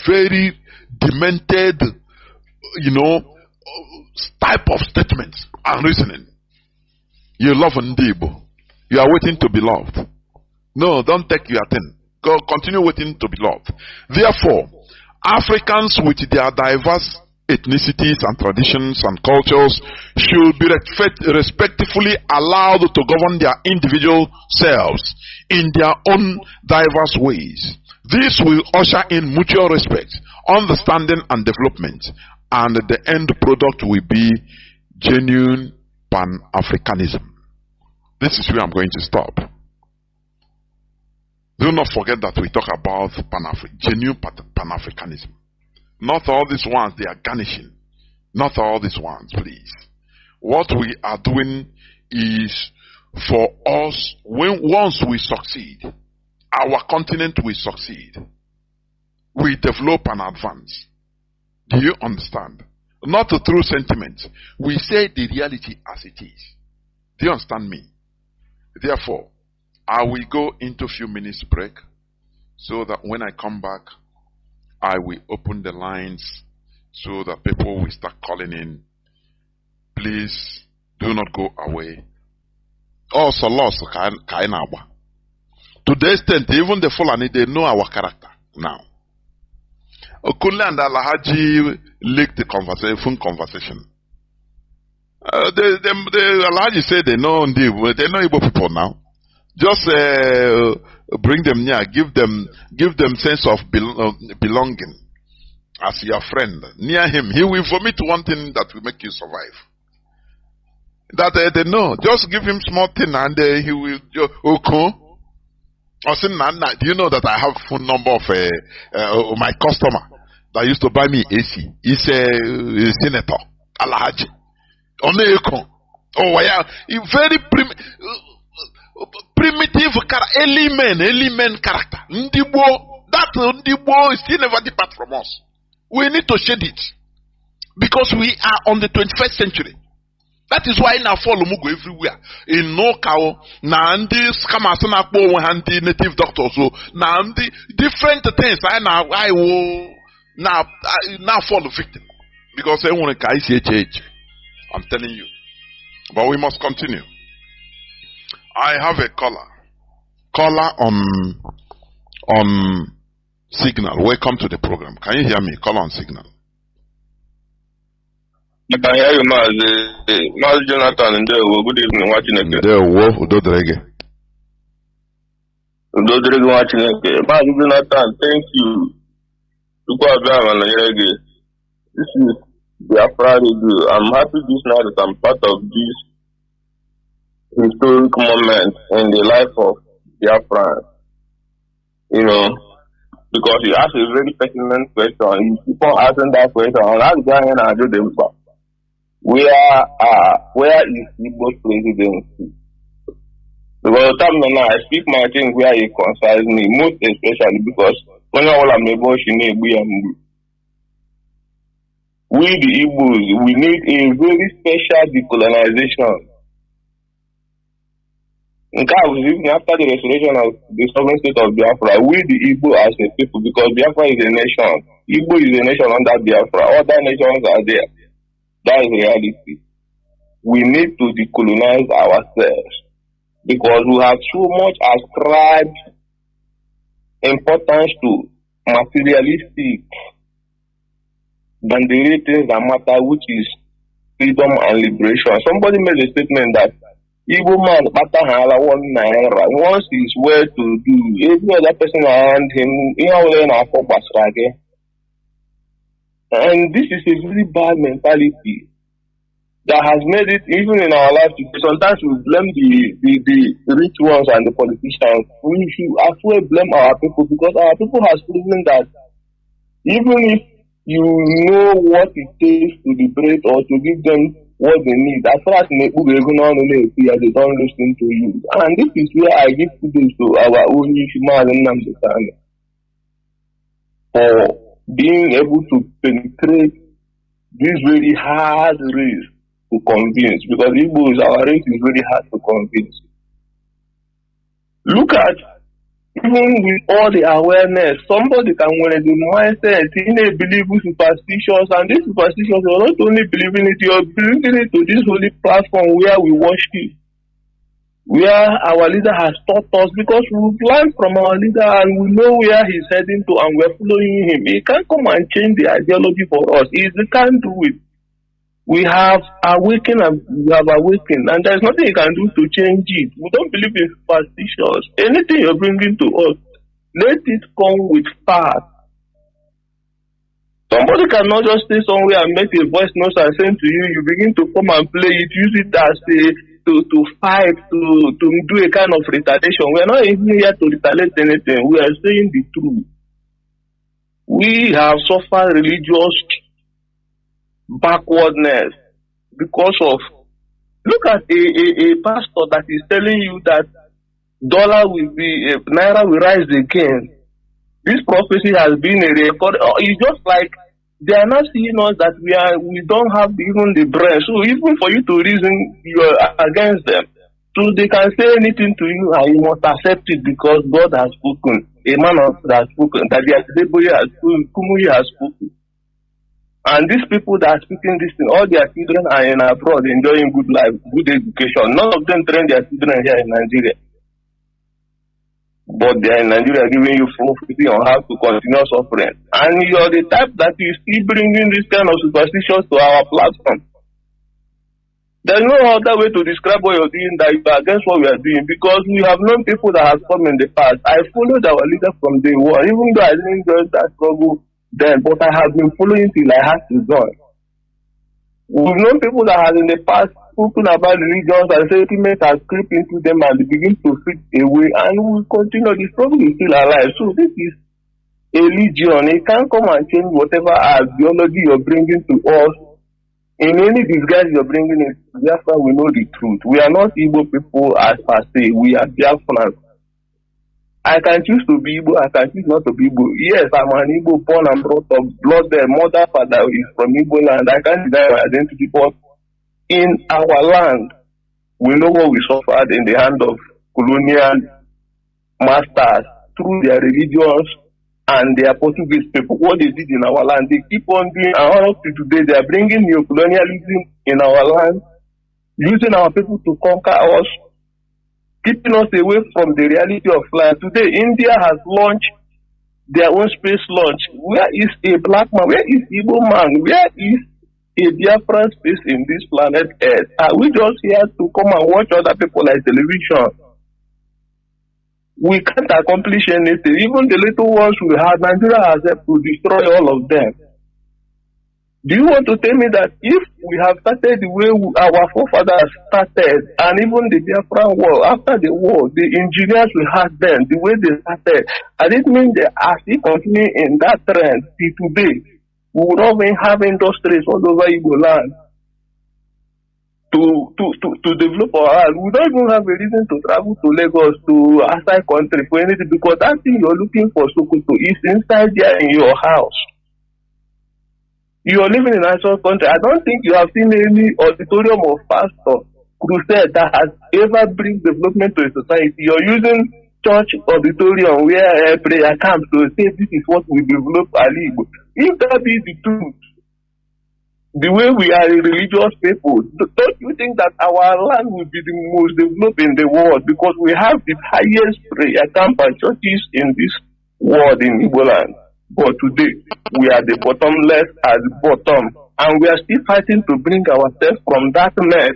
very demented, type of statements and reasoning. You love Ndibo. You are waiting to be loved. No, don't take your thing. Go continue waiting to be loved. Therefore, Africans with their diverse ethnicities and traditions and cultures should be respectfully allowed to govern their individual selves in their own diverse ways. This will usher in mutual respect, understanding and development, and the end product will be genuine Pan-Africanism. This is where I'm going to stop. Do not forget that we talk about genuine Pan-Africanism. Not all these ones they are garnishing. Not all these ones, please. What we are doing is for us, once we succeed, our continent will succeed. We develop and advance. Do you understand? Not through sentiment. We say the reality as it is. Do you understand me? Therefore, I will go into a few minutes break so that when I come back, I will open the lines so that people will start calling in. Please do not go away. Also, lost Kainaba. To the extent, even the Fulani, they know our character now. Okunle and Alhaji leaked the conversation. The Alhaji said they know Igbo people now. Just bring them near, give them sense of belonging as your friend. Near him, he will vomit one thing that will make you survive. That they know. Just give him small thing and he will. Okay. Do you know that I have phone number of my customer that used to buy me AC? He's a senator, Alhaji. Oh yeah, very primitive element character. That Ndibo is still never depart from us. We need to shed it because we are on the 21st century. That is why now follow Mugo everywhere. In no cow, Nandi Skamasana Handi native doctors, so Nandi different things. I will now follow victim because I want to ICH. I'm telling you. But we must continue. I have a caller on signal. Welcome to the program. Can you hear me? Caller on signal. I can hear you, Mazi Jonathan. Good evening, watching it. Udodrege watching it. Mazi Jonathan, thank you. This is Biafra Radio. I'm happy this night that I'm part of this historic moment in the life of Biafra. Because you ask a very pertinent question. You keep on asking that question. I'll go and I'll do them back. Where is Igbo's presidency? Because the time now I speak my thing where it concerns me, most especially because when all I'm able to need we the Igbos, we need a very special decolonization. Even after the restoration of the sovereign state of Biafra, we the Igbo as a people, because Biafra is a nation, Igbo is a nation under Biafra, other nations are there. That is reality. We need to decolonize ourselves because we have so much ascribed importance to materialistic than the real things that matter, which is freedom and liberation. Somebody made a statement that Igbo man once he's well to do, every other person around him, and this is a very bad mentality that has made it even in our life. Sometimes we blame the rich ones and the politicians. We should as well blame our people, because our people has proven that even if you know what it takes to liberate or to give them what they need, as far as they don't listen to you. And this is where I give kudos to our own Nnamdi for being able to penetrate this very hard race to convince, because our race is very hard to convince. Look at Even with all the awareness, somebody can wear the mindset in a belief superstitions, and these superstitions, you're not only believing it, you're bringing it to this holy platform where we worship, where our leader has taught us, because we've learned from our leader and we know where he's heading to and we're following him. He can't come and change the ideology for us. He can't do it. We have awakened and there's nothing you can do to change it. We don't believe in superstitions. Anything you're bringing to us, let it come with facts. Somebody cannot just stay somewhere and make a voice note and send to you, you begin to come and play it, use it as to fight, to do a kind of retaliation. We're not even here to retaliate anything. We are saying the truth. We have suffered religious backwardness because of, look at a pastor that is telling you that dollar will be, naira will rise again. This prophecy has been a record. It's just like they are not seeing us that we don't have even the brain. So even for you to reason, you are against them. So they can say anything to you and you must accept it because God has spoken. A man has spoken. That Kumuyi has spoken. And these people that are speaking this thing, all their children are in abroad enjoying good life, good education. None of them train their children here in Nigeria. But they are in Nigeria giving you full free on how to continue suffering. And you're the type that is still bringing this kind of superstitions to our platform. There's no other way to describe what you're doing that you are against what we are doing, because we have known people that have come in the past. I followed our leader from day one, even though I didn't join that struggle then, but I have been following till I had to join. We've known people that have in the past spoken about religions and sentiments has crept into them and they begin to fit away, and we continue. The struggle is still alive. So this is a legion. It can't come and change whatever ideology you're bringing to us. In any disguise you're bringing it, Biafra, we know the truth. We are not Igbo people as per se. We are Biafrans. I can choose to be Igbo, I can choose not to be Igbo. Yes, I'm an Igbo born and brought up, blood there, mother, father is from Igbo land. I can't deny my identity, but in our land, we know what we suffered in the hand of colonial masters through their religions and their Portuguese people. What they did in our land, they keep on doing, and up to today, they are bringing neo-colonialism in our land, using our people to conquer us, keeping us away from the reality of life. Today, India has launched their own space launch. Where is a black man? Where is Igbo man? Where is a Biafran space in this planet Earth? Are we just here to come and watch other people like television? We can't accomplish anything. Even the little ones we have, Nigeria has helped to destroy all of them. Do you want to tell me that if we have started the way our forefathers started, and even the Biafran war, after the war, the engineers we had then, the way they started, and it means they are still continuing in that trend till today, we will not even have industries all over Igbo land to develop our land. We don't even have a reason to travel to Lagos, to outside country for anything, because that thing you're looking for, Sokoto, is inside there in your house. You are living in a natural country. I don't think you have seen any auditorium or pastor crusade that has ever bring development to a society. You're using church auditorium where prayer camps to say this is what we develop Ali. If that be the truth, the way we are a religious people, don't you think that our land will be the most developed in the world, because we have the highest prayer camp and churches in this world in Igbo land? But today, we are the bottomless at the bottom. And we are still fighting to bring ourselves from that mess.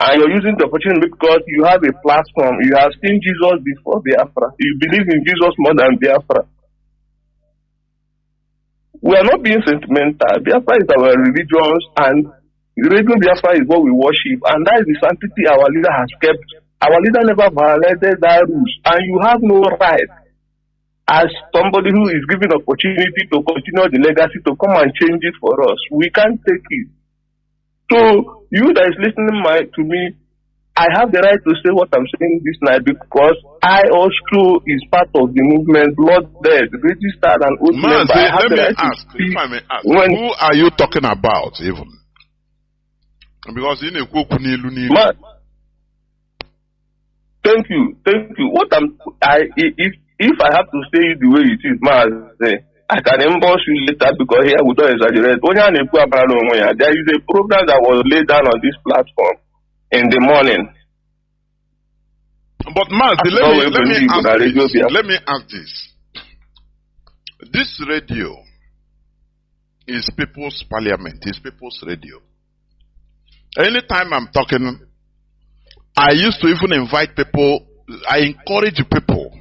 And you're using the opportunity because you have a platform. You have seen Jesus before Biafra. You believe in Jesus more than Biafra. We are not being sentimental. Biafra is our religions, and Radio Biafra is what we worship. And that is the sanctity our leader has kept. Our leader never violated that rules. And you have no right, as somebody who is given opportunity to continue the legacy, to come and change it for us. We can't take it. So, you that is listening to me, I have the right to say what I'm saying this night, because I also is part of the movement, blood dead, registered and oath member. Let me ask, if I may ask, who are you talking about even? Because in a Thank you. What if I have to say it the way it is, Mazi, I can emboss you later because here we don't exaggerate. There is a program that was laid down on this platform in the morning. But Mazi, let me ask this. This radio is people's parliament, is people's radio. Anytime I'm talking, I used to even invite people, I encourage people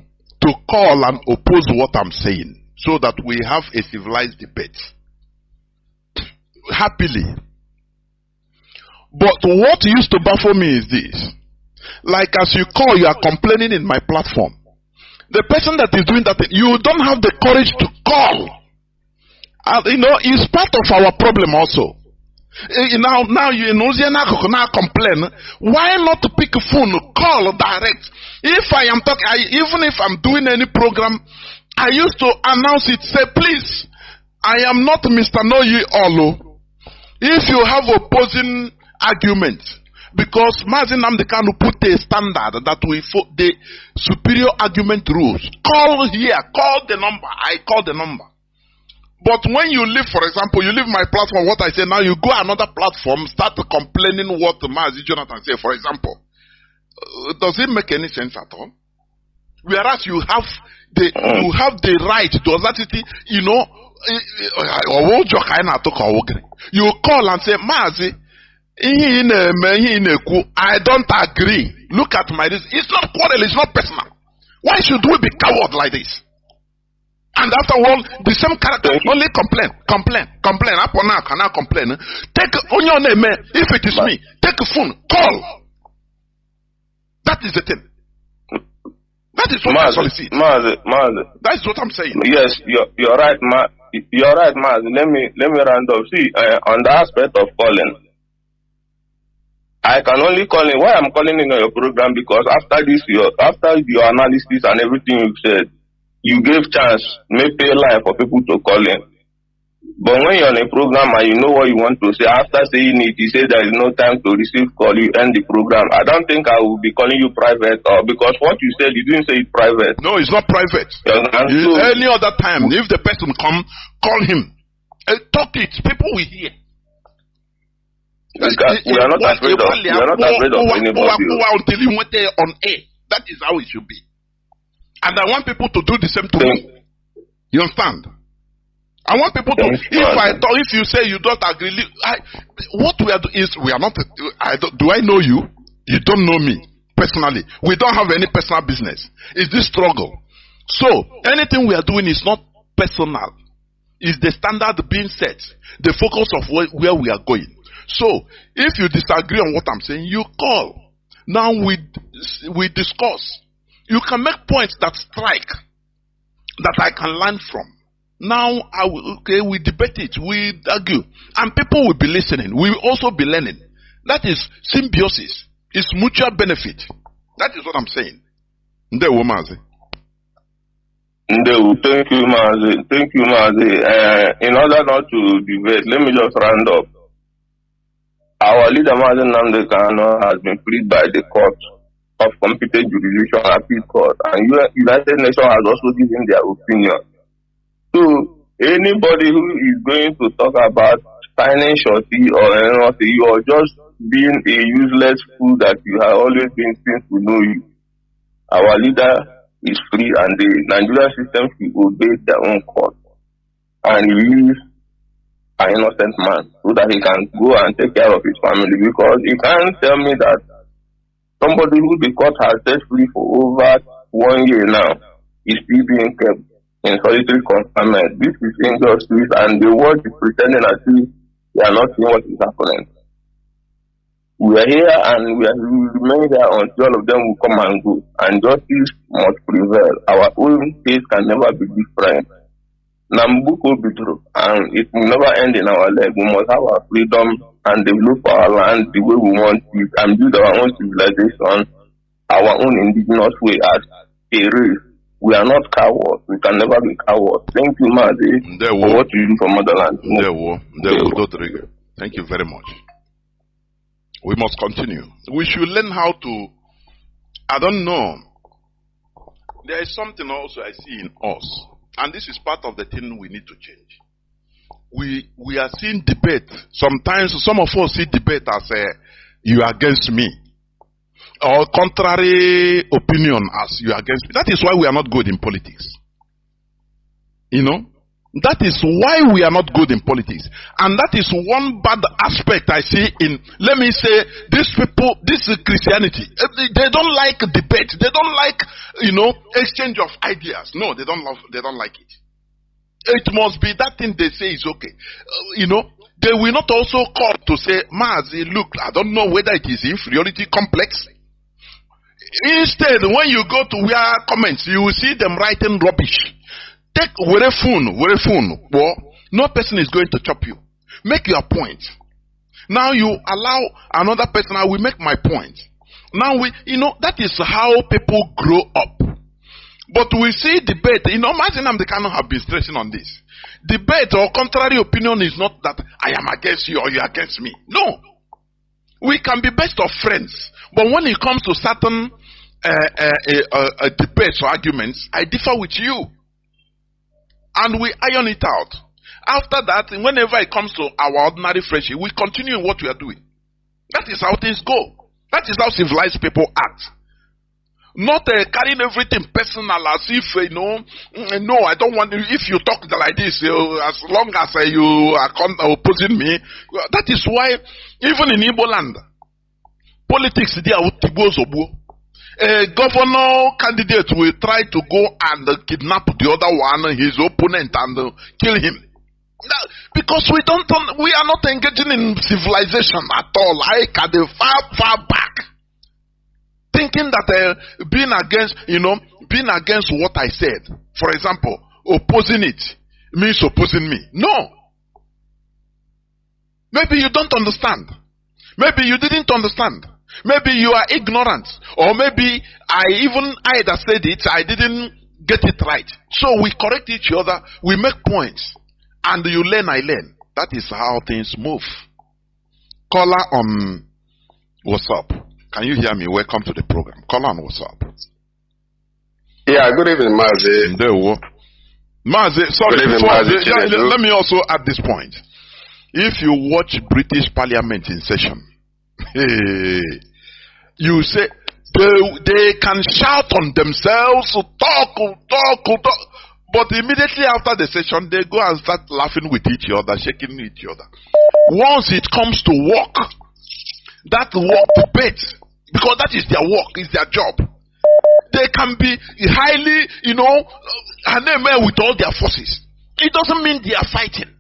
to call and oppose what I'm saying so that we have a civilized debate. Happily. But what used to baffle me is this. Like as you call, you are complaining in my platform. The person that is doing that, you don't have the courage to call. And it's part of our problem also. Now you now complain. Why not pick a phone, call direct? If I am talking, even if I'm doing any program, I used to announce it, say, please, I am not Mr. Noyi Olo. If you have opposing argument, because Mazi Nnamdi Kanu put a standard that we the superior argument rules. Call here, call the number. I call the number. But when you leave, for example, you leave my platform, what I say now, you go another platform, start complaining what Mazi Jonathan say, for example. Does it make any sense at all? Whereas you have the right, the audacity, you call and say, Mazi, I don't agree. Look at my reason. It's not quarrel, it's not personal. Why should we be coward like this? And after all, the same character only complain. Upon now, cannot complain. Take on your name, if it is me, take a phone, call. That is the thing. That is what I solicit. That is what I'm saying. Yes, you're right, You're right, Mazi. Let me round up. See, on the aspect of calling, I can only call in. Why I'm calling in on your program? Because after your analysis and everything you said, you gave chance, may pay line for people to call in. But when you're on a program and you know what you want to say, after saying it, you say there is no time to receive call, you end the program. I don't think I will be calling you private, or because what you said, you didn't say it private. No, it's not private. Any other time, if the person come, call him. Talk it. People will hear. We are not afraid of anybody. Until you went there on air. That is how it should be. And I want people to do the same to me. You understand? I want people to, if you say you don't agree, what we are doing is, we are not, do I know you? You don't know me personally. We don't have any personal business. It's this struggle. So, anything we are doing is not personal. It's the standard being set. The focus of where we are going. So, if you disagree on what I'm saying, you call. Now we discuss. You can make points that strike, that I can learn from. Now, we debate it, we argue, and people will be listening. We will also be learning. That is symbiosis. It's mutual benefit. That is what I'm saying. Ndewo Mazi. Thank you, Mazi. In order not to debate, let me just round up. Our leader, Mazi Nnamdi Kanu, has been freed by the court of competent jurisdiction, appeal court, and United Nations has also given their opinion. So anybody who is going to talk about signing shorty or anything, you are just being a useless fool that you have always been since we know you. Our leader is free, and the Nigerian system should obey their own court and release an innocent man so that he can go and take care of his family. Because you can't tell me that somebody who the court has set free for over 1 year now is still being kept in solitary confinement. This is injustice, and the world is pretending as if they are not seeing what is happening. We are here, and we will remain here until all of them will come and go, and justice must prevail. Our own case can never be different. Nambuko be true, and it will never end in our leg. We must have our freedom and develop our land the way we want it, and build our own civilization, our own indigenous way as a race. We are not cowards. We can never be cowards. Thank you, Mazi, for what you do for motherland. Thank you very much. We must continue. We should learn how to I don't know. There is something also I see in us, and this is part of the thing we need to change. We are seeing debate. Sometimes some of us see debate as you are against me, or contrary opinion as you are against me. That is why we are not good in politics. You know? That is why we are not good in politics. And that is one bad aspect I see in, let me say, these people, this is Christianity. They don't like debate. They don't like, exchange of ideas. No, they don't like it. It must be that thing they say is okay. They will not also call to say, Mazi, look, I don't know whether it is inferiority complex. Instead, when you go to where comments, you will see them writing rubbish. Take where phone, well, no person is going to chop you. Make your point. Now you allow another person, I will make my point. Now that is how people grow up. But we see debate, Mazi and Nnamdi Kanu have been stressing on this. Debate or contrary opinion is not that I am against you or you are against me. No. We can be best of friends. But when it comes to certain debates or arguments, I differ with you. And we iron it out. After that, whenever it comes to our ordinary friendship, we continue in what we are doing. That is how things go. That is how civilized people act. Not carrying everything personal as if, no, I don't want, if you talk like this, as long as you are opposing me. That is why, even in Igbo land, politics, they are Tibozobo. A governor candidate will try to go and kidnap the other one, his opponent, and kill him. Because we are not engaging in civilization at all. Like at the far back. Thinking that being against what I said, for example, opposing it means opposing me. No. Maybe you don't understand. Maybe you didn't understand. Maybe you are ignorant. Or maybe I that said it, I didn't get it right. So we correct each other, we make points. And you learn, I learn. That is how things move. Caller on WhatsApp. Can you hear me? Welcome to the program. Caller on WhatsApp. Yeah, good evening, Mazi. Mazi, sorry, good evening, Mazi, let me also add this point. If you watch British Parliament in session, you say they can shout on themselves, talk, but immediately after the session they go and start laughing with each other, shaking each other. Once it comes to work, that work debate, because that is their work, is their job. They can be highly, with all their forces. It doesn't mean they are fighting.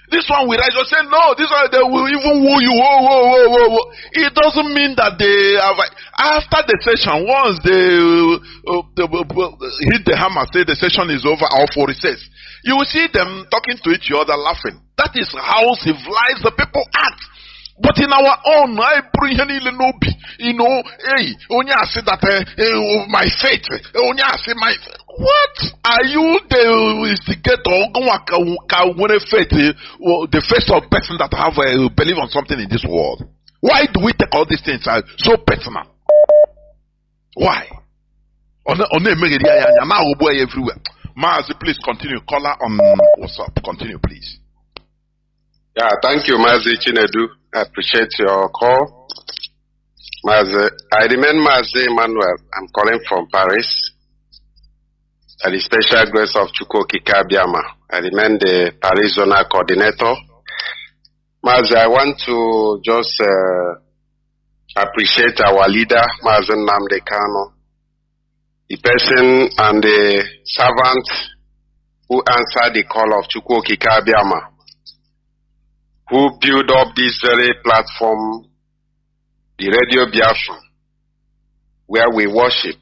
This one will rise and say, no, this one they will even woo you. Whoa. It doesn't mean that they have. After the session, once they hit the hammer, say the session is over, or for recess, you will see them talking to each other, laughing. That is how civilized the people act. But in our own, only I say that my faith, only I say my. What are you the instigator? The first of person that have believe on something in this world? Why do we take all these things so personal? Why? Everywhere. Mazi, please continue. Caller on WhatsApp. Continue, please. Yeah, thank you, Mazi Chinedu. I appreciate your call. Mazi, I remain Mazi Emmanuel. I'm calling from Paris. At the special grace of Chukwokika-Biama. I remain the Paris Zonal Coordinator. Mazi, I want to just appreciate our leader, Mazi Nnamdi Kanu, the person and the servant who answered the call of Chukwokika-Biama, who built up this very platform, the Radio Biafra, where we worship.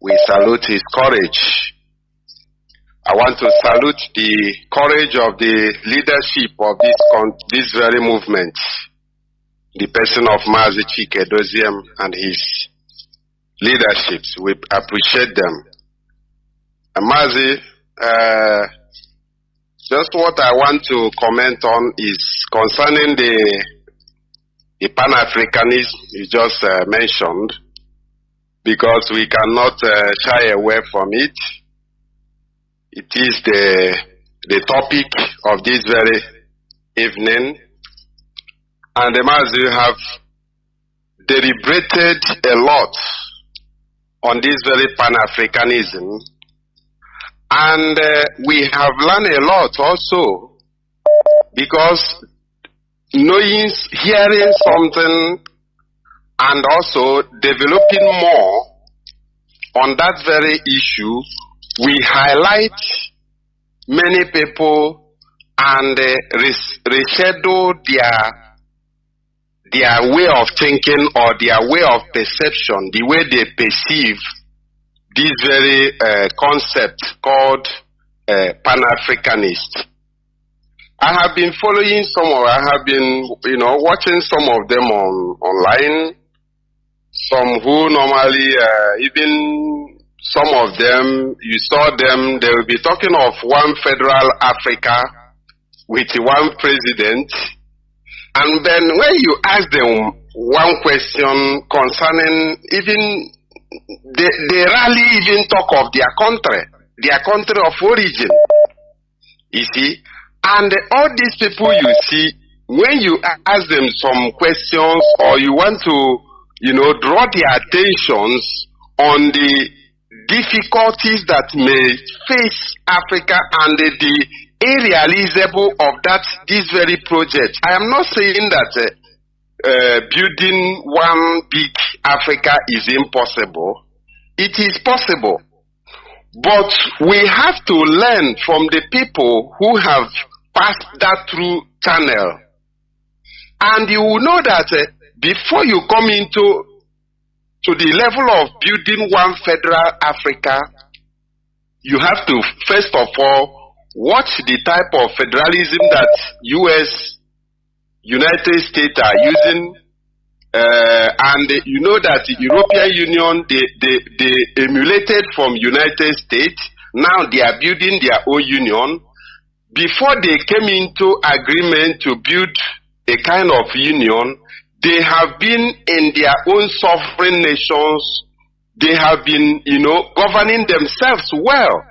We salute his courage. I want to salute the courage of the leadership of this very movement, the person of Mazi Chinedu and his leaderships. We appreciate them. And Mazi, just what I want to comment on is concerning the Pan-Africanism you just mentioned. because we cannot shy away from it. It is the topic of this very evening, and the Mazi have deliberated a lot on this very Pan-Africanism, and we have learned a lot also, because hearing something and also developing more on that very issue, we highlight many people and reschedule their way of thinking or their way of perception, the way they perceive this very concept called Pan-Africanist. I have been following I have been, watching some of them online. Some who normally, even some of them, you saw them, they will be talking of one federal Africa with one president. And then when you ask them one question concerning even, they rarely even talk of their country of origin. You see? And all these people you see, when you ask them some questions or you want to, draw their attentions on the difficulties that may face Africa and the irrealizable of this very project. I am not saying that building one big Africa is impossible. It is possible. But we have to learn from the people who have passed that through channel. And you will know that before you come into the level of building one federal Africa, you have to first of all watch the type of federalism that United States are using, and you know that the European Union, they emulated from United States. Now they are building their own union. Before they came into agreement to build a kind of union, they have been in their own sovereign nations. They have been, governing themselves well.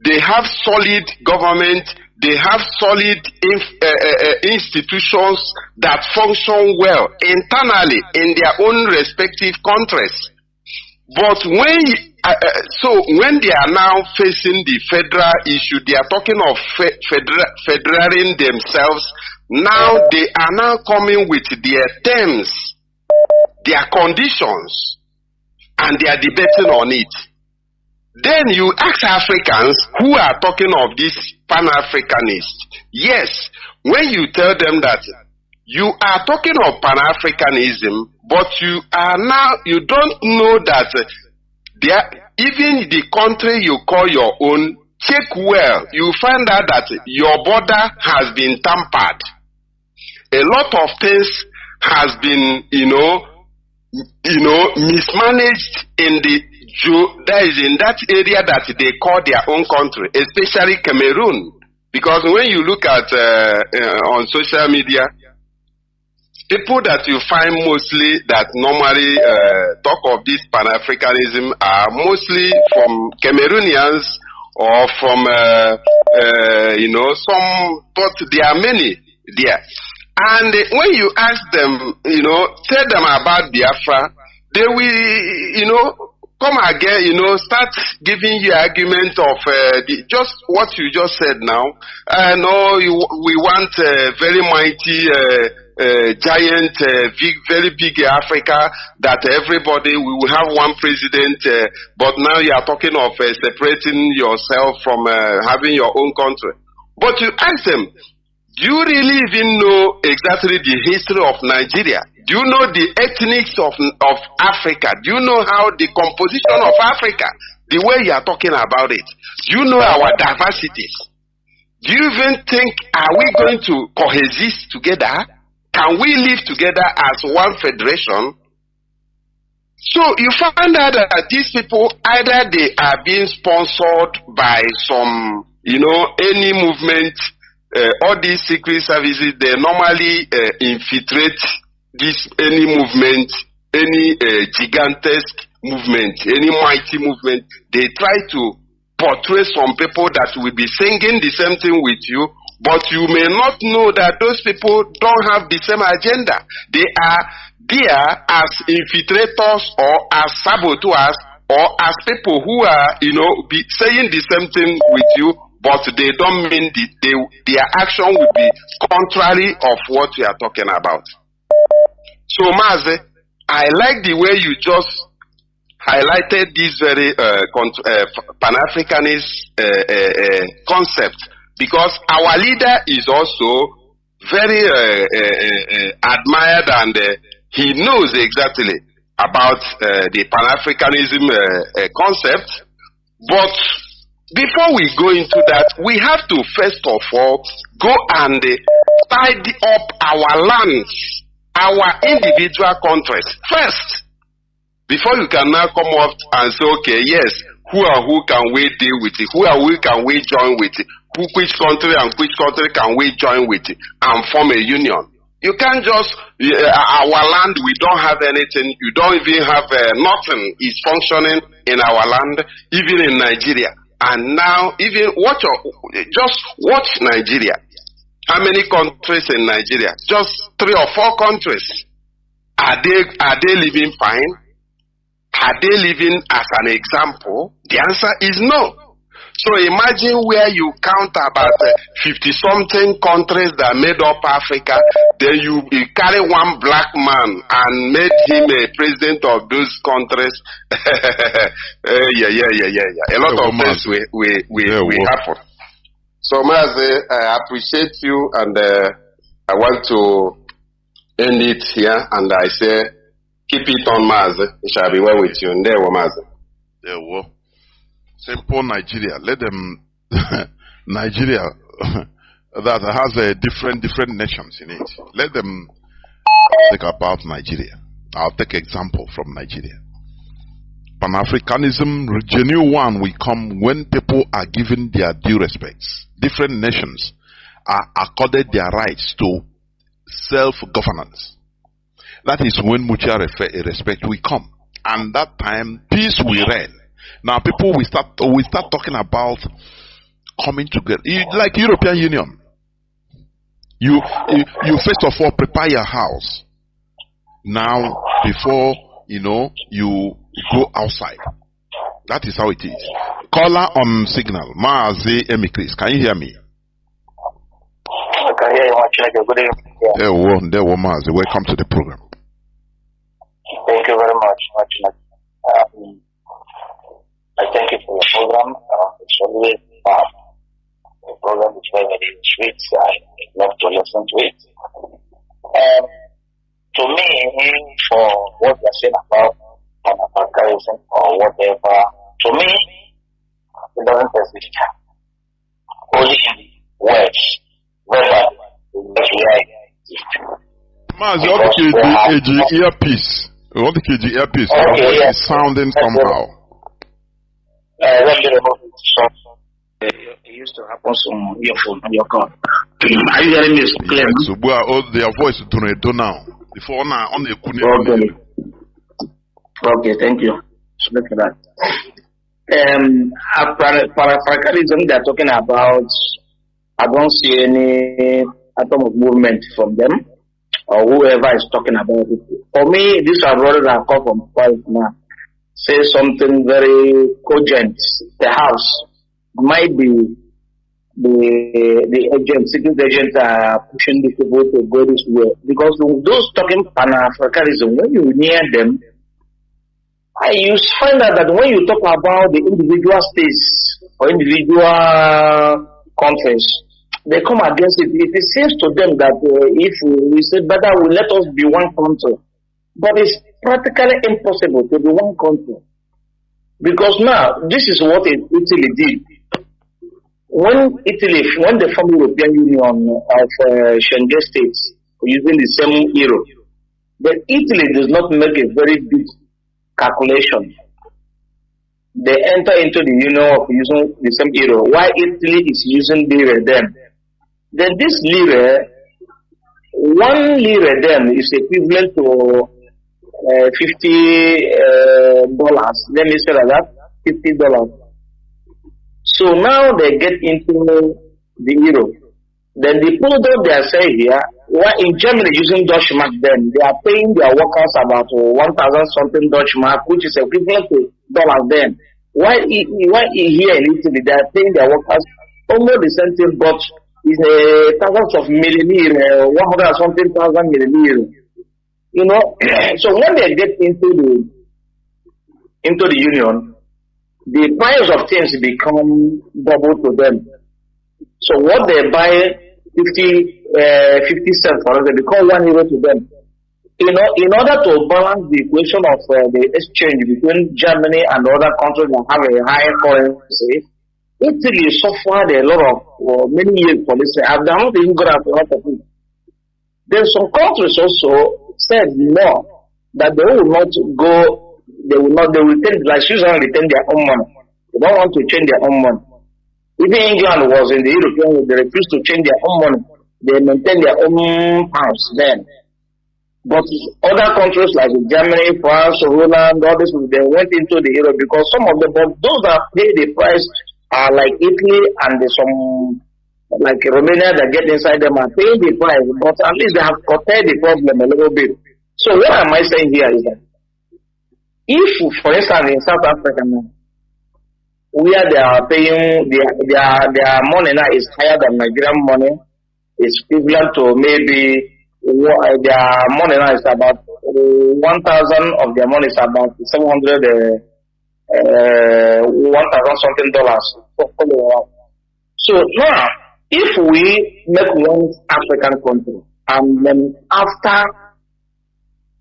They have solid government. They have solid institutions that function well internally in their own respective countries. But when they are now facing the federal issue, they are talking of federating themselves. Now they are now coming with their terms, their conditions, and they are debating on it. Then you ask Africans who are talking of this Pan-Africanist. Yes, when you tell them that you are talking of Pan-Africanism, but you don't know that even the country you call your own, check well, you find out that your border has been tampered. A lot of things has been, mismanaged in that area that they call their own country, especially Cameroon. Because when you look at on social media, people that you find mostly that normally talk of this Pan-Africanism are mostly from Cameroonians or from, but there are many there. And when you ask them, tell them about Biafra, they will, come again, start giving you argument of just what you just said now. No, we want a very mighty, giant, very big Africa that everybody, we will have one president, but now you are talking of separating yourself from having your own country. But you ask them, do you really even know exactly the history of Nigeria? Do you know the ethnics of Africa? Do you know how the composition of Africa, the way you are talking about it? Do you know our diversities? Do you even think, are we going to coexist together? Can we live together as one federation? So you find out that these people, either they are being sponsored by some, any movement. All these secret services, they normally infiltrate any movement, any gigantesque movement, any mighty movement, they try to portray some people that will be singing the same thing with you, but you may not know that those people don't have the same agenda. They are there as infiltrators or as saboteurs or as people who are, be saying the same thing with you, but they don't mean their action will be contrary of what we are talking about. So, Mazi, I like the way you just highlighted this very Pan-Africanist concept, because our leader is also very admired, and he knows exactly about the Pan-Africanism concept. But before we go into that, we have to first of all go and tidy up our lands, our individual countries first, before you can now come up and say, okay, yes, who can we deal with it? Who can we join with it? Which country and which country can we join with it and form a union? You can't just, our land, we don't have anything. You don't even have, nothing is functioning in our land, even in Nigeria. And now, just watch Nigeria. How many countries in Nigeria? Just 3 or 4 countries. Are they living fine? Are they living as an example? The answer is no. So imagine where you count about 50-something countries that made up Africa, then you carry one black man and made him a president of those countries. A lot of things will happen. So, Mazi, I appreciate you, and I want to end it here, and I say, keep it on, Mazi. It shall be well with you. And there, Mazi. There, well. Simple Nigeria. Let them, Nigeria that has a different nations in it. Let them think about Nigeria. I'll take example from Nigeria. Pan-Africanism, genuine one, will come when people are given their due respects. Different nations are accorded their rights to self-governance. That is when mutual respect will come. And that time, peace will reign. Now people will start talking about coming together, like European Union. You first of all prepare your house now before you go outside. That is how it is. Caller on signal, Mazi Emikris. Can you hear me? I can hear you. Good evening. There were Mazi. Welcome to the program. Thank you very much. I thank you for your program. It's always the program is very, very sweet. I love to listen to it. To me, for what you're saying about Pan-Africanism or whatever, to me, it doesn't exist. Only in words, verbal, Mazi, what the earpiece? What the earpiece? Okay, yes. It's sounding somehow. It used to happen on your phone, on your car. Are you hearing me clear? So, their voice to now. Before now, on the Okay, thank you. Sorry for that. Pan-Africanism they're talking about, I don't see any atom of movement from them or whoever is talking about it. For me, these are brothers that come from Christ now. Say something very cogent. The house might be the agents, secret agents are pushing the people to go this way. Because those talking Pan-Africanism, when you near them, you find out that when you talk about the individual states or individual countries, they come against it. It seems to them that if we say better, let us be one country. But it's practically impossible to be one country. Because now, this is what Italy did. When they formed the European Union of Schengen states, using the same euro, but Italy does not make a very big calculation. They enter into the union of using the same euro, while Italy is using lira then. Then this lira, 1 lira then is equivalent to $50. Let me say like that, $50. So now they get into the euro. Then the product they are saying here, in Germany using Dutch mark, then they are paying their workers about 1,000 something Dutch mark, which is equivalent to dollars then. Why here in Italy they are paying their workers almost the same thing, but in thousands of million, 100 something thousand million. You know, so when they get into the union, the price of things become double to them. So what they buy 50 cents for us, they become €1 to them. You know, in order to balance the equation of the exchange between Germany and other countries that have a higher currency, Italy suffered a lot of many years for this. I've not even got out a lot of it. Then some countries also said no, that they will not go, they will retain, like Switzerland retain their own money. They don't want to change their own money. Even England was in the European Union, they refused to change their own money. They maintain their own pounds then. But other countries like Germany, France, Holland, all this, they went into the euro because some of them, but those that pay the price are like Italy and some like Romania that get inside them are paying the price, but at least they have curtailed the problem a little bit. So what am I saying here is that if, for instance, in South Africa now, where they are paying their money now is higher than Nigerian money, it's equivalent to maybe their money now is about 1,000 of their money is about 700, 1,000 something dollars. So now, if we make one African country, and then after,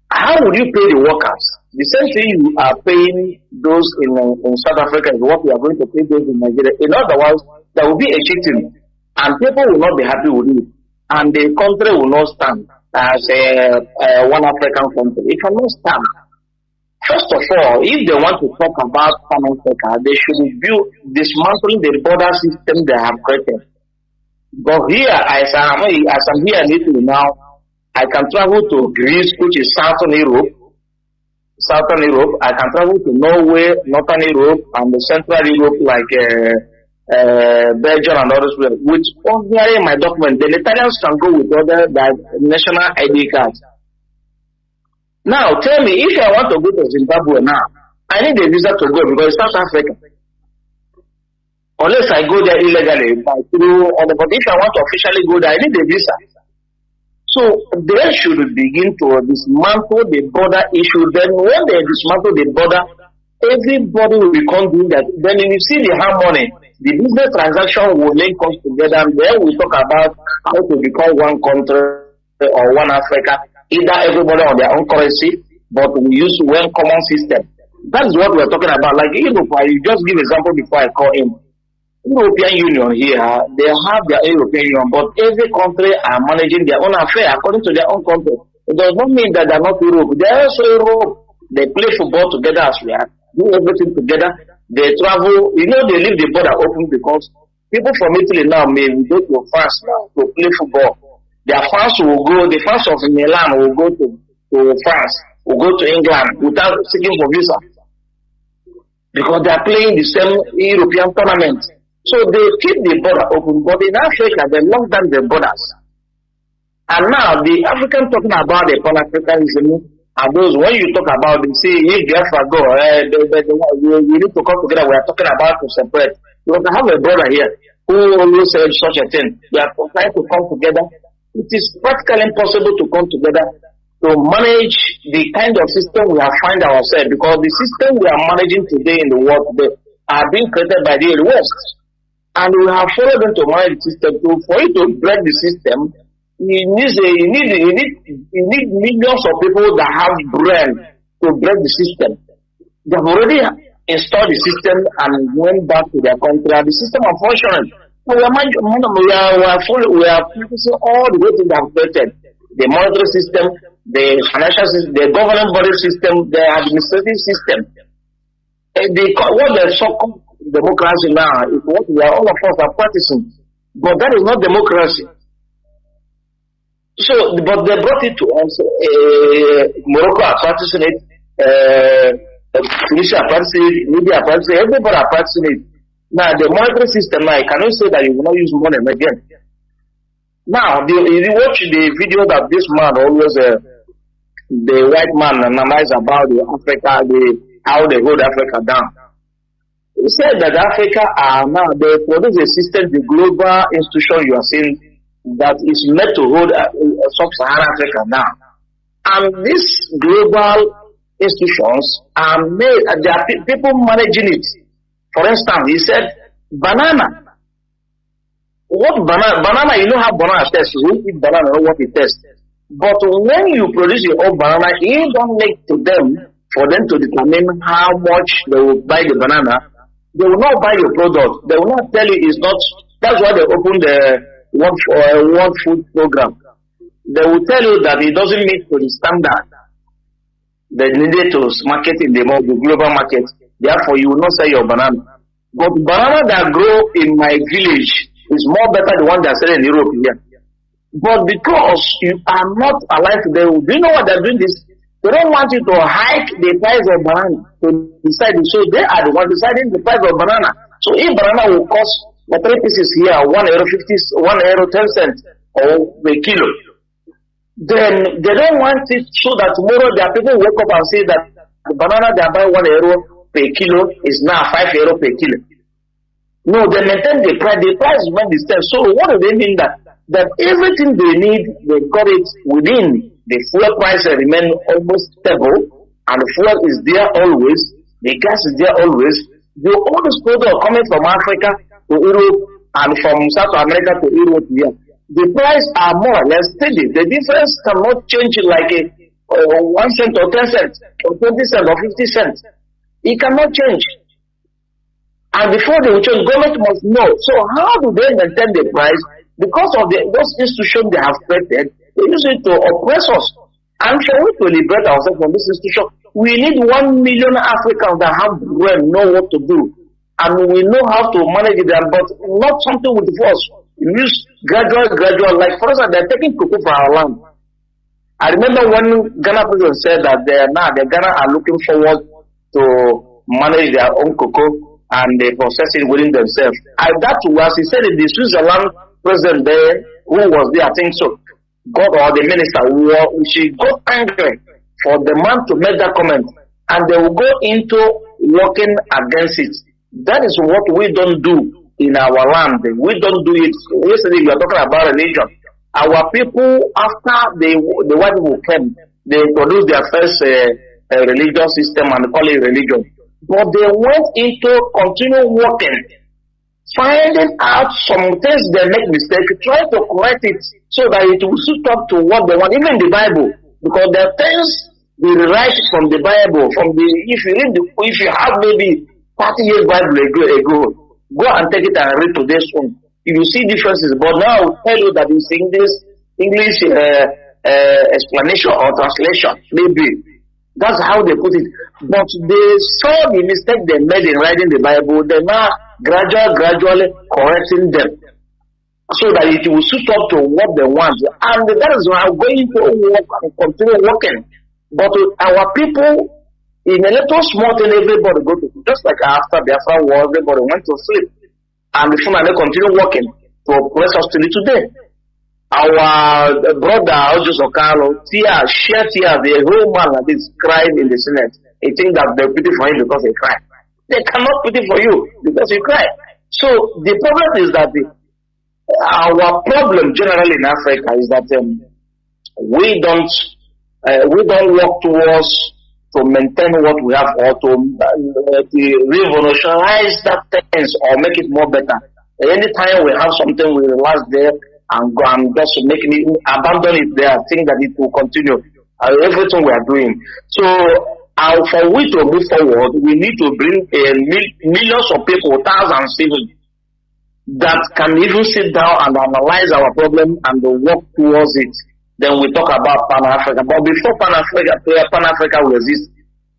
how would you pay the workers? The same thing you are paying those in South Africa is what we are going to pay those in Nigeria. In other words, there will be a cheating, and people will not be happy with it. And the country will not stand as one African country. It cannot stand. First of all, if they want to talk about Pan Africa, they should dismantling the border system they have created. But here, as I'm here in Italy now, I can travel to Greece, which is Southern Europe. I can travel to Norway, Northern Europe, and the Central Europe, like Belgium and others, with ordinary my document. The Italians can go with other national ID cards. Now, tell me, if I want to go to Zimbabwe now, I need a visa to go because it's South Africa. Unless I go there illegally, but if I want to officially go there, I need a visa. So they should begin to dismantle the border issue. Then when they dismantle the border, everybody will become doing that. Then if you see the harmony, the business transaction will link us together, and then we talk about how to become one country or one Africa, either everybody on their own currency, but we use one common system. That is what we are talking about. Like Europe, I just give example before I call in. European Union here, they have their European Union, but every country are managing their own affair according to their own country. It does not mean that they are not Europe. They are also Europe. They play football together as we are, do everything together. They travel, they leave the border open because people from Italy now may go to France now to play football. Their fans will go, the fans of Milan will go to France, will go to England without seeking for visa. Because they are playing the same European tournament. So they keep the border open, but in Africa they lock down the borders. And now the African talking about the Pan-Africanism are those when you talk about them, say, if Biafra go, we need to come together. We are talking about to separate. Because I have a brother here who always said such a thing. We are trying to come together. It is practically impossible to come together to manage the kind of system we have find ourselves, because the system we are managing today in the world today are being created by the West. And we have followed them to manage the system. So for you to break the system, you need millions of people that have brain to break the system. They have already installed the system and went back to their country, and the system are functioning. So we are focusing all the way to the created. The monetary system, the financial system, the government body system, the administrative system. What the so-called democracy now is what all of us are practicing. But that is not democracy. So, but they brought it to us. Morocco are practicing it. Tunisia are practicing it. Libya are practicing it. Everybody are practicing it. Now, the monetary system now, you cannot say that you will not use money again. Now, if you watch the video that this man always, the white man analyze about the Africa, how they hold Africa down. He said that Africa are now, they produce a system, the global institution you are seeing, that is meant to hold sub-Saharan Africa now. And these global institutions are made, there are people managing it. For instance, he said, banana. What banana? Banana, you know how banana tastes. You eat banana, know what it tastes. But when you produce your own banana, you don't make to them for them to determine how much they will buy the banana. They will not buy your product. They will not tell you it's not. That's why they opened the World Food Program. They will tell you that it doesn't meet to the standard they needed to market in the global market. Therefore, you will not sell your banana. But banana that grow in my village is more better than the one that sell in Europe here. But because you are not alive today, do you know what they're doing this? They don't want you to hike the price of banana to decide. So they are the ones deciding the price of banana. So if banana will cost the 3 pieces here, €1.50, €1.10 or a kilo, then they don't want it so that tomorrow there are people who wake up and say that the banana they are buying €1 per kilo is now €5 per kilo. No, they maintain the price. The price is not the same. So what do they mean that everything they need, they got it within the fuel price remain almost stable, and the fuel is there always, the gas is there always. All these products are coming from Africa to Europe and from South America to Europe here. The price are more or less steady. The difference cannot change like 1 cent or 10 cents or 20 cents or 50 cents. It cannot change. And before they will change, government must know. So how do they maintain the price? Because of those institutions they have created, they use it to oppress us. And for we to liberate ourselves from this institution, we need 1 million Africans that have brain, know what to do. And we know how to manage them, but not something with force. We use gradual, like for instance, they're taking cocoa from our land. I remember when Ghana president said that the Ghana are looking forward to manage their own cocoa and they process it within themselves. And that was, he said, the Switzerland president there, who was there, I think so, or the minister, she got angry for the man to make that comment, and they will go into working against it. That is what we don't do in our land. We don't do it. Yesterday, we were talking about religion. Our people, after the white people came, they introduced their first religious system and call it religion. But they went into continue working, finding out some things they make mistake, trying to correct it so that it will suit up to what they want, even the Bible. Because there are things they rewrite from the Bible, if you have maybe 30 years Bible ago, go and take it and read today's one. You will see differences. But now I will tell you that it's English explanation or translation, maybe. That's how they put it. But they saw the mistake they made in writing the Bible. They're now gradually correcting them so that it will suit up to what they want. And that is why I'm going to work and continue working. But our people, in a little small thing, everybody go to, just like after Biafra war, everybody went to sleep. And before they continue working to oppress us till today. Our brother, HAUSA-SERVICE, shed tears, the whole man that is crying in the Senate. He thinks that they're pity for him because he cried. They cannot pity for you because you cry. So the problem is that our problem generally in Africa is that we don't work towards to maintain what we have or to revolutionize that things or make it more better. Anytime we have something, we relax there and go and just making it, abandon it there, think that it will continue. Everything we are doing. So for we to move forward, we need to bring millions of people, thousands even, that can even sit down and analyze our problem and work towards it. Then we talk about Pan-Africa. But before Pan-Africa will exist,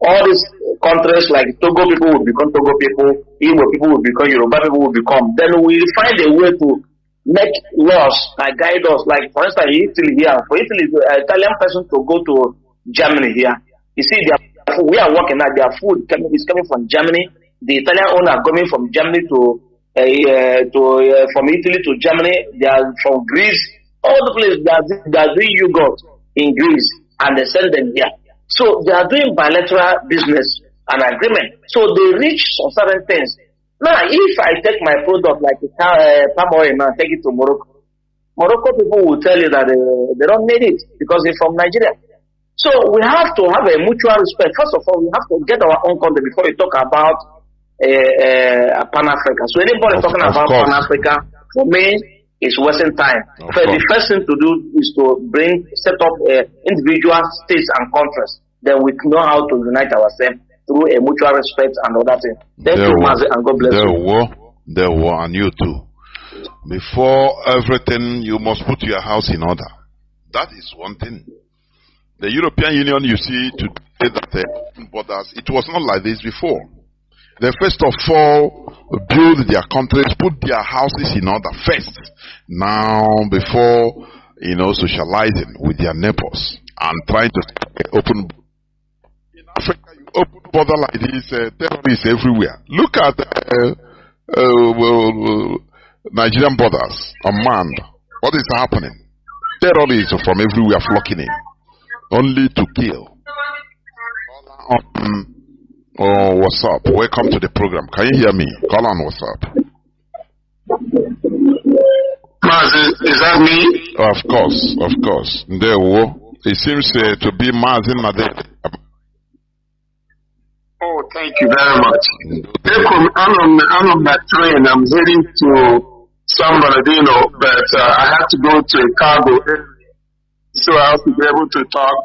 all these countries like Togo people will become Togo people, Igbo people will become Yoruba people will become. Then we find a way to make laws that guide us. Like, for instance, in Italy here, for Italy, an Italian person to go to Germany here, you see, we are working at their food is coming from Germany. The Italian owner coming from Germany from Italy to Germany. They are from Greece. All the places they are doing yogurt in Greece, and they send them here. So they are doing bilateral business and agreement. So they reach some certain things. Now, if I take my product like palm oil and take it to Morocco, Morocco people will tell you that they don't need it because they're from Nigeria. So we have to have a mutual respect. First of all, we have to get our own country before we talk about Pan-Africa. So anybody talking about Pan-Africa, for me, is wasting time. So the first thing to do is to set up individual states and countries. Then we know how to unite ourselves through a mutual respect and other things. Thank you, Mazi, and God bless you. There were, and you too. Before everything, you must put your house in order. That is one thing. The European Union, you see, today that borders, it was not like this before. They first of all build their countries, put their houses in order first. Now, before, socializing with their neighbors and trying to open. In Africa, you open border like this, terrorists everywhere. Look at Nigerian borders, unmanned. What is happening? Terrorists from everywhere flocking in, only to kill. Oh, what's up? Welcome to the program. Can you hear me? Call on, what's up? Mazi, is that me? Of course. There, it seems to be Mazi Nnamdi. Oh, thank you very much. I'm on my train. I'm heading to San Bernardino, but I have to go to a cargo, so I have to be able to talk.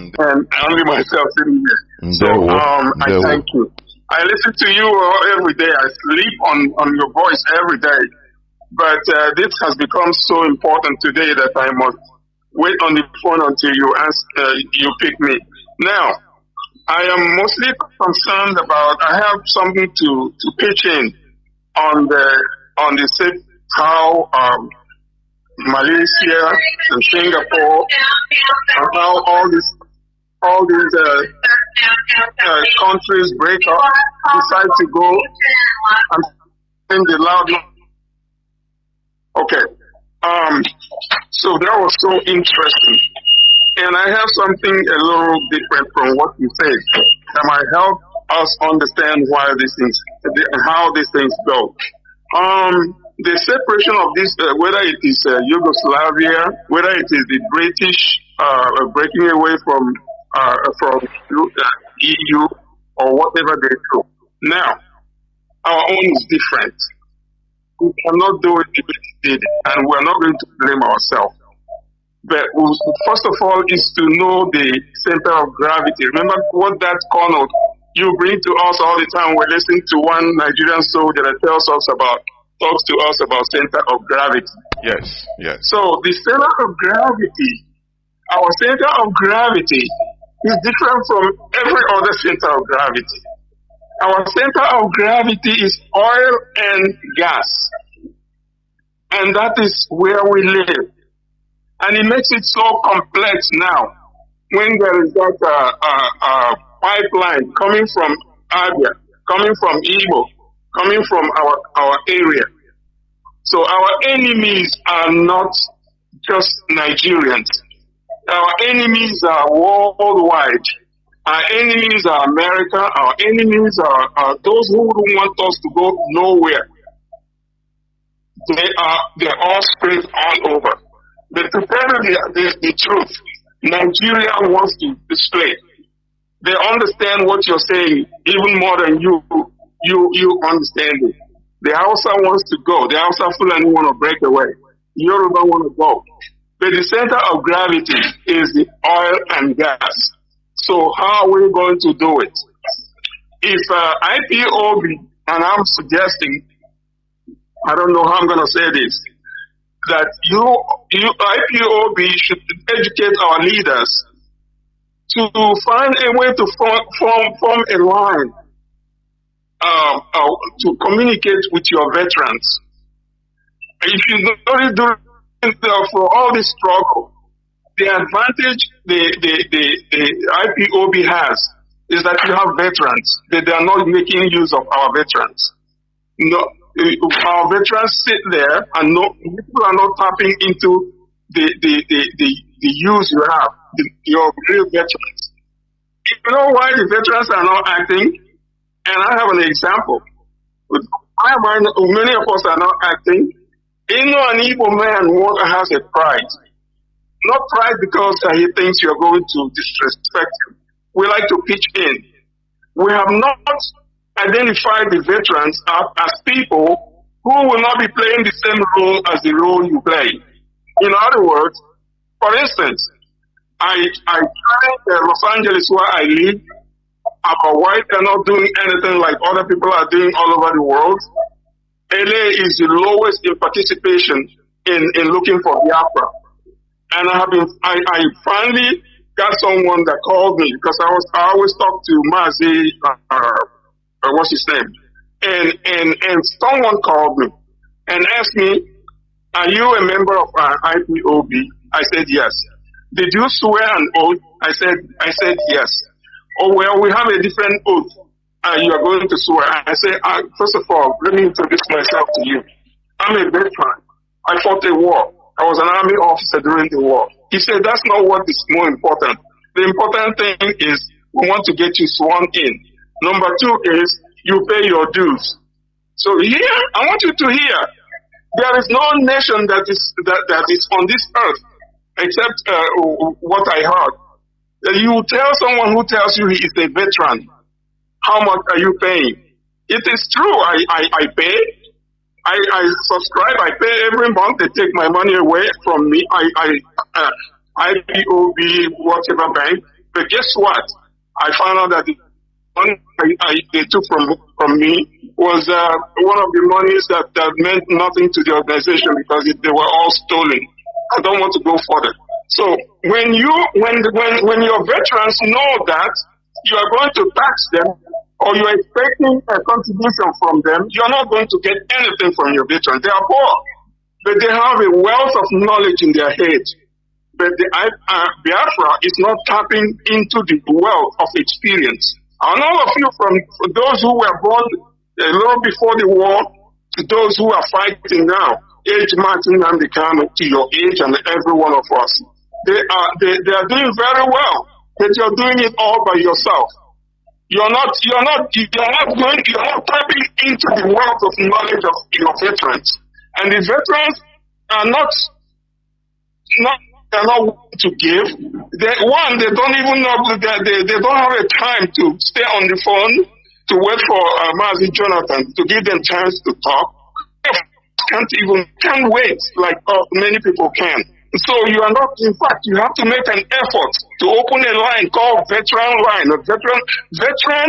And only myself sitting here. So I thank you. I listen to you every day. I sleep on your voice every day. But this has become so important today that I must wait on the phone until you pick me. Now, I am mostly concerned about. I have something to pitch in on the safe how Malaysia and Singapore and how all these countries break up, decide to go and sing the loud. Okay. So that was so interesting. And I have something a little different from what you said that might help us understand why these things, how these things go. The separation of this, whether it is Yugoslavia, whether it is the British breaking away from EU or whatever they do. Now, our own is different. We cannot do it if it did, and we're not going to blame ourselves. But first of all is to know the center of gravity. Remember what that Kanu you bring to us all the time. We're listening to one Nigerian soldier that talks to us about center of gravity. Yes. So the center of gravity, our center of gravity is different from every other center of gravity. Our center of gravity is oil and gas. And that is where we live. And it makes it so complex now when there is that pipeline coming from Abia, coming from Igbo, coming from our area. So our enemies are not just Nigerians. Our enemies are worldwide. Our enemies are America. Our enemies are those who don't want us to go nowhere. They're all spread all over. But to tell you the truth, Nigeria wants to display. They understand what you're saying even more than you understand it. The Hausa wants to go. The Hausa Fulani want to break away. Yoruba want to go. But the center of gravity is the oil and gas. So how are we going to do it? If IPOB, and I'm suggesting, I don't know how I'm going to say this, that IPOB should educate our leaders to find a way to form a line to communicate with your veterans. If you notice for all this struggle, the advantage the IPOB has is that you have veterans. They are not making use of our veterans. No, our veterans sit there and people are not tapping into the use you have, your real veterans. You know why the veterans are not acting? And I have an example. Many of us are not acting. You know, an Igbo man has a pride. Not pride because he thinks you're going to disrespect him. We like to pitch in. We have not identified the veterans as people who will not be playing the same role as the role you play. In other words, for instance, I tried Los Angeles where I live. Our white are not doing anything like other people are doing all over the world. LA is the lowest in participation in looking for Biafra. And I finally got someone that called me because I always talk to Mazi, what's his name? And someone called me and asked me, are you a member of IPOB? I said yes. Did you swear an oath? I said yes. Oh, well, we have a different oath. You are going to swear. I said, first of all, let me introduce myself to you. I'm a veteran. I fought a war. I was an army officer during the war. He said, that's not what is more important. The important thing is we want to get you sworn in. Number two is you pay your dues. So here, I want you to hear, there is no nation that is on this earth except what I heard. You tell someone who tells you he is a veteran, how much are you paying? It is true, I pay. I subscribe, I pay every month. They take my money away from me. IPOB, whatever bank. But guess what? I found out that the money they took from me was one of the monies that meant nothing to the organization because they were all stolen. I don't want to go further. So when your veterans know that you are going to tax them or you are expecting a contribution from them, you are not going to get anything from your veterans. They are poor, but they have a wealth of knowledge in their head. But the Biafra is not tapping into the wealth of experience. And all of you, from those who were born a little before the war to those who are fighting now, age matching Nnamdi Kanu to your age and every one of us, they are doing very well, but you're doing it all by yourself. You're not tapping into the wealth of knowledge of your veterans, and the veterans are not to give. They don't even know they don't have a time to stay on the phone to wait for Mazi Jonathan to give them chance to talk. Can't wait like many people can. So you are not, in fact, you have to make an effort to open a line called veteran line, or veteran,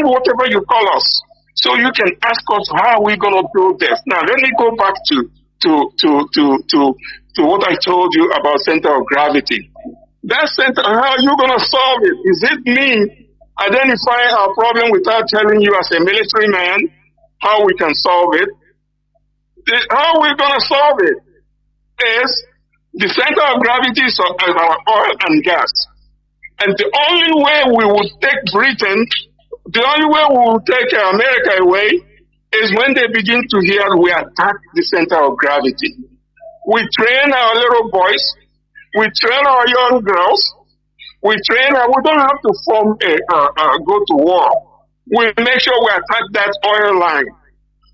whatever you call us. So you can ask us, how are we going to do this? Now let me go back to what I told you about center of gravity. That center, how are you going to solve it? Is it me identifying our problem without telling you as a military man how we can solve it? How are we going to solve it? Is the center of gravity is our oil and gas. And the only way we will take Britain, the only way we will take America away is when they begin to hear we attack the center of gravity. We train our little boys, we train our young girls, we don't have to go to war. We make sure we attack that oil line.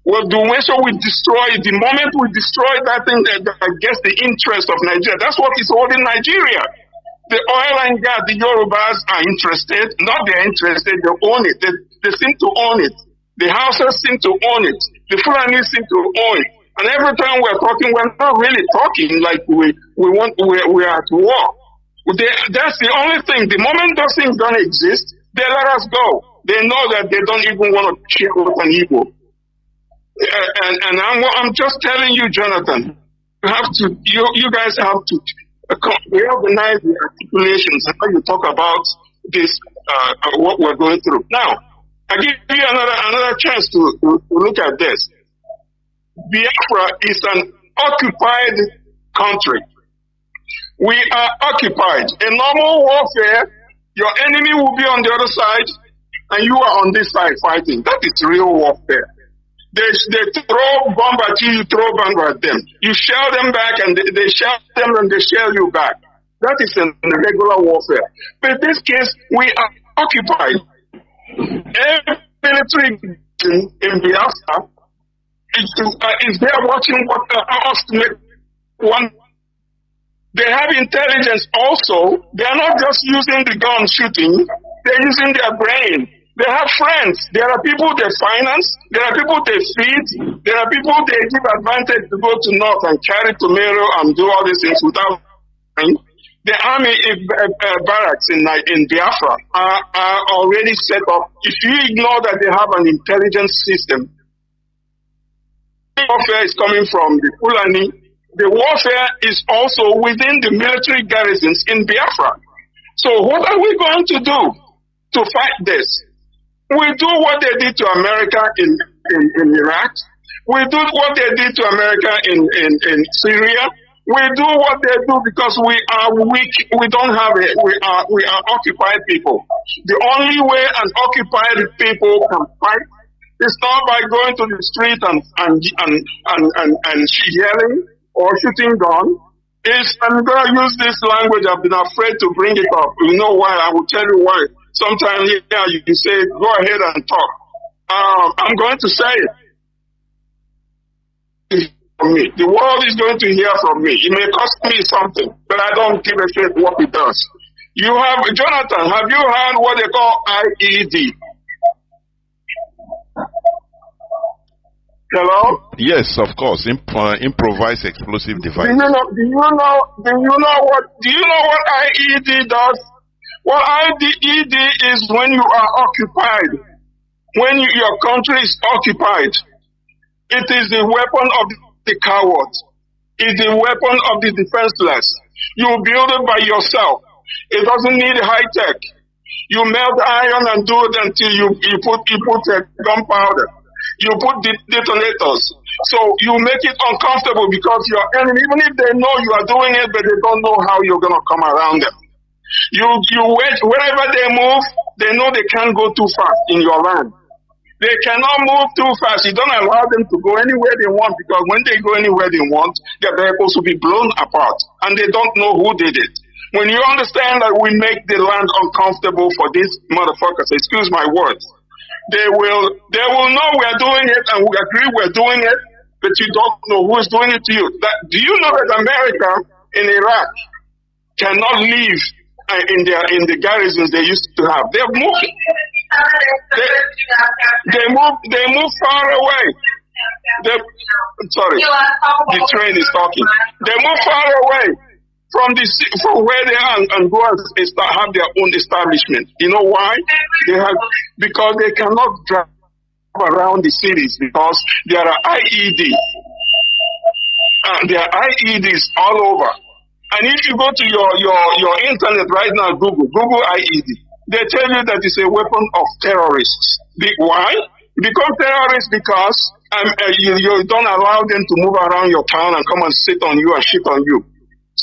We'll make sure we destroy it. The moment we destroy that thing that gets the interest of Nigeria, that's what is holding Nigeria. The oil and gas, the Yorubas are interested. Not they're interested, they own it. They seem to own it. The Hausas seem to own it. The Fulanis seem to own it. And every time we're talking, we're not really talking like we're at war. That's the only thing. The moment those things don't exist, they let us go. They know that they don't even want to share with an Igbo. And I'm just telling you, Jonathan, you guys have to reorganize the articulations and how you talk about this, what we're going through. Now, I give you another chance to look at this. Biafra is an occupied country. We are occupied. In normal warfare, your enemy will be on the other side, and you are on this side fighting. That is real warfare. They throw bomb at you, you throw bomb at them. You shell them back, and they shell them, and they shell you back. That is in regular warfare. But in this case, we are occupied. Every military in Biafra is there watching what us to make one. They have intelligence also. They are not just using the gun shooting. They're using their brain. They have friends. There are people they finance. There are people they feed. There are people they give advantage to go to North and carry tomato and do all these things without. The army barracks in Biafra are already set up. If you ignore that they have an intelligence system, warfare is coming from the Fulani. The warfare is also within the military garrisons in Biafra. So what are we going to do to fight this? We do what they did to America in Iraq. We do what they did to America in Syria. We do what they do because we are weak. We don't have it. We are occupied people. The only way an occupied people can fight is not by going to the street and yelling or shooting gun. I'm going to use this language. I've been afraid to bring it up. You know why? I will tell you why. Sometimes you can say, go ahead and talk. I'm going to say it. From me. The world is going to hear from me. It may cost me something, but I don't give a shit what it does. You have, Jonathan, have you heard what they call IED? Hello? Yes, of course. Improvised explosive device. Do you know what IED does? What IED is when you are occupied, when your country is occupied. It is the weapon of the coward. It's the weapon of the defenseless. You build it by yourself. It doesn't need high tech. You melt iron and do it until you put gunpowder. You put detonators. So you make it uncomfortable because your enemy, even if they know you are doing it, but they don't know how you're going to come around them. You wait, wherever they move, they know they can't go too fast in your land. They cannot move too fast. You don't allow them to go anywhere they want because when they go anywhere they want, their vehicles will be blown apart and they don't know who did it. When you understand that we make the land uncomfortable for these motherfuckers, excuse my words, they will know we're doing it and we agree we're doing it, but you don't know who is doing it to you. Do you know that America in Iraq cannot live in the garrisons they used to have? They've moved. They move far away. The train is talking. They move far away from where they are and go and have their own establishment. You know why? Because they cannot drive around the cities because there are IED. There are IEDs all over. And if you go to your internet right now, Google IED. They tell you that it's a weapon of terrorists. Why? Become terrorists because you don't allow them to move around your town and come and sit on you and shit on you.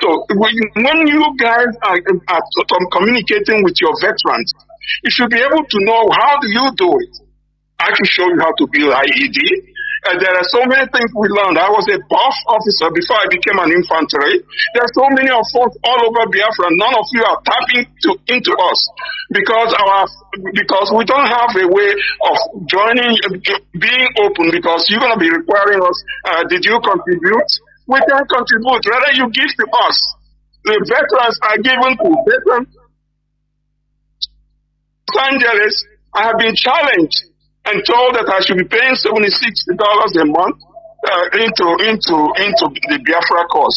So when you guys are communicating with your veterans, you should be able to know how do you do it. I can show you how to build IED. There are so many things we learned. I was a buff officer before I became an infantry. There are so many of us all over Biafra. None of you are tapping into us because we don't have a way of joining, being open because you're going to be requiring us. Did you contribute? We can contribute. Rather, you give to us. The veterans are given to veterans. Los Angeles, I have been challenged and told that I should be paying $76 a month into the Biafra cause.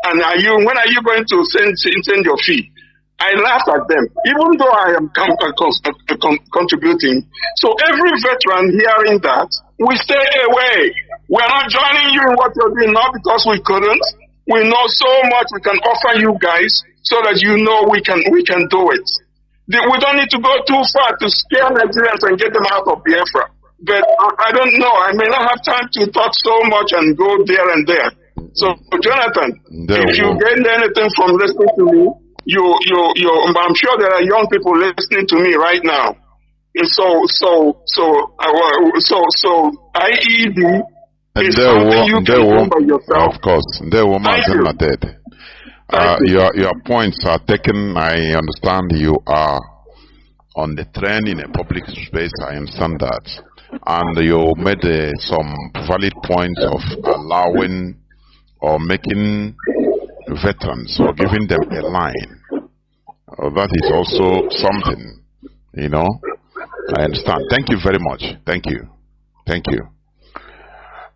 And when are you going to send your fee? I laugh at them, even though I am contributing. So every veteran hearing that, we stay away. We're not joining you in what you're doing, not because we couldn't. We know so much we can offer you guys so that you know we can do it. We don't need to go too far to scare Nigerians and get them out of Biafra. But I don't know. I may not have time to talk so much and go there and there. So, Jonathan, if you gain anything from listening to me, I'm sure there are young people listening to me right now. So IED is something you can do by yourself. Of course, there were not dead. Your points are taken. I understand you are on the train in a public space. I understand that, and you made some valid points of allowing or making veterans or giving them a line. That is also something, you know. I understand. Thank you very much. Thank you.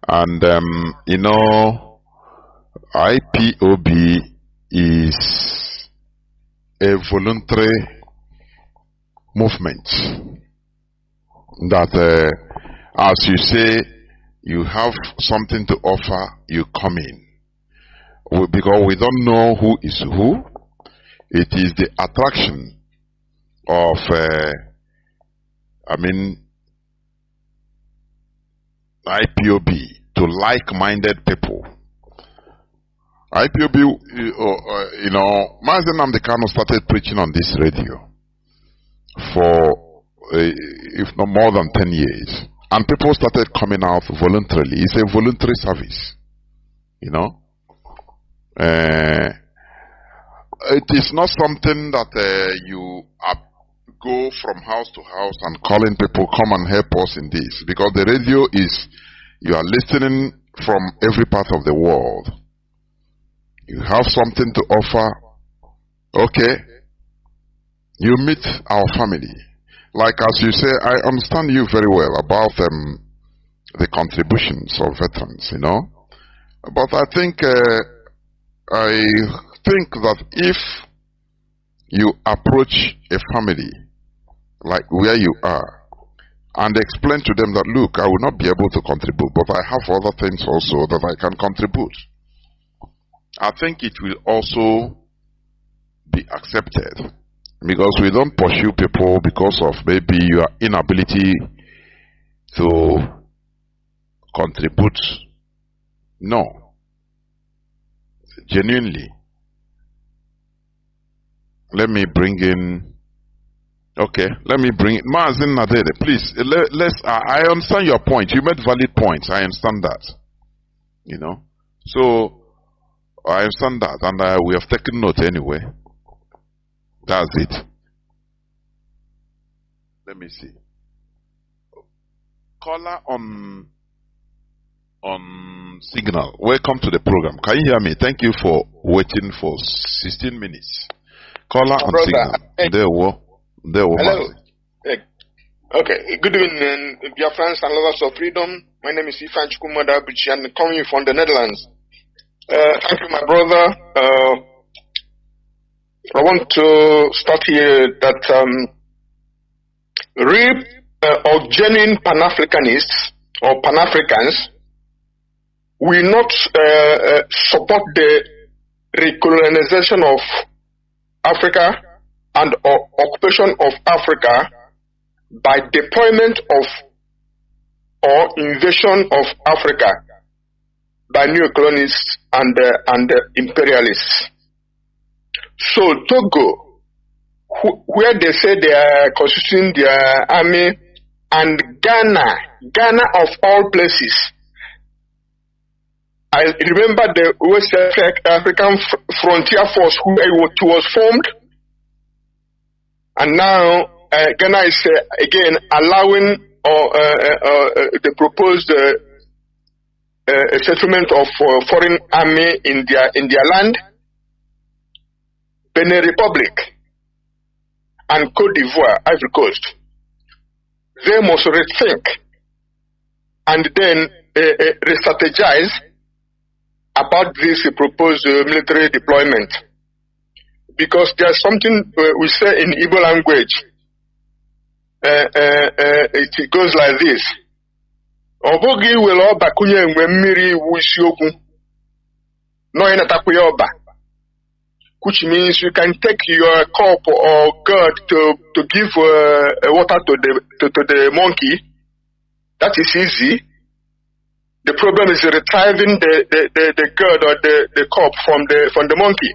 And you know, IPOB is a voluntary movement that, as you say, you have something to offer, you come in. Because we don't know who is who. It is the attraction of IPOB to like-minded people. IPOB, you know, Mazi Nnamdi Kanu started preaching on this radio for, if not more than 10 years. And people started coming out voluntarily. It's a voluntary service, you know. It is not something that you go from house to house and calling people, come and help us in this. Because the radio is, you are listening from every part of the world. You have something to offer. Okay. You meet our family. Like as you say, I understand you very well about the contributions of veterans, you know. But I think that if you approach a family like where you are and explain to them that, look, I will not be able to contribute, but I have other things also that I can contribute, I think it will also be accepted. Because we don't pursue people because of maybe your inability to contribute. No. Genuinely. Let me bring in. Okay, let me bring in Mazi Nnamdi. Please, I understand your point. You made valid points. I understand that. You know. So I understand that, and we have taken note anyway. That's it. Let me see. Caller on signal. Welcome to the program. Can you hear me? Thank you for waiting for 16 minutes. Caller on signal. There were. Hello. Okay. Good evening, Biafrans and lovers of freedom. My name is Ifan Chukwumada Buchi, and coming from the Netherlands. Thank you, my brother. I want to start here that real or genuine Pan-Africanists or Pan-Africans will not support the recolonization of Africa and occupation of Africa by deployment of or invasion of Africa by neo-colonists and imperialists. So Togo, where they say they are constituting their army, and Ghana of all places. I remember the West African Frontier Force who was formed, and now Ghana is again allowing the proposed settlement of foreign army in their land. Benin Republic and Cote d'Ivoire, Ivory Coast, they must rethink and then re-strategize about this proposed military deployment. Because there's something we say in Igbo language. It goes like this. Obogi will oba kunye mmiri wusioku. No inatakuya oba. Which means you can take your cup or gourd to give water to the monkey. That is easy. The problem is retrieving the girl or the cub from the monkey.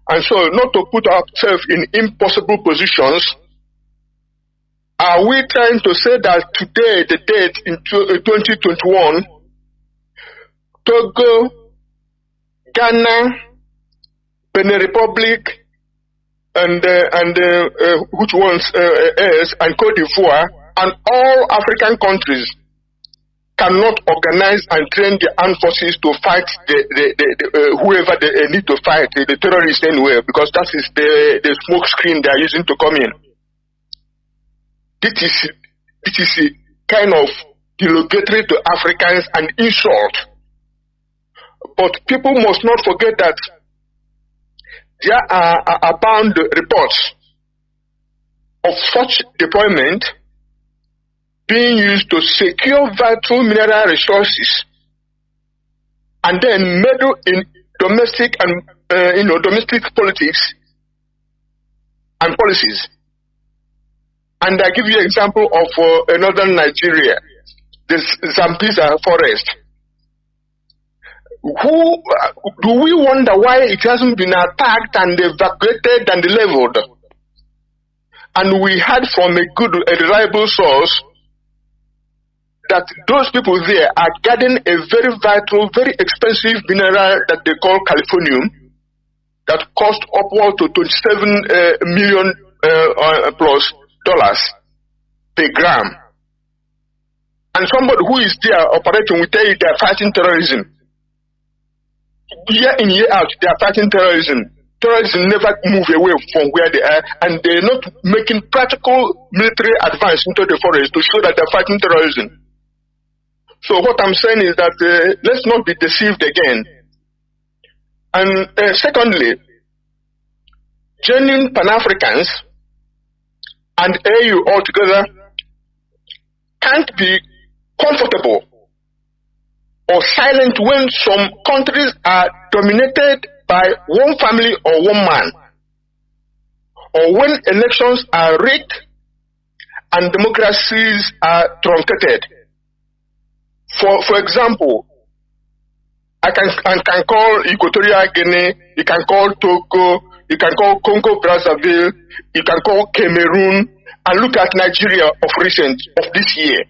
And so, not to put ourselves in impossible positions, are we trying to say that today, the date in 2021, Togo, Ghana, Benin Republic, and which ones else, and Cote d'Ivoire, and all African countries cannot organize and train the armed forces to fight whoever they need to fight, the terrorists anywhere, because that is the smoke screen they are using to come in. This is a kind of derogatory to Africans and insult. But people must not forget that there are abound reports of such deployment being used to secure vital mineral resources and then meddle in domestic and domestic politics and policies. And I give you an example of northern Nigeria, the Zambeza forest. Do we wonder why it hasn't been attacked and evacuated and leveled? And we heard from a good, reliable source that those people there are getting a very vital, very expensive mineral that they call californium that cost upward to $27 million plus dollars per gram. And somebody who is there operating will tell you they are fighting terrorism. Year in, year out, they are fighting terrorism. Terrorism never move away from where they are, and they're not making practical military advance into the forest to show that they're fighting terrorism. So what I'm saying is that let's not be deceived again. And secondly, genuine Pan-Africans and AU altogether can't be comfortable or silent when some countries are dominated by one family or one man, or when elections are rigged and democracies are truncated. For example, I can call Equatorial Guinea, you can call Togo, you can call Congo Brazzaville, you can call Cameroon, and look at Nigeria of this year.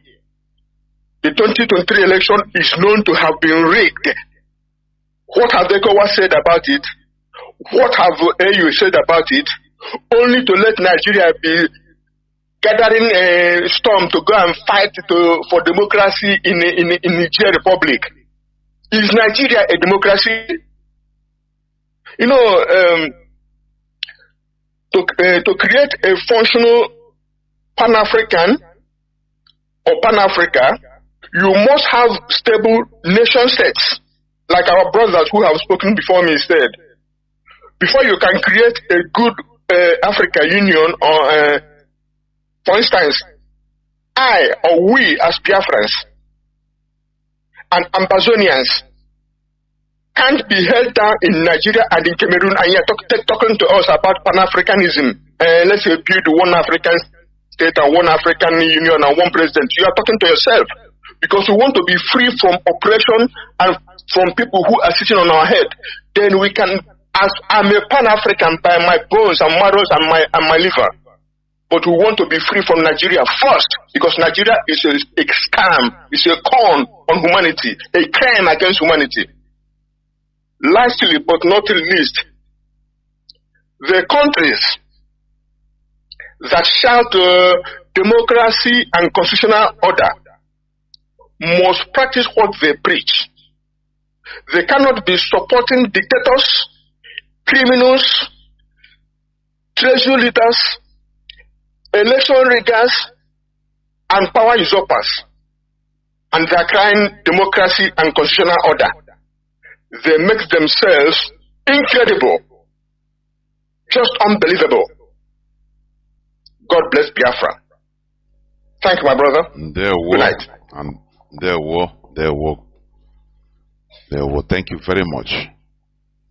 The 2023 election is known to have been rigged. What have ECOWAS said about it? What have AU said about it? Only to let Nigeria be gathering a storm to go and fight for democracy in Niger Republic. Is Nigeria a democracy? You know, to create a functional Pan-African or Pan-Africa, you must have stable nation states, like our brothers who have spoken before me said. Before you can create a good Africa Union, or for instance, I or we as Biafrans and Amazonians can't be held down in Nigeria and in Cameroon, and you're talking to us about Pan-Africanism. Let's say build one African state and one African Union and one president. You are talking to yourself, because we want to be free from oppression and from people who are sitting on our head. Then we can, as I'm a Pan-African by my bones and marrows and my liver, but we want to be free from Nigeria first, because Nigeria is a scam, it's a con on humanity, a crime against humanity. Lastly, but not least, the countries that shout democracy and constitutional order must practice what they preach. They cannot be supporting dictators, criminals, treasury leaders, election riggers, and power usurpers, and they are crying democracy and constitutional order. They make themselves incredible, just unbelievable. God bless Biafra. Thank you, my brother. Good night. And there were. Thank you very much.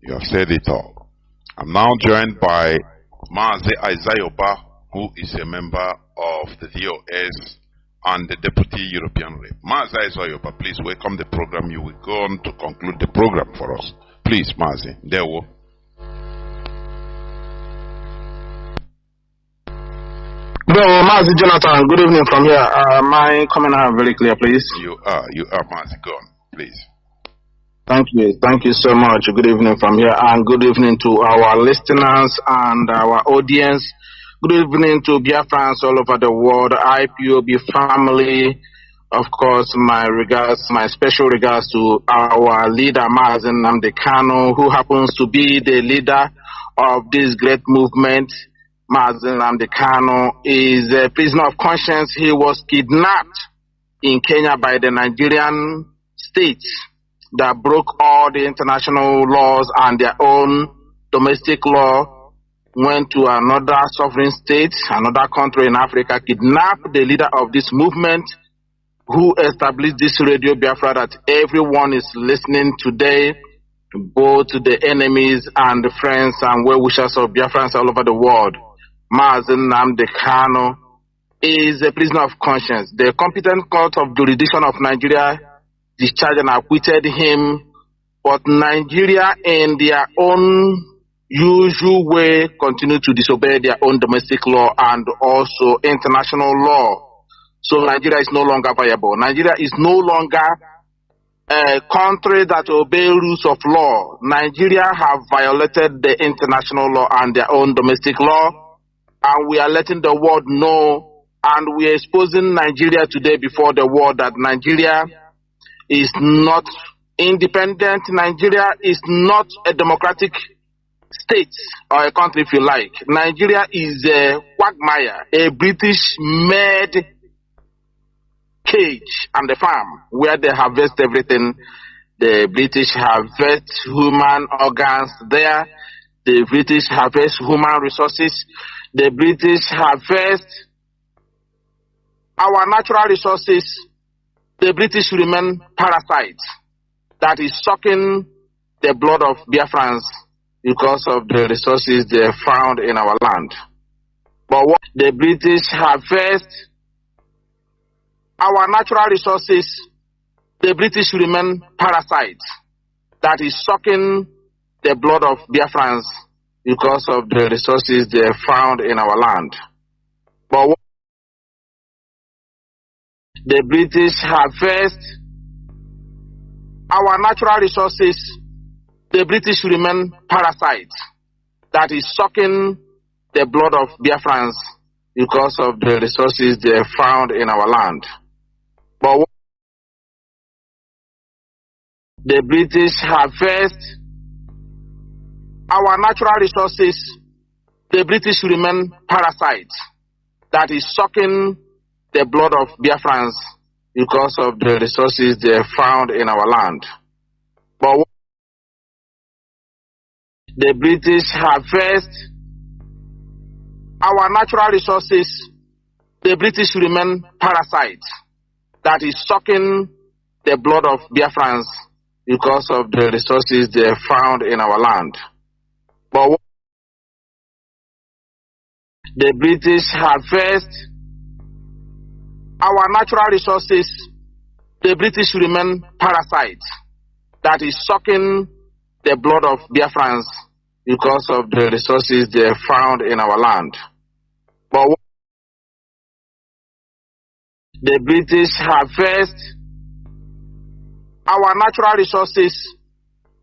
You have said it all. I'm now joined by Mazi Aizayoba, who is a member of the DOS and the Deputy European Rep. Mazi, I saw you, but please welcome the program. You will go on to conclude the program for us. Please, Mazi. There we go. Mazi Jonathan, good evening from here. My comment are very clear, please. You are Mazi. Go on, please. Thank you so much. Good evening from here, and good evening to our listeners and our audience. Good evening to Biafrans all over the world, IPOB family. Of course, my special regards to our leader, Mazi Nnamdi Kanu, who happens to be the leader of this great movement. Mazi Nnamdi Kanu is a prisoner of conscience. He was kidnapped in Kenya by the Nigerian state that broke all the international laws and their own domestic law, went to another sovereign state, another country in Africa, kidnapped the leader of this movement, who established this Radio Biafra that everyone is listening today, both the enemies and the friends and well-wishers of Biafrans all over the world. Mazi Nnamdi Kanu is a prisoner of conscience. The competent court of jurisdiction of Nigeria discharged and acquitted him, but Nigeria in their own usual way continue to disobey their own domestic law and also international law. So Nigeria is no longer viable. Nigeria is no longer a country that obeys rules of law. Nigeria have violated the international law and their own domestic law, and we are letting the world know, and we are exposing Nigeria today before the world that Nigeria is not independent. Nigeria is not a democratic state or a country, if you like. Nigeria is a quagmire, a British-made cage and a farm where they harvest everything. The British harvest human organs there. The British harvest human resources. The British harvest our natural resources. The British remain parasites that is sucking the blood of Biafrans because of the resources they found in our land. But what the British harvest our natural resources, the British remain parasites that is sucking the blood of Biafrans because of the resources they found in our land. But what the British harvest our natural resources, the British remain parasites that is sucking the blood of Biafrans because of the resources they found in our land. But what the British harvest our natural resources, the British remain parasites that is sucking the blood of Biafrans because of the resources they found in our land. But what the British harvest our natural resources, the British remain parasites that is sucking the blood of Biafrans because of the resources they found in our land. But what the British harvest our natural resources, the British remain parasites that is sucking the blood of Biafrans because of the resources they found in our land. But what the British harvest our natural resources,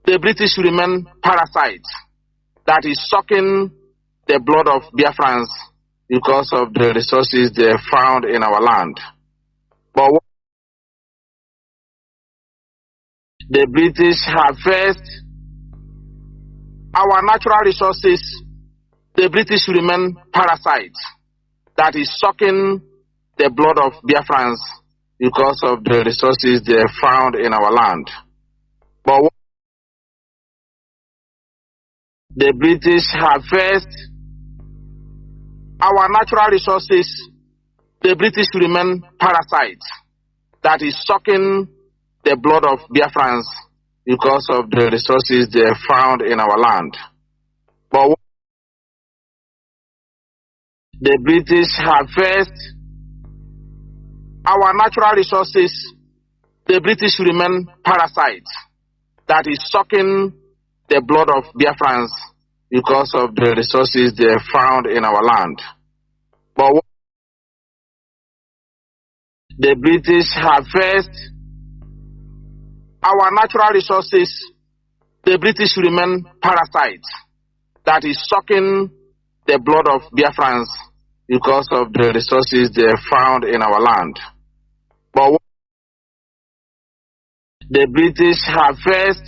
the British remain parasites that is sucking the blood of Biafrans because of the resources they found in our land. But what the British harvest our natural resources, the British remain parasites that is sucking the blood of Biafrans because of the resources they found in our land. But what the British harvest our natural resources, the British remain parasites that is sucking the blood of Biafrans because of the resources they found in our land. But what the British harvest our natural resources, the British remain parasites that is sucking the blood of Biafrans because of the resources they found in our land. But the British have first our natural resources, the British remain parasites that is sucking the blood of Biafrans because of the resources they found in our land. But the British have first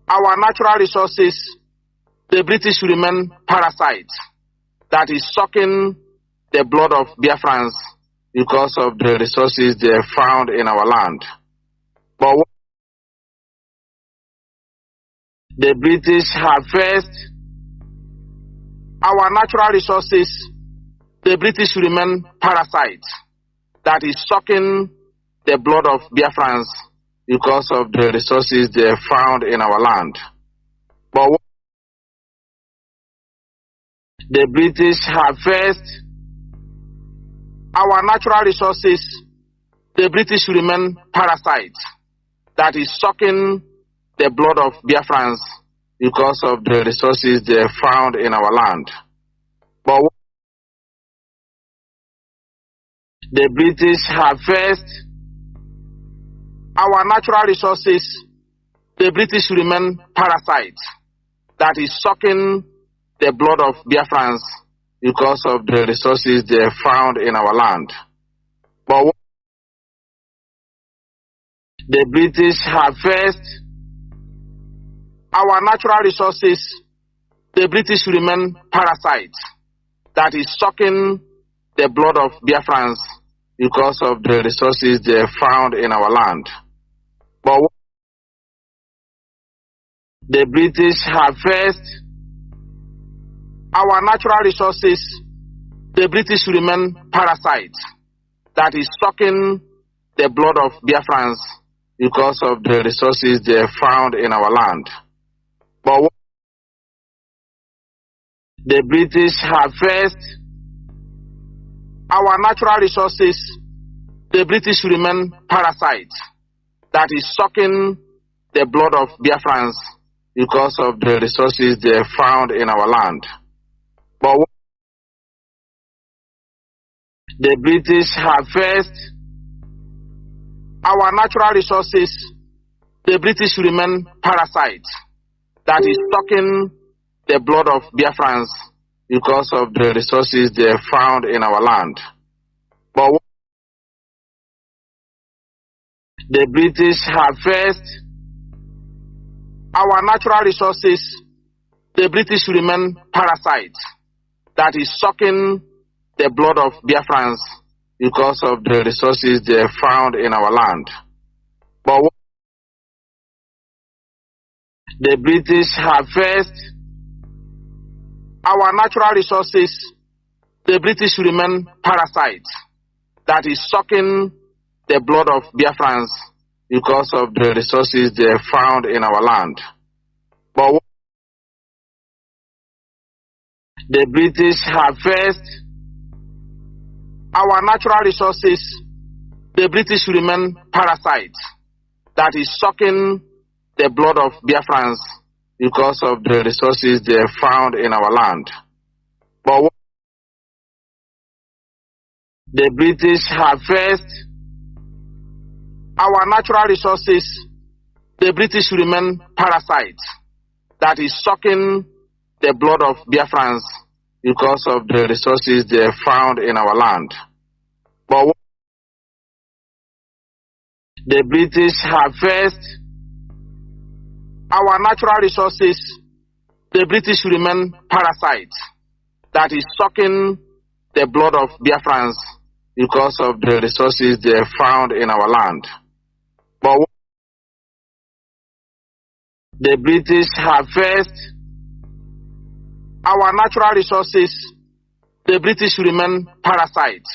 our natural resources, the British remain parasites that is sucking the blood of Biafrans because of the resources they found in our land. But the British have first our natural resources, the British remain parasites that is sucking the blood of Biafrans because of the resources they found in our land. But the British have first our natural resources, the British remain parasites that is sucking the blood of Biafrans because of the resources they found in our land. But the British have first our natural resources, the British remain parasites that is sucking the blood of Biafrans because of the resources they found in our land. But the British have first our natural resources, the British remain parasites that is sucking the blood of Biafrans because of the resources they found in our land. But the British have first our natural resources, the British remain parasites that is sucking the blood of Biafrans because of the resources they found in our land. But the British have first our natural resources, the British remain parasites that is sucking the blood of Biafrans because of the resources they found in our land. But the British have first our natural resources, the British remain parasites that is sucking the blood of Biafrans because of the resources they found in our land. But the British have first our natural resources, the British remain parasites that is sucking the blood of Biafrans because of the resources they found in our land. But the British have first our natural resources, the British remain parasites that is sucking the blood of Biafrans because of the resources they found in our land. But the British have first our natural resources, the British remain parasites that is sucking the blood of Biafrans because of the resources they found in our land. But the British have first our natural resources, the British remain parasites that is sucking the blood of Biafrans because of the resources they found in our land. But the British have first our natural resources, the British remain parasites that is sucking the blood of Biafrans because of the resources they found in our land. But the British have first our natural resources, the British remain parasites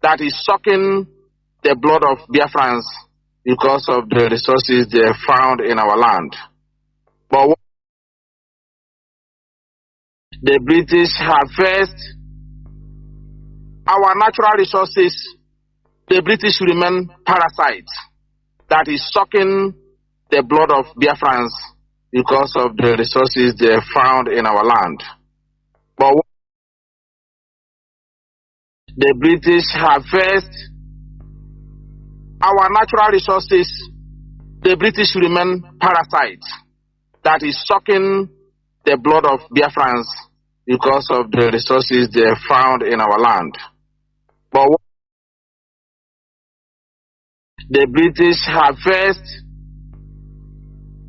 that is sucking the blood of Biafrans because of the resources they found in our land. But the British have first our natural resources, the British remain parasites that is sucking the blood of Biafrans because of the resources they found in our land. But the British harvest our natural resources. The British remain parasites that is sucking the blood of Biafrans because of the resources they found in our land. But the British harvest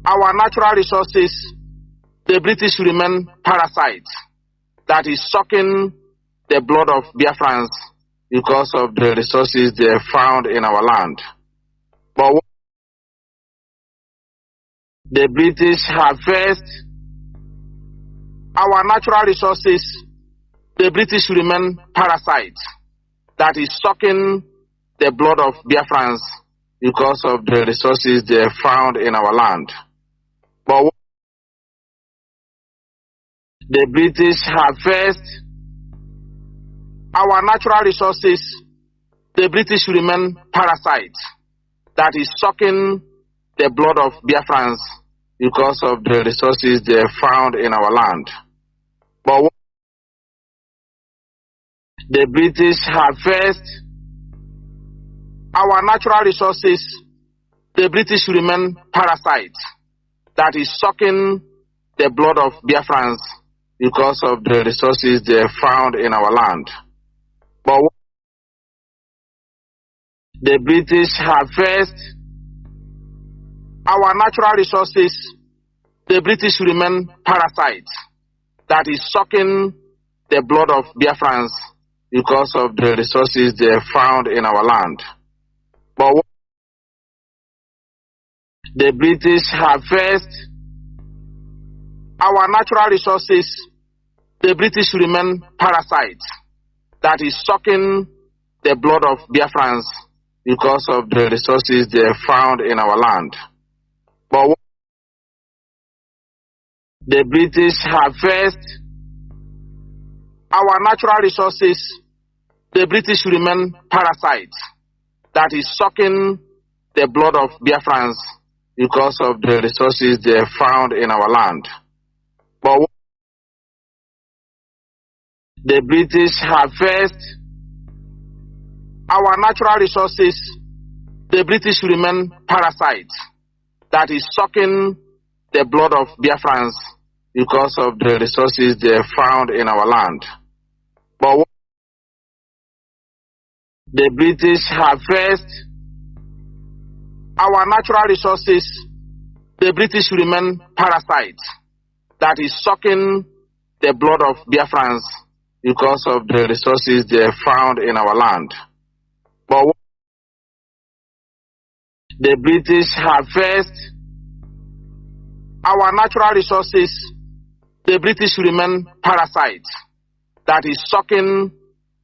our natural resources. The British remain parasites that is sucking the blood of Biafrans because of the resources they found in our land. But the British harvest our natural resources. The British remain parasites that is sucking the blood of Biafrans because of the resources they found in our land. But the British harvest our natural resources. The British remain parasites that is sucking the blood of Biafrans because of the resources they found in our land. But the British harvest our natural resources. The British remain parasites that is sucking the blood of Biafrans because of the resources they found in our land. But the British harvest our natural resources. The British remain parasites that is sucking the blood of Biafrans because of the resources they found in our land. But the British harvest our natural resources. The British remain parasites that is sucking the blood of Biafrans because of the resources they found in our land. But the British harvest our natural resources. The British remain parasites that is sucking the blood of Biafrans because of the resources they found in our land. But the British harvest our natural resources. The British remain parasites that is sucking the blood of Biafrans because of the resources they found in our land. But the British harvest our natural resources. The British remain parasites that is sucking the blood of Biafrans because of the resources they found in our land. But the British harvest our natural resources. The British remain parasites that is sucking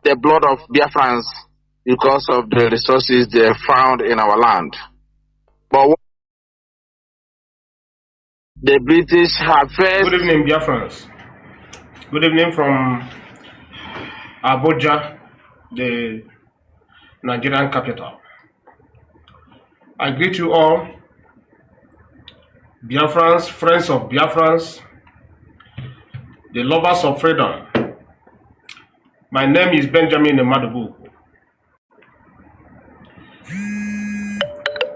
the blood of Biafrans because of the resources they found in our land. But the British harvest. Good evening, Biafrans. Good evening from Abuja, the Nigerian capital. I greet you all, Biafrans, friends of Biafrans, the lovers of freedom. My name is Benjamin Madubu.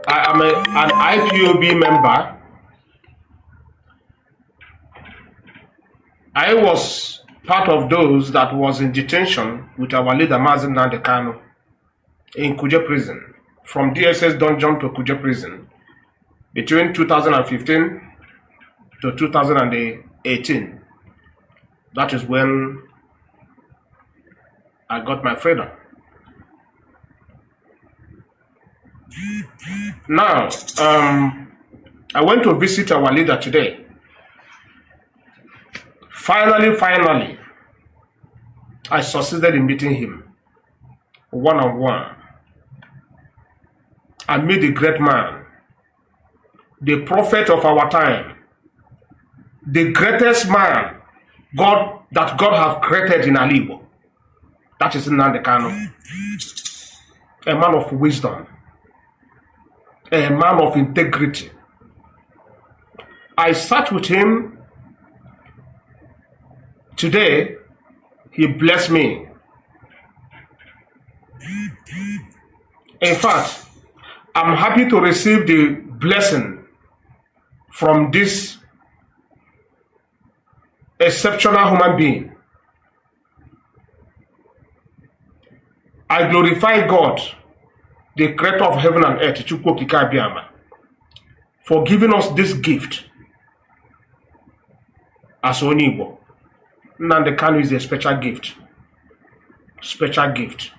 I am an IPOB member. I was part of those that was in detention with our leader Mazi Kanu in Kuje prison, from DSS dungeon to Kuje prison between 2015 to 2018. That is when I got my freedom. Now, I went to visit our leader today. Finally, I succeeded in meeting him one-on-one. I met the great man, the prophet of our time, the greatest man that God has created in Alibo. That is Nnamdi Kanu. a man of wisdom, a man of integrity. I sat with him today. He blessed me. In fact, I'm happy to receive the blessing from this exceptional human being. I glorify God, the creator of heaven and earth, for giving us this gift as Onibo. Nnamdi Kanu is a special gift. Special gift.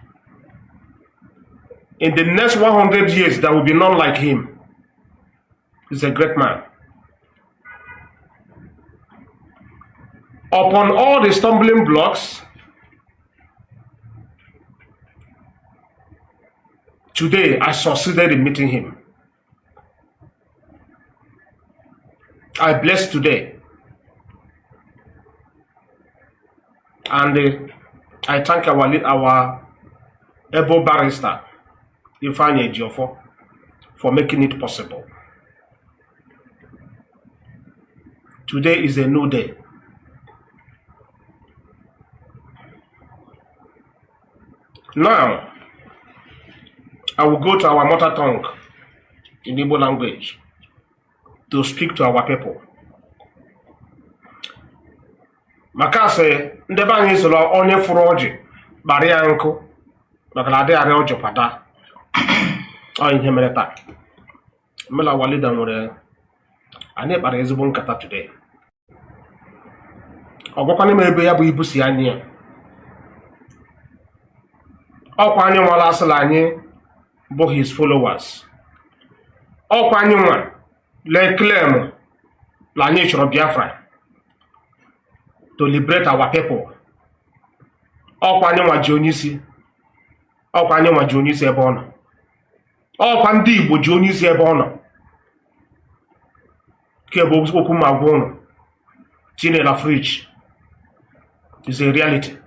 In the next 100 years, there will be none like him. He's a great man. Upon all the stumbling blocks, today I succeeded in meeting him. I bless today. And I thank our able barrister, Ifeanyi Ejiofor, for making it possible. Today is a new day. Now, I will go to our mother tongue in Igbo language to speak to our people. Makase ndebe anyị soro onye furu ọjị gbara ya nkụ maka na adịghị arịa ọjị kwada. Ọ ihe mere taa. Mela Walida nwere anyị kpara ezigbo nkata today. Ọ gwakwana m ebe ya bụ ibu si anyị ya. Ọkwa anyị nwala asịla anyị bụ his followers. Ọkwa anyị nwa le claim la anyị chọrọ Biafra to liberate our people. Ọkwa anyị nwa ji onye isi. Ọkwa anyị nwa ji onye isi ebe ọ nọ. Ọkwa ndị Igbo ji onye isi ebe ọ nọ. Kebe okwu ma gwa ụnụ tinye na fridge is a reality.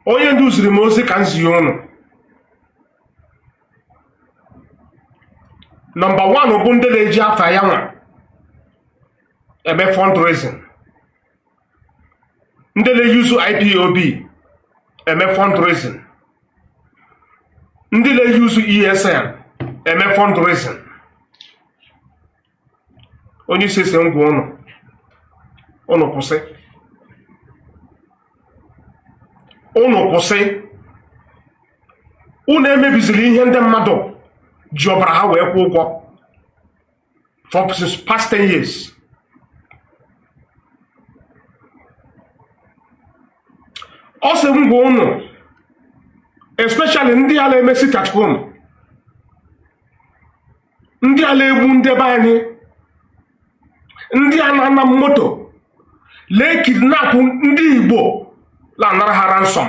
Onye ndu ziri m ozi ka m zie ụnụ. Number 1 bụ ndị na-eji afa ya nwa eme fundraising. Ndị na-use IPOB eme fundraising. Ndị na-use ESN eme fundraising. Onye isi ese ngwa ụnụ kwụsị. Ụnụ kwụsị. Ụnụ emebizili ihe ndị mmadụ ji ọbara ha wee kwụ ụgwọ for past 10 years. Ọ sị ngwa ụnụ, especially ndị ala emesi catcom, ndị ala egbu ndebe anyị, ndị a na-ana moto lee kidnap ndị Igbo la-anara ha ransom,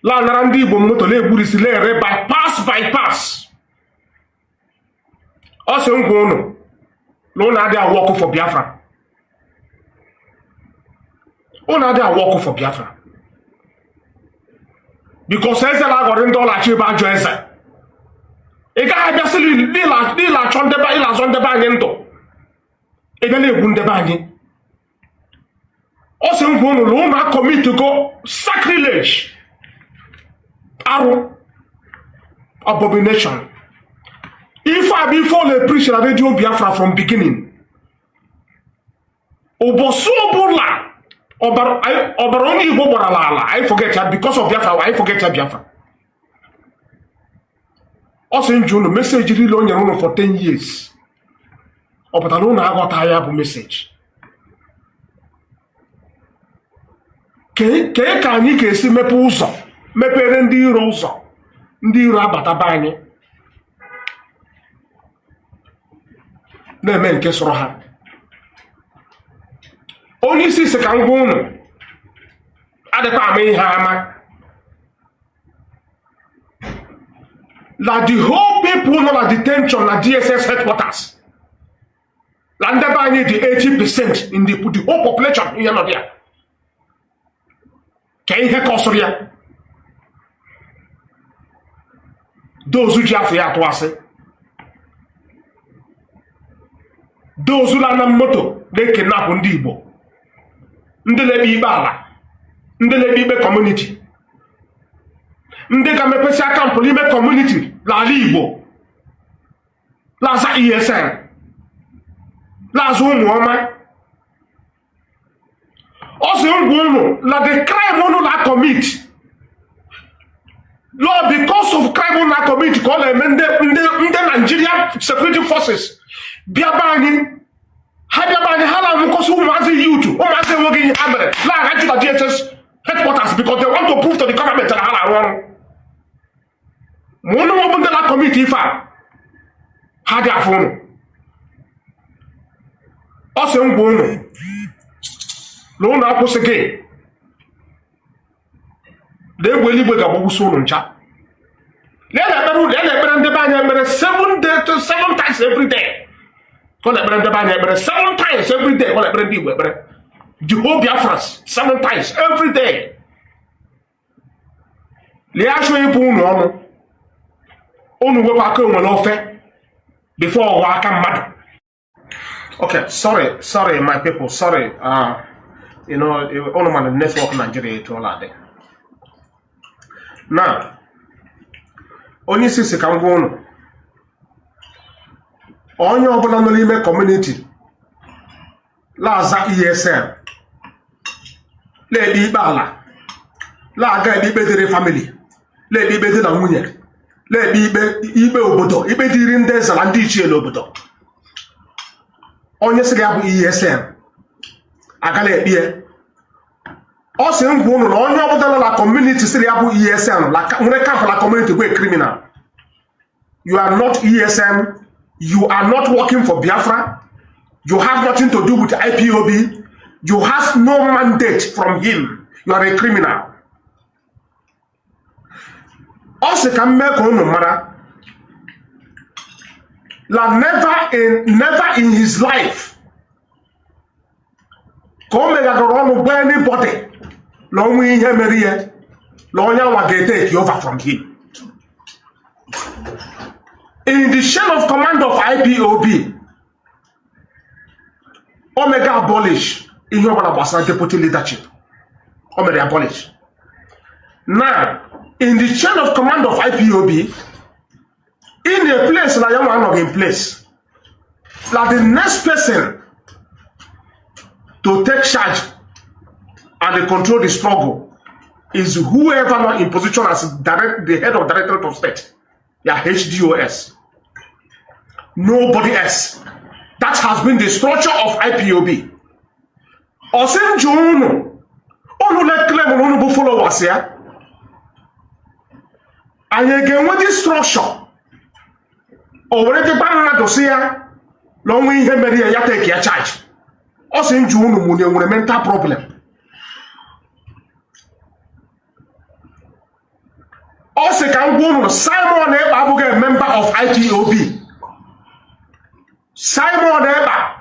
la-anara ndị Igbo moto la-egburisi la-ere bypass. Ọ sị ngwa ụnụ na ụnụ adịghị awụ ọkụ for Biafra. Ụnụ adịghị awụ ọkụ for Biafra because eze na-aghọrị ndị ọlachi ebe ajọ eze. Ị gaghị abịasị n'ịla achọ azọ ndebe anyị ndụ, ị ga na-egbu ndebe anyị. Ọ sị ngwa ụnụ na ụnụ akọmitugo sacrilege, arụ, abomination. If I be for the preach na radio Biafra from beginning, ụbọchị ọbụla ọbara onye Igbo gbara ala, I forget ya because of Biafra, I forget ya Biafra. Ọ sị njụ ụnụ meseji rile o nyere ụnụ for 10 years. Ọ pụtara ụnụ aghọta ya bụ meseji. Kee ka anyị ga-esi mepe ụzọ, mepere ndị iro ụzọ, ndị iro abataba anyị na-eme nke sọrọ ha. Onye isi isi ka ngwa ụnụ adịkwa ama ihe ama. La the whole people nọ na detention na DSS headquarters. La ndebe anyị dị 80% in the whole population ihe nọ there. Can you hear Kosoria? Those who have here to us. Those who are moto, they kidnap Ndibo. Ndelebi Bala. Ndelebi community. Ndega mepesa camp lime community. La Libo. La za ESN. La Zumuoma. Also, la the crime on la commit. Lord, because of crime on la commit, call them the Nigerian security forces. Biabani, Hadabani, Hala, because Mazi you Mazi working in Hammer, La Hajula DSS headquarters because they want to prove to the government that Hala wrong. Mono open the la committee fa Hadiafon. Also, no na post again. They will leave with a boson on chat. Let them 7 times every day. Call it brand the 7 times every day. Call it brand the whole Biafra 7 times every day. Liasho Puno only will back on offer before I come mad. Okay, sorry, my people, sorry. You know, only on the network Nigeria to all that. Now, only since you can go on your Bonamolime community, Laza ESM, Lady Bala, La Gabi Bedere family, Lady Bedena Munye, Lady Ibe Obodo, Ibe Dirindes and Dichi Obodo. Onye Sagabu ESM. Agale here. Also, onye obodo la community still have ESM. Like when come la community we criminal. You are not ESM. You are not working for Biafra. You have nothing to do with IPOB. You have no mandate from him. You are a criminal. Also, can make on matter. Like never in his life. Come make a run of anybody. Long we hear Maria. Long will take over from him. In the chain of command of IPOB, Omega abolish in your deputy leadership. Omega abolish. Now, in the chain of command of IPOB, in a place like you are in place, like the next person to take charge and control the struggle is whoever not in position as the head of Directorate of State, yeah, HDOS. Nobody else. That has been the structure of IPOB. Osen Jono, onu let claim onu followers here. And again with this structure, already banana dossier, long we hear Maria ya take your charge. Osen Jono mune with a mental problem. Also can go on Simon Eba, a member of IPOB. Simon Eba.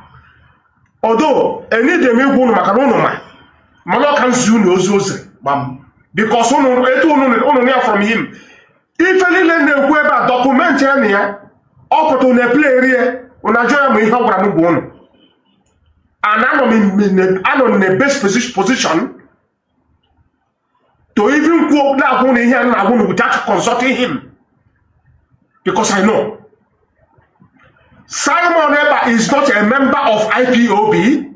Although any de me go no macarono man can soon ozose because ono from him. If any lend the web document here, or to ne play here, on a joy me how I go on. And I'm in the best position to even go down here and without consulting him. Because I know Simon Eba is not a member of IPOB.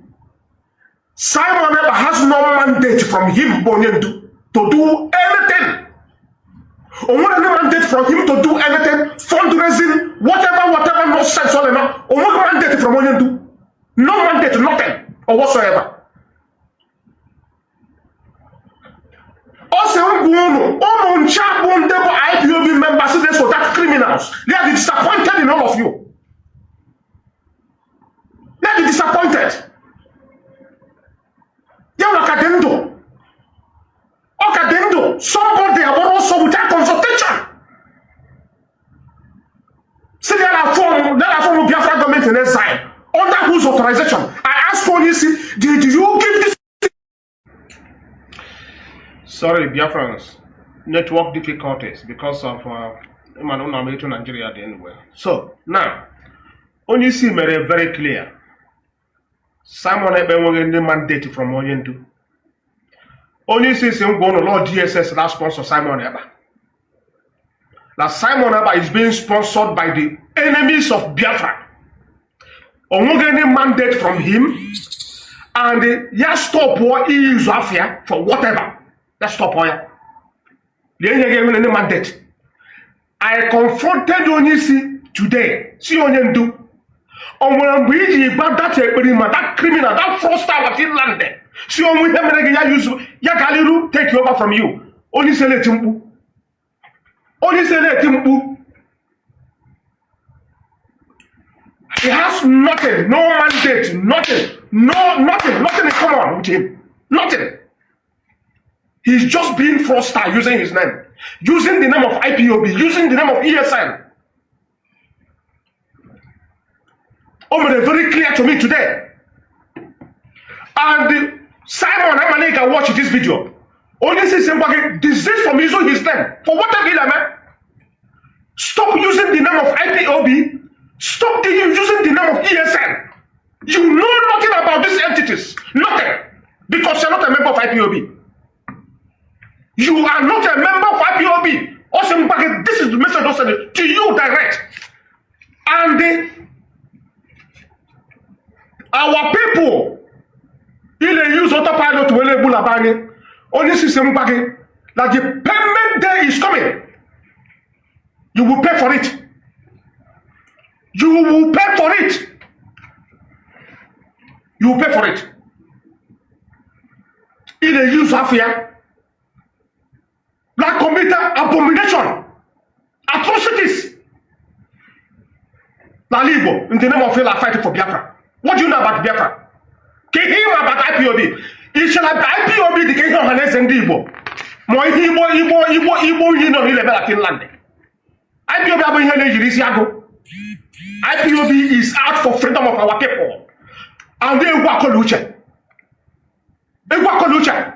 Simon Eba has no mandate from him to do anything. Or no mandate from him to do anything, fundraising, whatever nonsense all enough. Or no mandate from him to do. No mandate, nothing, or whatsoever. Also, IPOB members, so that criminals. They are disappointed in all of you. They are disappointed. They are Okadendo. Somebody also without consultation. See, there are form of Biafra government in exile. Under whose authorization? I ask for you, did you give this? Sorry, Biafrans. Network difficulties because of Nigeria anyway. So now, Onyisi made it very clear. Simon Ebe the mandate from Onyendu. Onyisi is going to Lord DSS last sponsor Simon Eba. Now Simon Eba is being sponsored by the enemies of Biafra. Onwogeni mandate from him, and yes, stop war is Zafia for whatever. Let's stop war. The mandate. I confronted Onyisi today. See Onyendu. On when we about that criminal, that fraudster of Finland. See on we Yakaliru take over from you. Only say let him. Only say let him. He has nothing, no mandate, nothing, nothing is come on with him. Nothing. He's just being fraudster using his name, using the name of IPOB, using the name of ESN. Made it very clear to me today. And Simon Amanika watch this video. Only say somebody desist from using his name for whatever he man. Stop using the name of IPOB. Stop using the name of ESN. You know nothing about these entities. Nothing. Because you're not a member of IPOB. You are not a member of IPOB. Also, this is the message also to you direct. And our people, they use autopilot to enable Abani. Only system that the payment day is coming. You will pay for it. You will pay for it. You will pay for it. In the use of fear, black committed abomination, atrocities. Lalibo, in the name of Allah, fighting for Biafra. What do you know about Biafra? Can you hear about IPOB? It shall have IPOB the King of Hanes and Igbo. More Igbo, you know, in Finland. IPOB, IPOB is out for freedom of our people. And they work on Lucha. They work on Lucha.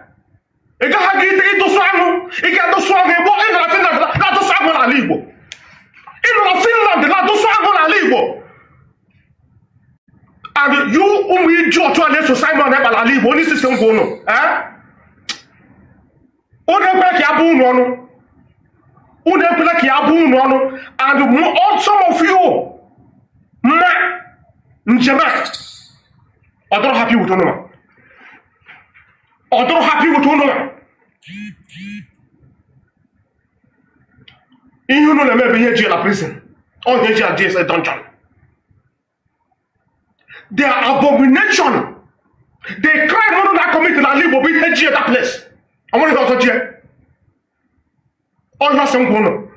They got to get to Swang. They got to Swang. They walk in Finland, not to Swang on Alibo. In Finland, not to Swang on Alibo. And you, we draw to a Simon Eba Alibo, this is some gono. Eh? And all some of you. Njema, I don't happy with Onoma. I don't happy with Onoma. You know the maybe here jail prison. Or here jail JS dungeon. They are abomination. They cry more than I committed and live with here that place. I want to go to jail. All not some gono.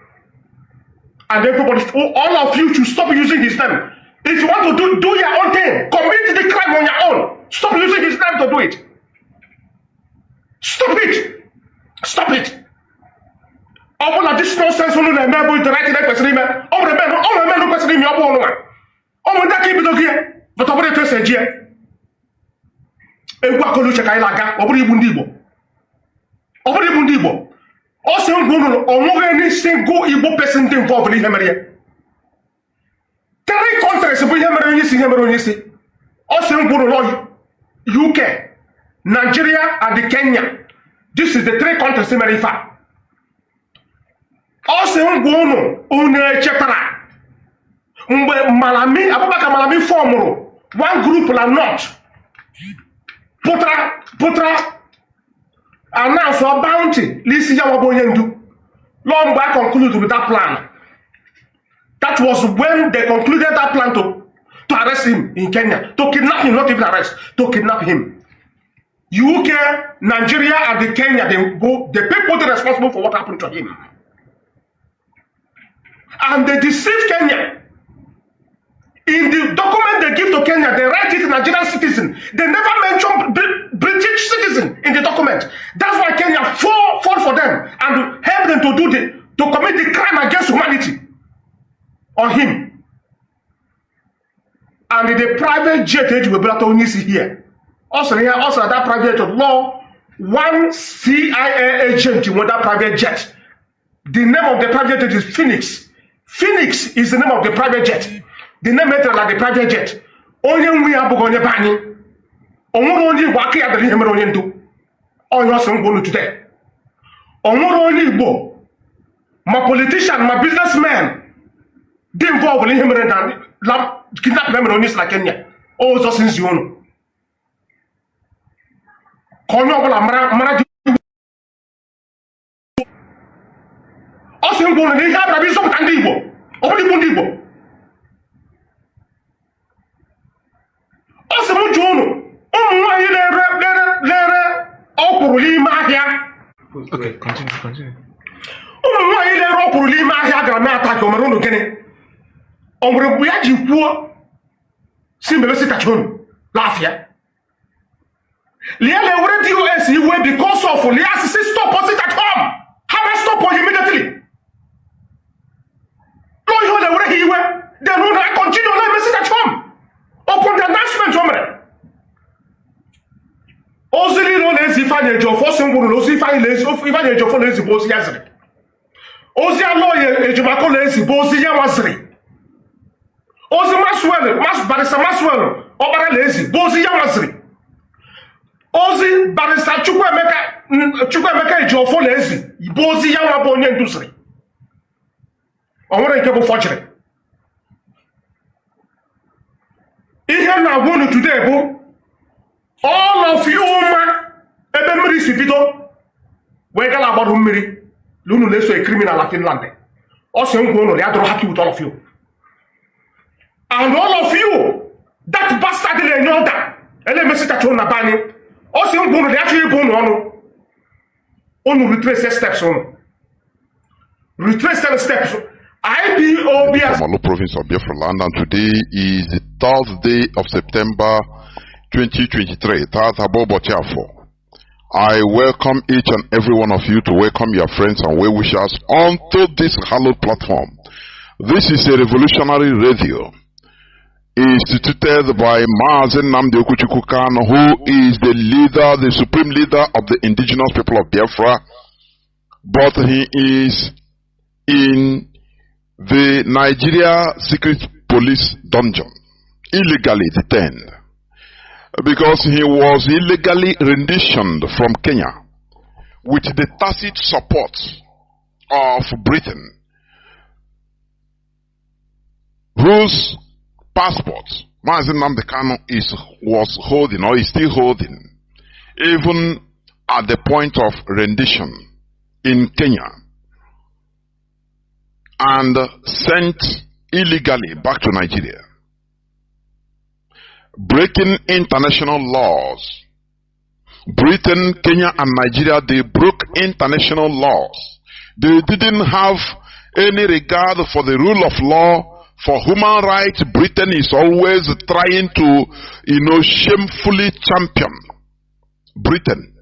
And everybody, all of you should stop using his name. If you want to do your own thing, commit the crime on your own. Stop using his name to do it. Stop it. Stop it. All of this nonsense on the member with the right person. All the men who person in your own one. All that keep it here. But over the person here. A Wakolucha Kailaga, over the Bundibo. Over the Bundibo. Also, or any single Igbo person involved in him. 3 countries we have also UK, Nigeria, and Kenya. This is the 3 countries in America. Also, Malami form one group la not. Putra announce a bounty. Listen, Yawaboyendu. Long back concluded with that plan. That was when they concluded that plan to arrest him in Kenya, to kidnap him, not even arrest, to kidnap him. UK, Nigeria, and the Kenya, they people are responsible for what happened to him. And they deceived Kenya. In the document they give to Kenya, they write it Nigerian citizen. They never mention British citizen in the document. That's why Kenya fall for them and help them to commit the crime against humanity on him. And the private jet will be here. Also that private law one CIA agent with that private jet. The name of the private jet is Phoenix. Phoenix is the name of the private jet. The name is like the private jet. Only we are going to ban. Only walking at the Himmer do. On your son going today. Only Bo. My politician, my businessman. They involve in him and kidnap them on this like Kenya. Oh, so since you know. Also, going to have a bit of Candibo. Only Mundibo. Also, Mujono. Okay, continue. Because of stop us at home. Have I stop immediately? No, you know where he went. Then I continue to sit at home. Open the announcement, Ozili no lazy fanya jo for single lazy fanya lazy of even jo for lazy boss yazri. Ozi lawyer ejumako lazy boss yamazri. Ozi Maswell, Barista Maswell, Obara lazy, boss yamazri. Ozi Barista Chukwemeka jo for lazy, boss yamabonye industry. I want to keep fortunate. Ihe na wonu today go. All of you, Ebemiri Sipito, where can I bother Miri? Lunu leso a criminal like Finland. Also, I'm going to happy with all of you. And all of you, that bastard in the other, and let me sit at home. Also, I'm going to actually go on retrace steps on. Retrace steps. IPOB Malo province of Biafra land, and today is the 3rd day of September 2023. I welcome each and every one of you to welcome your friends and well wishers onto this hallowed platform. This is a revolutionary radio instituted by Mazi Nnamdi Kanu, who is the leader, the supreme leader of the indigenous people of Biafra, but he is in the Nigeria secret police dungeon, illegally detained, because he was illegally renditioned from Kenya with the tacit support of Britain, whose passport Mazi Nnamdi Kanu was holding, or is still holding, even at the point of rendition in Kenya, and sent illegally back to Nigeria, breaking international laws. Britain, Kenya, and Nigeria, they broke international laws. They didn't have any regard for the rule of law, for human rights. Britain is always trying to, shamefully champion Britain.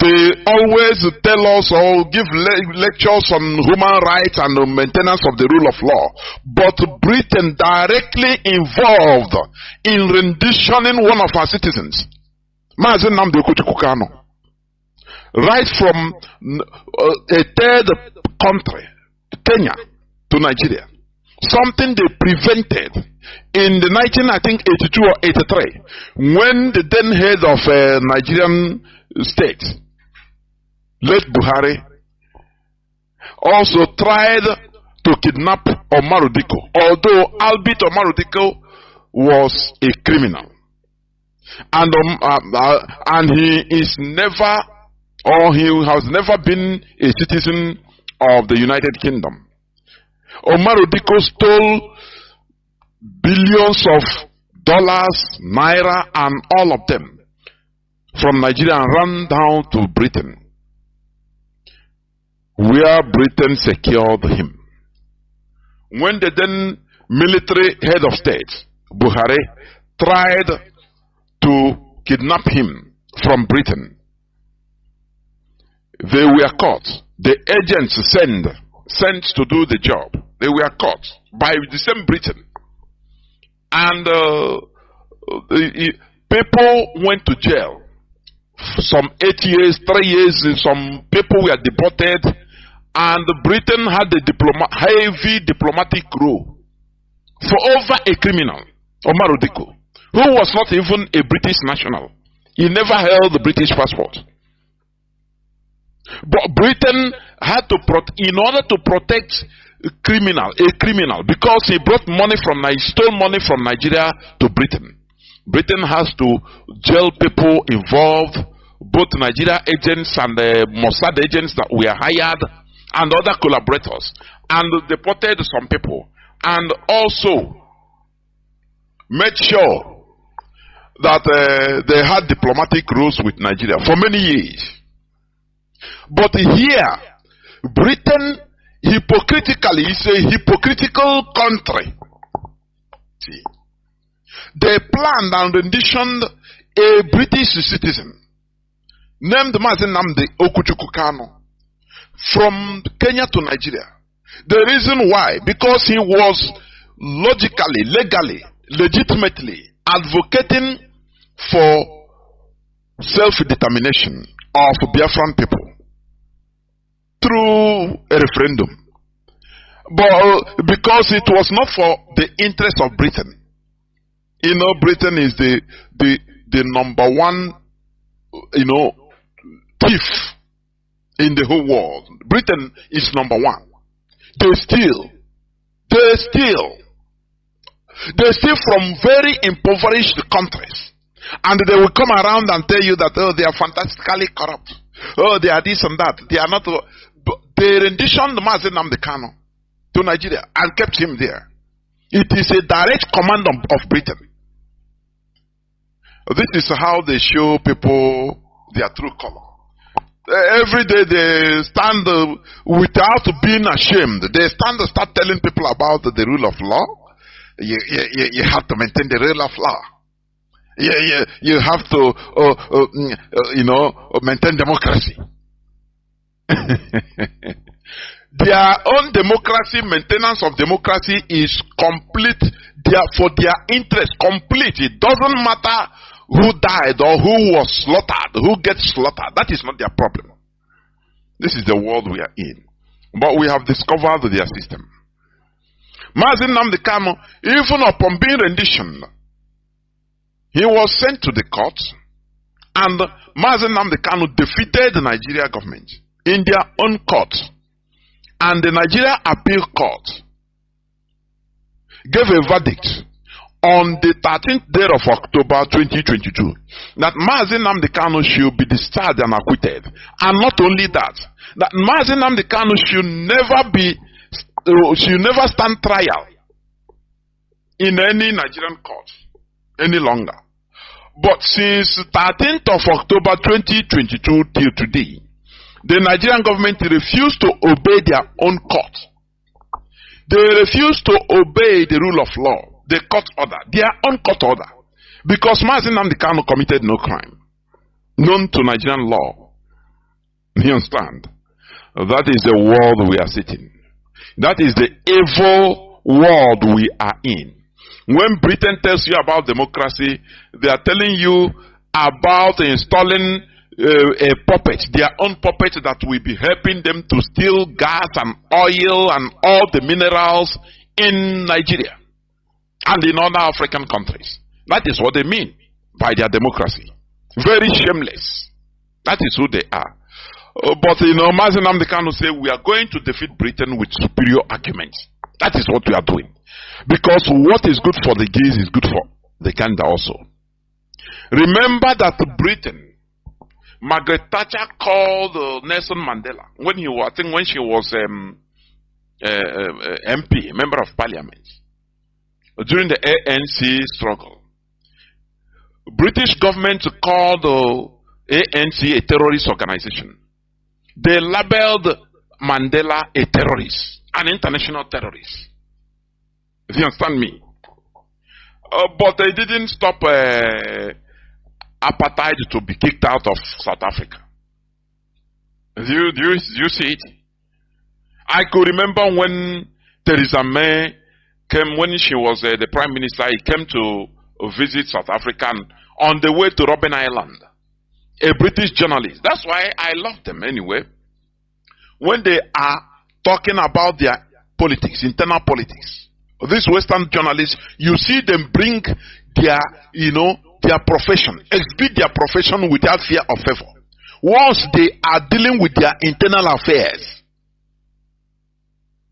They always tell us or give lectures on human rights and the maintenance of the rule of law. But Britain directly involved in renditioning one of our citizens, Mazi Nnamdi Kanu, right from a third country, Kenya, to Nigeria. Something they prevented in the 1982 or 83, when the then head of a Nigerian state, late Buhari, also tried to kidnap Omar Diko, although albeit Omar Diko was a criminal, and he is never, or he has never been a citizen of the United Kingdom. Omar Diko stole billions of dollars, naira, and all of them from Nigeria and ran down to Britain, where Britain secured him. When the then military head of state, Buhari, tried to kidnap him from Britain, they were caught. The agents sent to do the job, they were caught by the same Britain. And people went to jail. some 8 years, 3 years, some people were deported, and Britain had a heavy diplomatic role for over a criminal, Omar Odiko, who was not even a British national. He never held the British passport. But Britain had to, in order to protect a criminal, because he brought money from, he stole money from Nigeria to Britain. Britain has to jail people involved, both Nigeria agents and the Mossad agents that were hired, and other collaborators, and deported some people, and also made sure that they had diplomatic rules with Nigeria for many years. But here, Britain hypocritically is a hypocritical country. See, they planned and renditioned a British citizen named Mazi Nnamdi Kanu from Kenya to Nigeria. The reason why, because he was logically, legally, legitimately advocating for self-determination of Biafran people through a referendum. But because it was not for the interest of Britain. You know, Britain is the number one, thief in the whole world. Britain is number one. They steal from very impoverished countries, and they will come around and tell you that, oh, they are fantastically corrupt, oh, they are this and that. They are not. They renditioned Mazi Nnamdi Kanu to Nigeria and kept him there. It is a direct command of Britain. This is how they show people their true color. Every day they stand without being ashamed. They start telling people about the rule of law. You have to maintain the rule of law. You have to, maintain democracy. Their own democracy, maintenance of democracy is complete. For their interest, complete. It doesn't matter who died or who was slaughtered, who gets slaughtered. That is not their problem. This is the world we are in. But we have discovered their system. Mazi Nnamdi Kanu, even upon being renditioned, he was sent to the court, and Mazi Nnamdi Kanu defeated the Nigeria government in their own court. And the Nigeria Appeal Court gave a verdict on the 13th day of October 2022 that Mazi Nnamdi Kanu should be discharged and acquitted. And not only that Mazi Nnamdi Kanu should never stand trial in any Nigerian court any longer. But since 13th of October 2022 till today, the Nigerian government refused to obey their own court. They refused to obey the rule of law, the court order, their own court order, because Mazi Nnamdi Kanu committed no crime known to Nigerian law. You understand? That is the world we are sitting. That is the evil world we are in. When Britain tells you about democracy, they are telling you about installing a puppet, their own puppet that will be helping them to steal gas and oil and all the minerals in Nigeria and in other African countries. That is what they mean by their democracy. Very shameless. That is who they are. But Mazi Nnamdi Kanu say we are going to defeat Britain with superior arguments. That is what we are doing. Because what is good for the geese is good for the gander also. Remember that Britain, Margaret Thatcher called Nelson Mandela when she was MP, member of parliament, during the ANC struggle. British government called ANC a terrorist organization. They labeled Mandela a terrorist, an international terrorist. If you understand me. But they didn't stop apartheid to be kicked out of South Africa. Do you see it? I could remember when Theresa May came, when she was the prime minister, he came to visit South Africa, and on the way to Robben Island, a British journalist. That's why I love them anyway. When they are talking about their politics, internal politics, these Western journalists, you see them bring their, their profession, exhibit their profession without fear or favor. Once they are dealing with their internal affairs,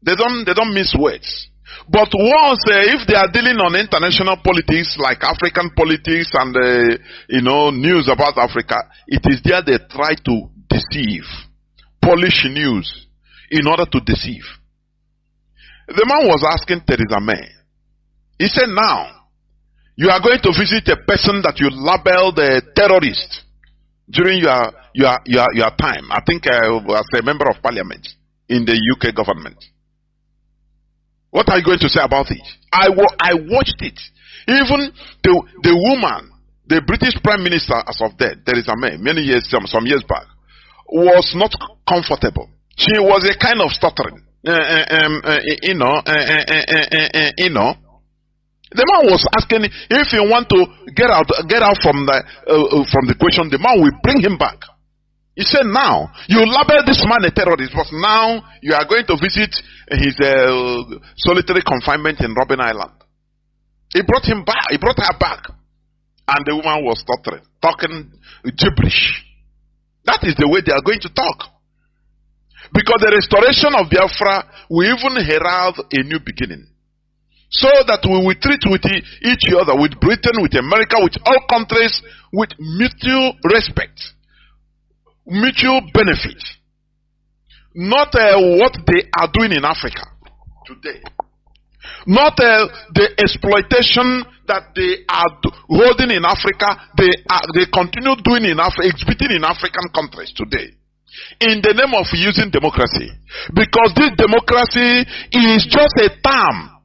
they don't miss words. But once, if they are dealing on international politics, like African politics and, news about Africa, it is there they try to deceive, polish news in order to deceive. The man was asking Theresa May. He said, now, you are going to visit a person that you labeled a terrorist during your time. I think as a member of parliament in the UK government. What are you going to say about it? I watched it. Even the woman, the British Prime Minister as of then, Theresa May, some years back, was not comfortable. She was a kind of stuttering. The man was asking if you want to get out from the question. The man will bring him back. He said, now you label this man a terrorist, but now you are going to visit his solitary confinement in Robben Island. He brought him back. He brought her back, and the woman was stuttering, talking gibberish. That is the way they are going to talk. Because the restoration of Biafra will even herald a new beginning. So that we will treat with each other, with Britain, with America, with all countries, with mutual respect, mutual benefit. Not what they are doing in Africa today. Not the exploitation that they are holding in Africa, they continue doing in Africa, exhibiting in African countries today. In the name of using democracy. Because this democracy is just a term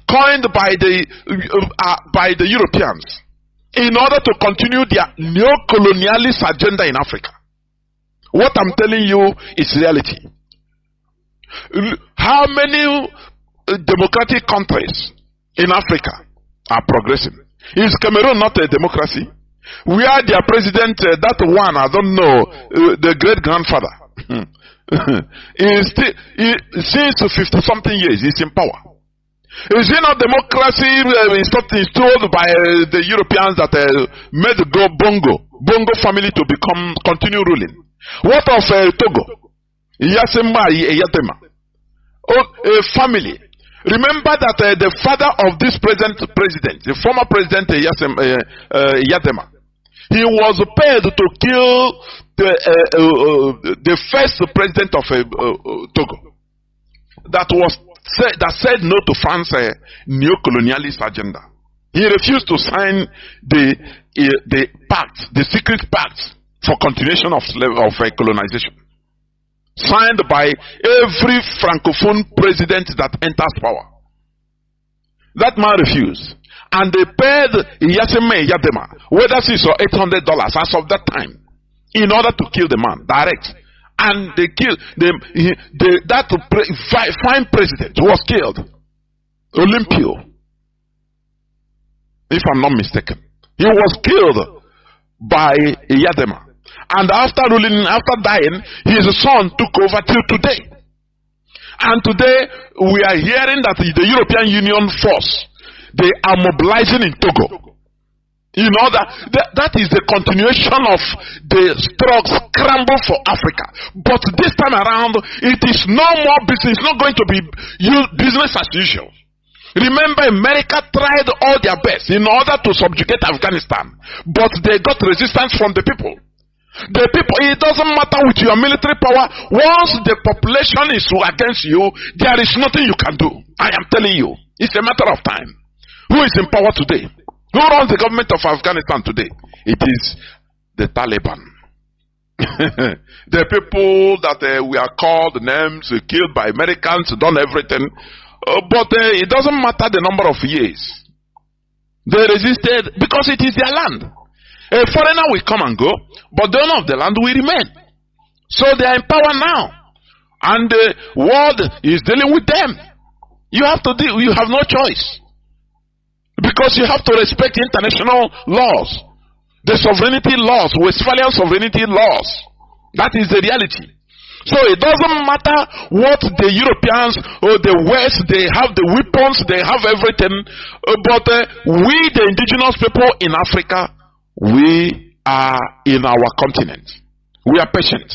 coined by the Europeans in order to continue their neo-colonialist agenda in Africa. What I'm telling you is reality. How many democratic countries in Africa are progressing? Is Cameroon not a democracy? Where their president, that one, I don't know, the great-grandfather, since 50-something years, he's in power. Is it not democracy installed by the Europeans that made Bongo family to continue ruling? What of Togo? Yatema. A family. Remember that the father of this present president, the former president Yatema, he was paid to kill the first president of Togo. That said no to France's neo-colonialist agenda. He refused to sign the pact, the secret pact for continuation of colonization, signed by every francophone president that enters power. That man refused, and they paid Yatema whether $600 or $800 as of that time in order to kill the man direct. And they killed that fine president was killed. Olympio, if I'm not mistaken, he was killed by Yatema. And after dying, his son took over till today. And today we are hearing that the European Union force, they are mobilizing in Togo. You know that is the continuation of the scramble for Africa. But this time around, it is no more business. It's not going to be business as usual. Remember, America tried all their best in order to subjugate Afghanistan, but they got resistance from the people. The people, it doesn't matter with your military power. Once the population is against you, there is nothing you can do. I am telling you, it's a matter of time. Who is in power today? Who runs the government of Afghanistan today? It is the Taliban. The people that we are called names, killed by Americans, done everything. But it doesn't matter the number of years. They resisted because it is their land. A foreigner will come and go, but the owner of the land will remain. So they are in power now. And the world is dealing with them. You have to deal, you have no choice. Because you have to respect international laws. The sovereignty laws, Westphalian sovereignty laws. That is the reality. So it doesn't matter what the Europeans or the West, they have the weapons, they have everything, but we, the indigenous people in Africa, we are in our continent. We are patient.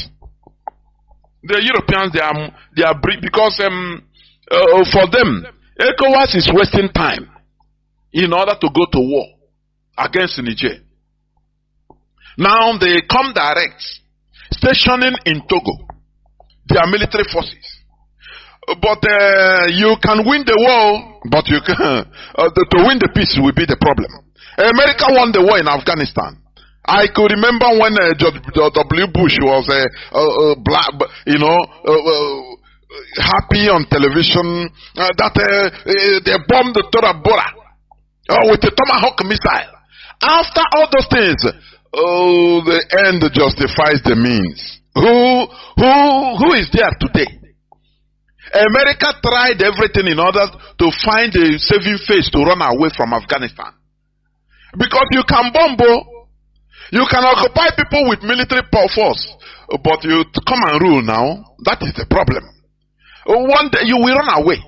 The Europeans, they are because for them, ECOWAS is wasting time in order to go to war against Niger. Now they come direct, stationing in Togo. Their military forces, but you can win the war, but you can to win the peace will be the problem. America won the war in Afghanistan. I could remember when George W. Bush was black, happy on television that they bombed the Tora Bora with a Tomahawk missile. After all those things, the end justifies the means. Who is there today? America tried everything in order to find a saving face to run away from Afghanistan. Because you can bomb, you can occupy people with military force, but you come and rule now. That is the problem. One day you will run away.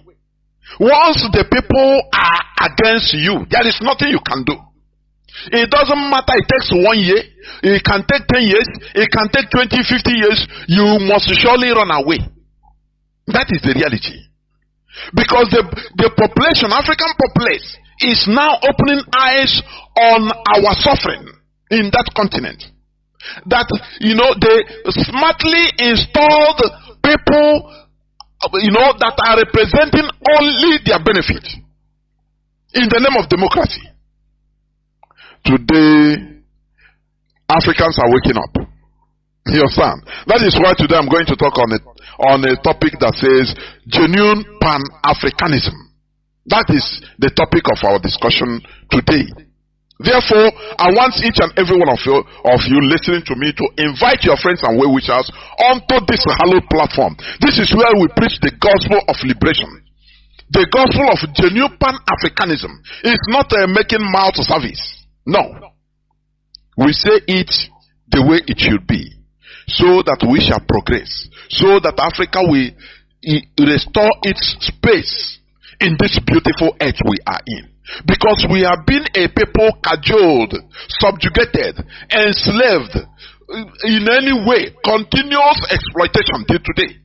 Once the people are against you, there is nothing you can do. It doesn't matter, it takes 1 year, it can take 10 years, it can take 20, 50 years, you must surely run away. That is the reality. Because the population, African populace, is now opening eyes on our suffering in that continent. That, they smartly installed people, that are representing only their benefit in the name of democracy. Today, Africans are waking up. You understand? That is why today I'm going to talk on a topic that says genuine Pan-Africanism. That is the topic of our discussion today. Therefore, I want each and every one of you listening to me to invite your friends and well-wishers onto this hallowed platform. This is where we preach the gospel of liberation. The gospel of genuine Pan-Africanism is not making mouth service. No. We say it the way it should be, so that we shall progress, so that Africa will restore its space in this beautiful earth we are in. Because we have been a people cajoled, subjugated, enslaved, in any way, continuous exploitation till today.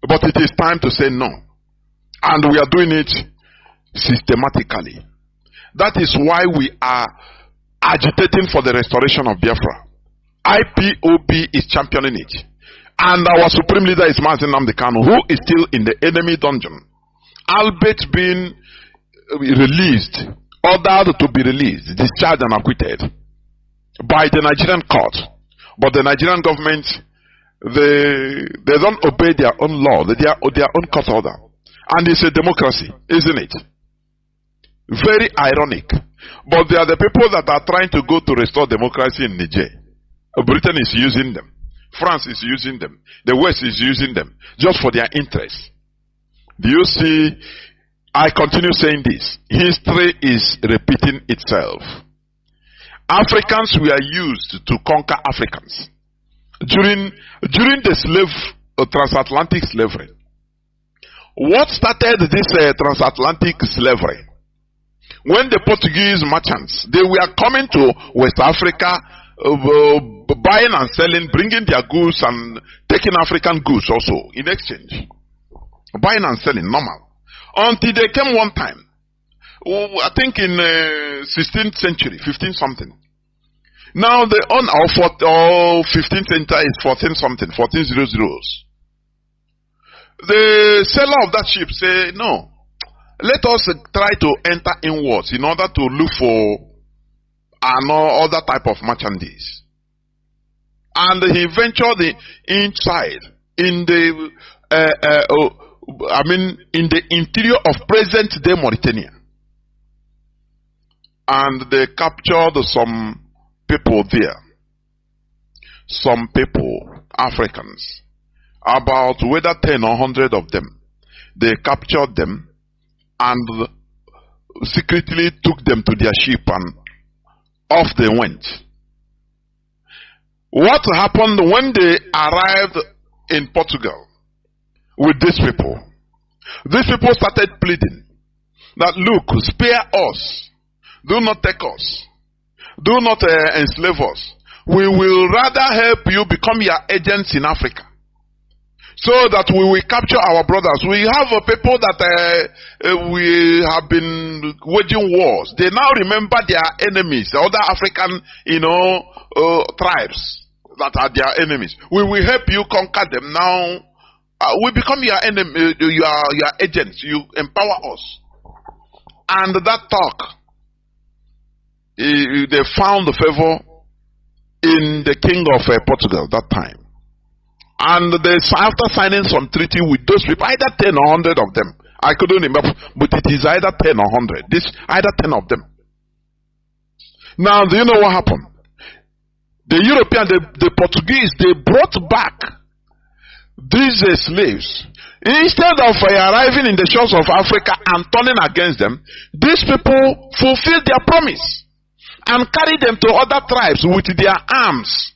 But it is time to say no. And we are doing it systematically. That is why we are agitating for the restoration of Biafra. IPOB is championing it. And our supreme leader is Mazi Nnamdi Kanu, who is still in the enemy dungeon. Albeit being released, ordered to be released, discharged and acquitted by the Nigerian court. But the Nigerian government, they don't obey their own law, their own court order. And it's a democracy, isn't it? Very ironic. But they are the people that are trying to go to restore democracy in Niger. Britain is using them. France is using them. The West is using them just for their interests. Do you see? I continue saying this. History is repeating itself. Africans were used to conquer Africans. During the transatlantic slavery. What started this transatlantic slavery? When the Portuguese merchants, they were coming to West Africa, buying and selling, bringing their goods and taking African goods also in exchange. Buying and selling, normal. Until they came one time, I think in 16th century, 15 something. Now they own our 15th century is 14 something, 1400s. The seller of that ship say, no, let us try to enter inwards in order to look for other type of merchandise. And he ventured inside in the in the interior of present day Mauritania. And they captured some people there. Some people, Africans, about whether 10 or 100 of them. They captured them and secretly took them to their ship and Off they went. What happened when they arrived in Portugal with these people? These people started pleading that, look, spare us. Do not take us. Do not enslave us. We will rather help you become your agents in Africa, so that we will capture our brothers. We have people that we have been waging wars. They now remember their enemies, the other African, tribes that are their enemies. We will help you conquer them. Now we become your enemy, your agents. You empower us. And that talk, they found favor in the king of Portugal that time. And after signing some treaty with those people, either 10 or 100 of them, I couldn't remember, but it is either 10 or 100. Either 10 of them. Now, do you know what happened? The European, the Portuguese, they brought back these slaves. Instead of arriving in the shores of Africa and turning against them, these people fulfilled their promise and carried them to other tribes with their arms.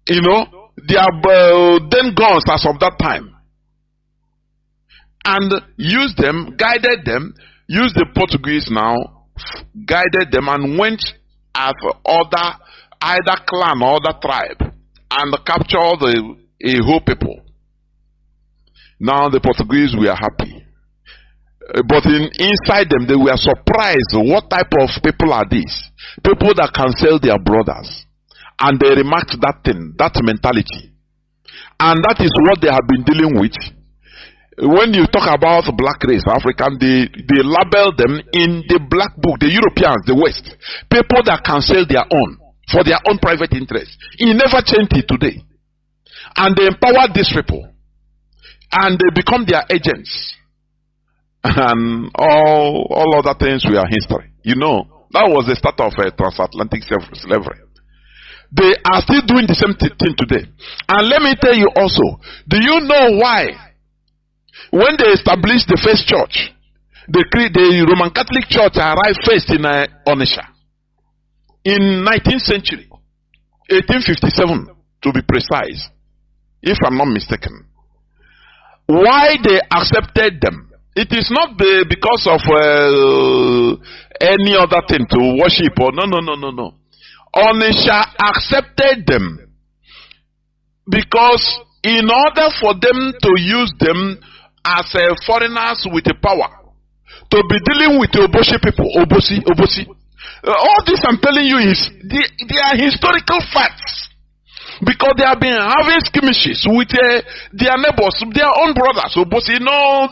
Their then guns as of that time, and used them, guided them, used the Portuguese now, guided them and went as either clan or other tribe and captured a whole people. Now the Portuguese were happy, but inside them they were surprised. What type of people are these? People that can sell their brothers. And they remarked that thing, that mentality. And that is what they have been dealing with. When you talk about black race, African, they label them in the black book, the Europeans, the West. People that can sell their own, for their own private interest. It never changed it today. And they empower these people. And they become their agents. And all other things were history. That was the start of transatlantic slavery. They are still doing the same thing today. And let me tell you also, do you know why? When they established the first church, the Roman Catholic Church arrived first in Onitsha. In 19th century, 1857 to be precise, if I'm not mistaken. Why they accepted them? It is not because of any other thing to worship or no. Onitsha accepted them because in order for them to use them as foreigners with power, to be dealing with Obosi people, Obosi. All this I'm telling you is, they are historical facts. Because they have been having skirmishes with their neighbors, their own brothers. Obosi,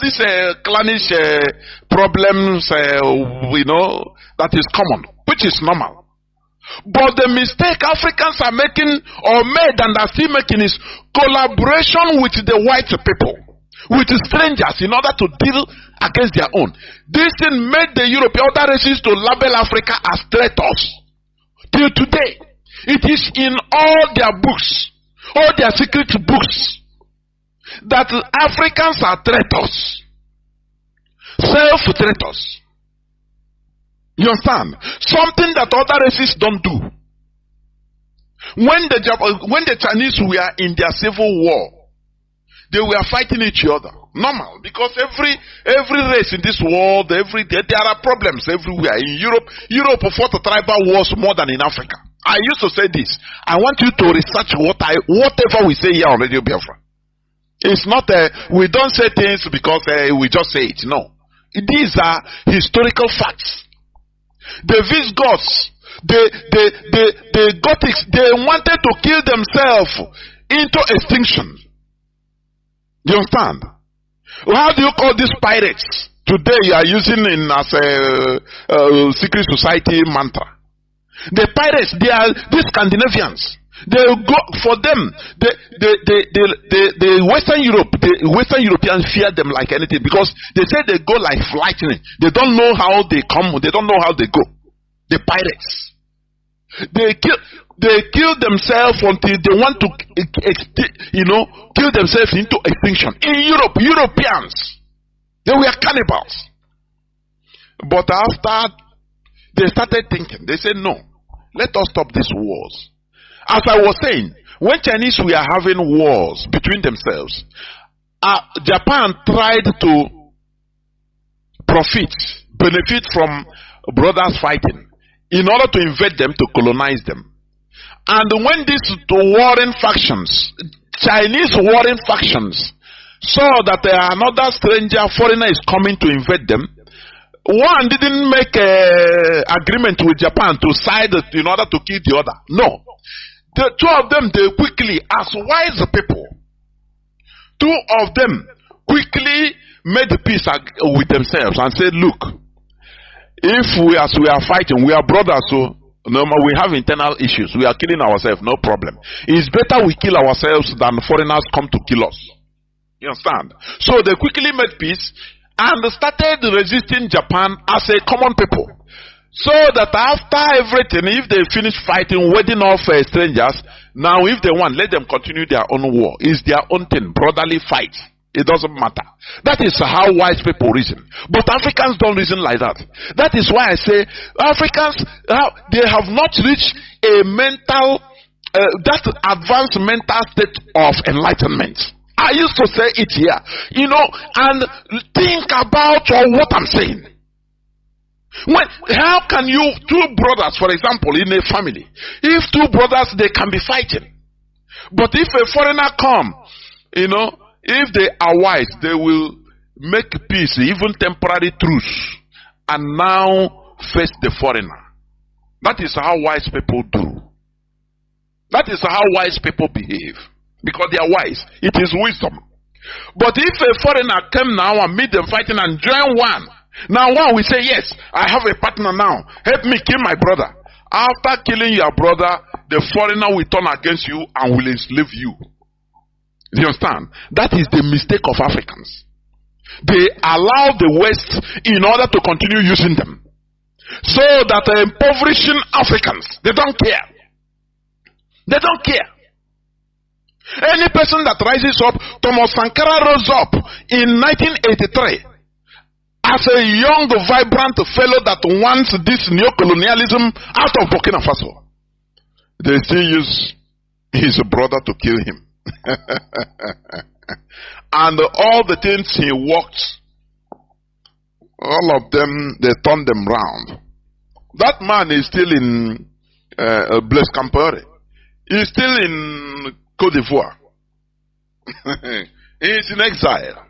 these clannish problems, that is common, which is normal. But the mistake Africans are making, or made and are still making, is collaboration with the white people, with strangers, in order to deal against their own. This thing made the European other races to label Africa as traitors. Till today, it is in all their books, all their secret books, that Africans are traitors, self-traitors. You understand? Something that other races don't do. When the Chinese were in their civil war, they were fighting each other. Normal, because every race in this world, there are problems everywhere. In Europe fought tribal wars more than in Africa. I used to say this. I want you to research whatever we say here on Radio Biafra. It's not we don't say things because we just say it. No, these are historical facts. The Visigoths, the Gothics, they wanted to kill themselves into extinction. You understand? How do you call these pirates? Today you are using it as a secret society mantra. The pirates, they are these Scandinavians. They go for them. The Western Europeans fear them like anything, because they say they go like lightning. They don't know how they come. They don't know how they go. The pirates, they kill themselves until they want to, kill themselves into extinction. In Europe, Europeans, they were cannibals. But after They started thinking. They said, no, let us stop these wars. As I was saying, when Chinese were having wars between themselves, Japan tried to benefit from brothers fighting in order to invade them, to colonize them. And when these warring factions, Chinese warring factions, saw that another stranger, foreigner is coming to invade them, one didn't make an agreement with Japan to side in order to kill the other. No. The two of them, they quickly, as wise people, two of them quickly made peace with themselves and said, look, if we are fighting, we are brothers, so no, we have internal issues, we are killing ourselves, no problem. It's better we kill ourselves than foreigners come to kill us. You understand? So they quickly made peace and started resisting Japan as a common people. So that after everything, if they finish fighting, wedding off strangers, now if they want, let them continue their own war. It's their own thing, brotherly fight. It doesn't matter. That is how wise people reason. But Africans don't reason like that. That is why I say Africans, they have not reached a mental, that advanced mental state of enlightenment. I used to say it here, you know, and think about what I'm saying. How can you, two brothers, for example, in a family, if two brothers, they can be fighting. But if a foreigner come, you know, if they are wise, they will make peace, even temporary truce, and now face the foreigner. That is how wise people do. That is how wise people behave. Because they are wise. It is wisdom. But if a foreigner come now and meet them fighting and join one, now one will say, yes, I have a partner now. Help me kill my brother. After killing your brother, the foreigner will turn against you and will enslave you. Do you understand? That is the mistake of Africans. They allow the West in order to continue using them. So that impoverishing Africans, they don't care. They don't care. Any person that rises up, Thomas Sankara rose up in 1983 as a young, vibrant fellow that wants this neo-colonialism out of Burkina Faso. They still use his brother to kill him. And all the things he worked, all of them, they turned them round. That man is still in Blaise Compaoré. He's still in Côte d'Ivoire. He's in exile.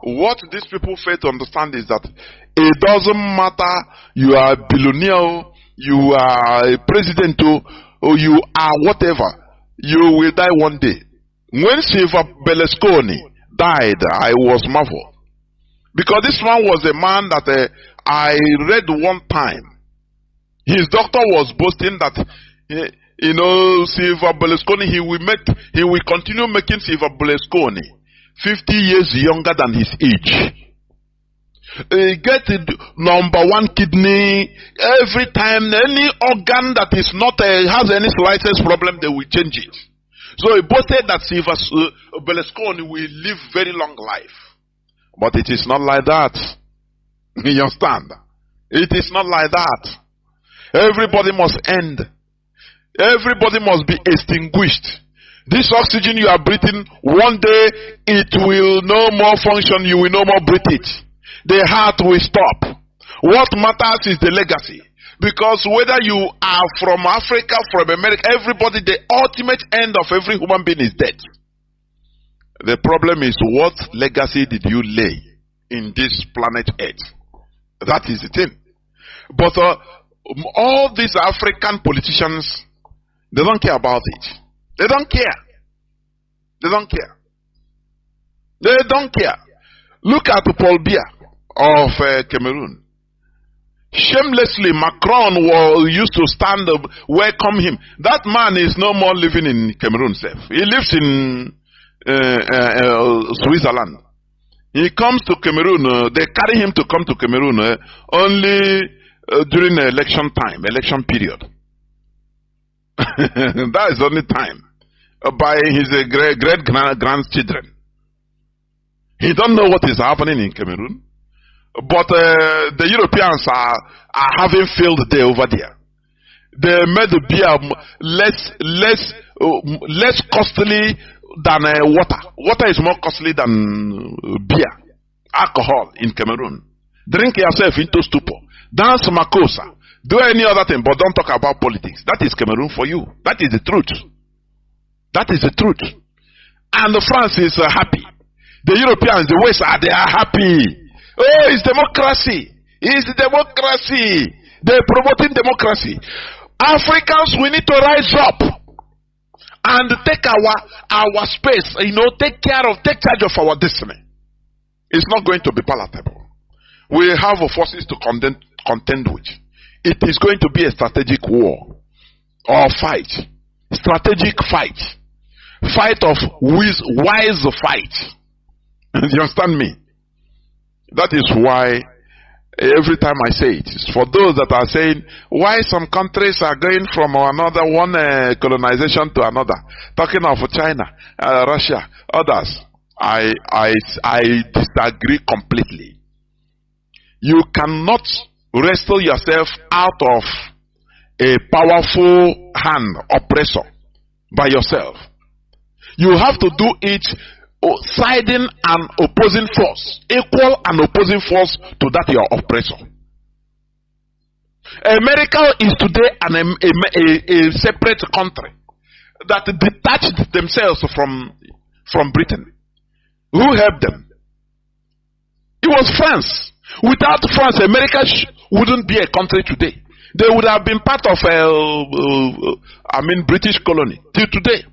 What these people fail to understand is that it doesn't matter you are a billionaire, you are a president, or you are whatever. You will die one day. When Silva Berlusconi died, I was marveled. Because this man was a man that I read one time. His doctor was boasting that, you know, Silva Berlusconi, he will continue making Silva Berlusconi 50 years younger than his age. Get #1 kidney every time. Any organ that is not has any slightest problem, they will change it. So he boasted that Silva Berlusconi will live very long life, but it is not like that. You understand? It is not like that. Everybody must end. Everybody must be extinguished. This oxygen you are breathing, one day it will no more function. You will no more breathe it. The heart will stop. What matters is the legacy. Because whether you are from Africa, from America, everybody, the ultimate end of every human being is death. The problem is, what legacy did you lay in this planet Earth? That is the thing. But all these African politicians, they don't care about it. They don't care. They don't care. They don't care. Look at Paul Biya of Cameroon. Shamelessly, Macron used to stand up, welcome him. That man is no more living in Cameroon self. He lives in Switzerland. He comes to Cameroon. They carry him to come to Cameroon only during election time, election period. That is only time. By his great grandchildren. He don't know what is happening in Cameroon. But the Europeans are having field day over there. They made the beer less costly than water. Water is more costly than beer, alcohol in Cameroon. Drink yourself into stupor. Dance makosa. Do any other thing, but don't talk about politics. That is Cameroon for you. That is the truth. That is the truth. And France is happy. The Europeans, the West, they are happy. Oh, it's democracy. It's democracy. They're promoting democracy. Africans, we need to rise up and take our space, take charge of our destiny. It's not going to be palatable. We have forces to contend with. It is going to be a strategic war or fight. Strategic fight. Fight of wise fight. You understand me? That is why every time I say it, it's for those that are saying why some countries are going from one colonization to another, talking of China, Russia, others. I disagree completely. You cannot wrestle yourself out of a powerful hand oppressor by yourself. You have to do it siding an opposing force, equal and opposing force to that your oppressor. America is today a separate country that detached themselves from Britain. Who helped them? It was France. Without France, America wouldn't be a country today. They would have been part of British colony till today.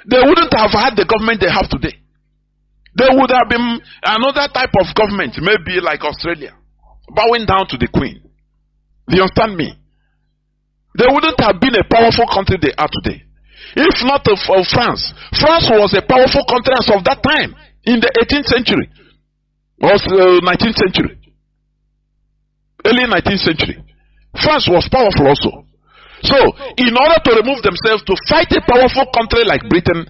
They wouldn't have had the government they have today. There would have been another type of government, maybe like Australia, bowing down to the Queen. Do you understand me? They wouldn't have been a powerful country they are today. If not for France. France was a powerful country as of that time, in the 18th century, or 19th century, early 19th century. France was powerful also. So, in order to remove themselves to fight a powerful country like Britain,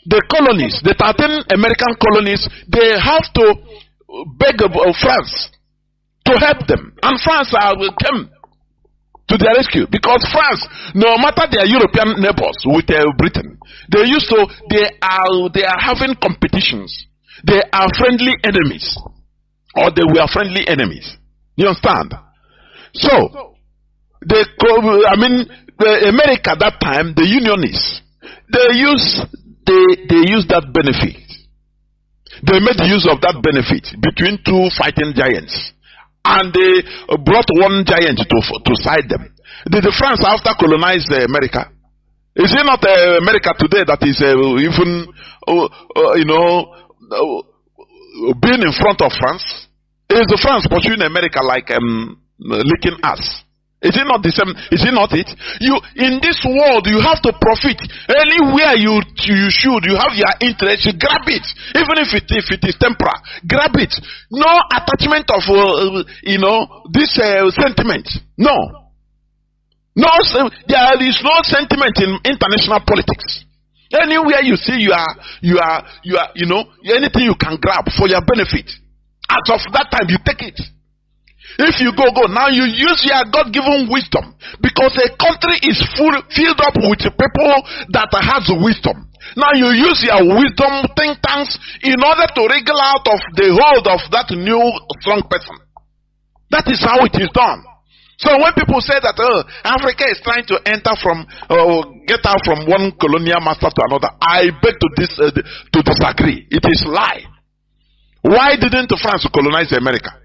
the colonies, the 13 American colonies, they have to beg France to help them. And France came to their rescue. Because France, no matter their European neighbors with Britain, they are having competitions. They are friendly enemies. Or they were friendly enemies. You understand? So, the America that time, the Unionists, they use that benefit. They made use of that benefit between two fighting giants, and they brought one giant to side them. Did the France after colonize America? Is it not America today that is even being in front of France? Is the France pursuing America like licking us? Is it not the same? Is it not it? You in this world, you have to profit. Anywhere you should, you have your interest, you grab it. Even if it is temporal, grab it. No attachment of this sentiment. No, there is no sentiment in international politics. Anywhere you see, you are anything you can grab for your benefit. As of that time, you take it. If you go, now you use your God-given wisdom, because a country is filled up with people that has wisdom. Now you use your wisdom think tanks in order to wriggle out of the hold of that new strong person. That is how it is done. So when people say that Africa is trying to get out from one colonial master to another, I beg to disagree. It is lie. Why didn't France colonize America?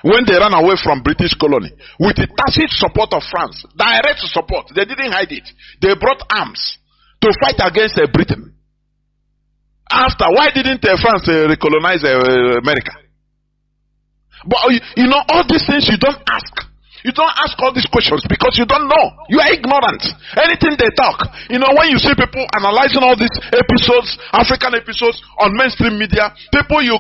When they ran away from British colony, with the tacit support of France, direct support, they didn't hide it. They brought arms to fight against Britain. After, why didn't France recolonize America? But all these things you don't ask. You don't ask all these questions because you don't know. You are ignorant. Anything they talk. When you see people analyzing all these episodes, African episodes on mainstream media, people you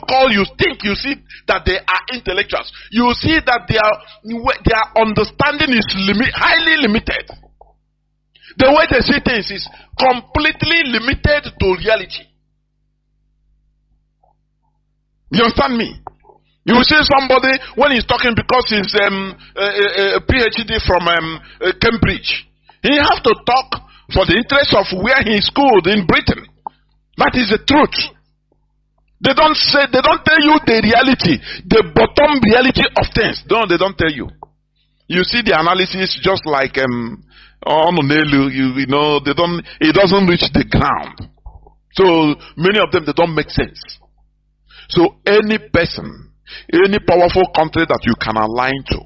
think you see that they are intellectuals. You see that their understanding is highly limited. The way they see things is completely limited to reality. You understand me? You will see somebody when he's talking because he's a PhD from Cambridge. He has to talk for the interest of where he schooled in Britain. That is the truth. They don't tell you the reality, the bottom reality of things. No, they don't tell you. You see the analysis just like it doesn't reach the ground. So many of them, they don't make sense. So any person, any powerful country that you can align to,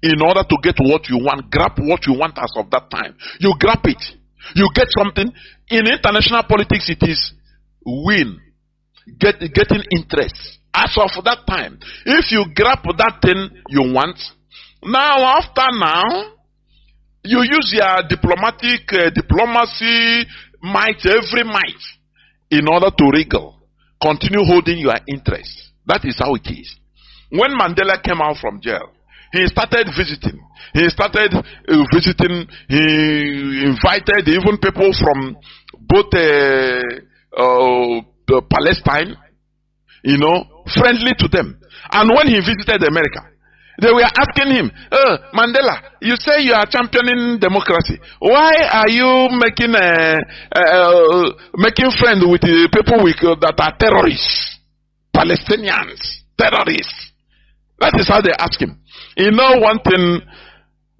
in order to get what you want, grab what you want as of that time, you grab it. You get something. In international politics, it is win, getting interest. As of that time, if you grab that thing you want, now, you use your diplomacy, might, every might, in order to wriggle, continue holding your interest. That is how it is. When Mandela came out from jail, he started visiting. He invited even people from both Palestine, friendly to them. And when he visited America, they were asking him, Mandela, you say you are championing democracy. Why are you making friends with the people that are terrorists? Palestinians, terrorists. That is how they ask him. One thing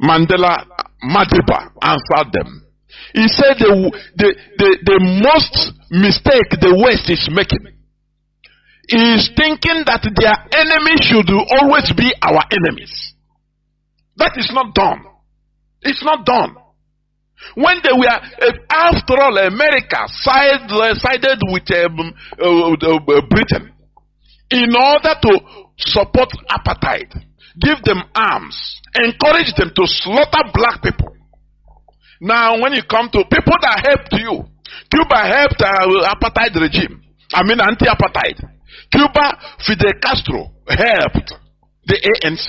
Mandela Madiba answered them. He said the most mistake the West is making is thinking that their enemies should always be our enemies. That is not done. It's not done. When they were, after all, America sided with Britain in order to support apartheid, give them arms, encourage them to slaughter black people. Now, when you come to people that helped you, Cuba helped apartheid regime. Anti-apartheid. Cuba, Fidel Castro helped the ANC.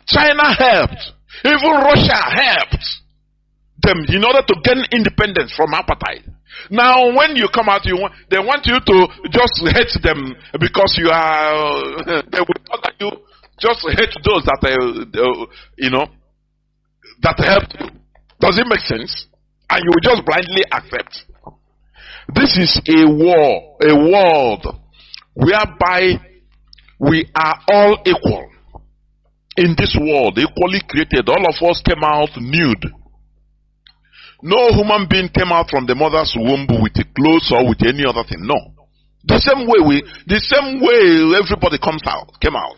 China helped. Even Russia helped them in order to gain independence from apartheid. Now, when you come out, they want you to just hate them because you are. They will order you just hate those that that helped you. Does it make sense? And you will just blindly accept. This is a war, a world whereby we are all equal in this world, equally created. All of us came out nude. No human being came out from the mother's womb with clothes or with any other thing. No. The same way everybody came out.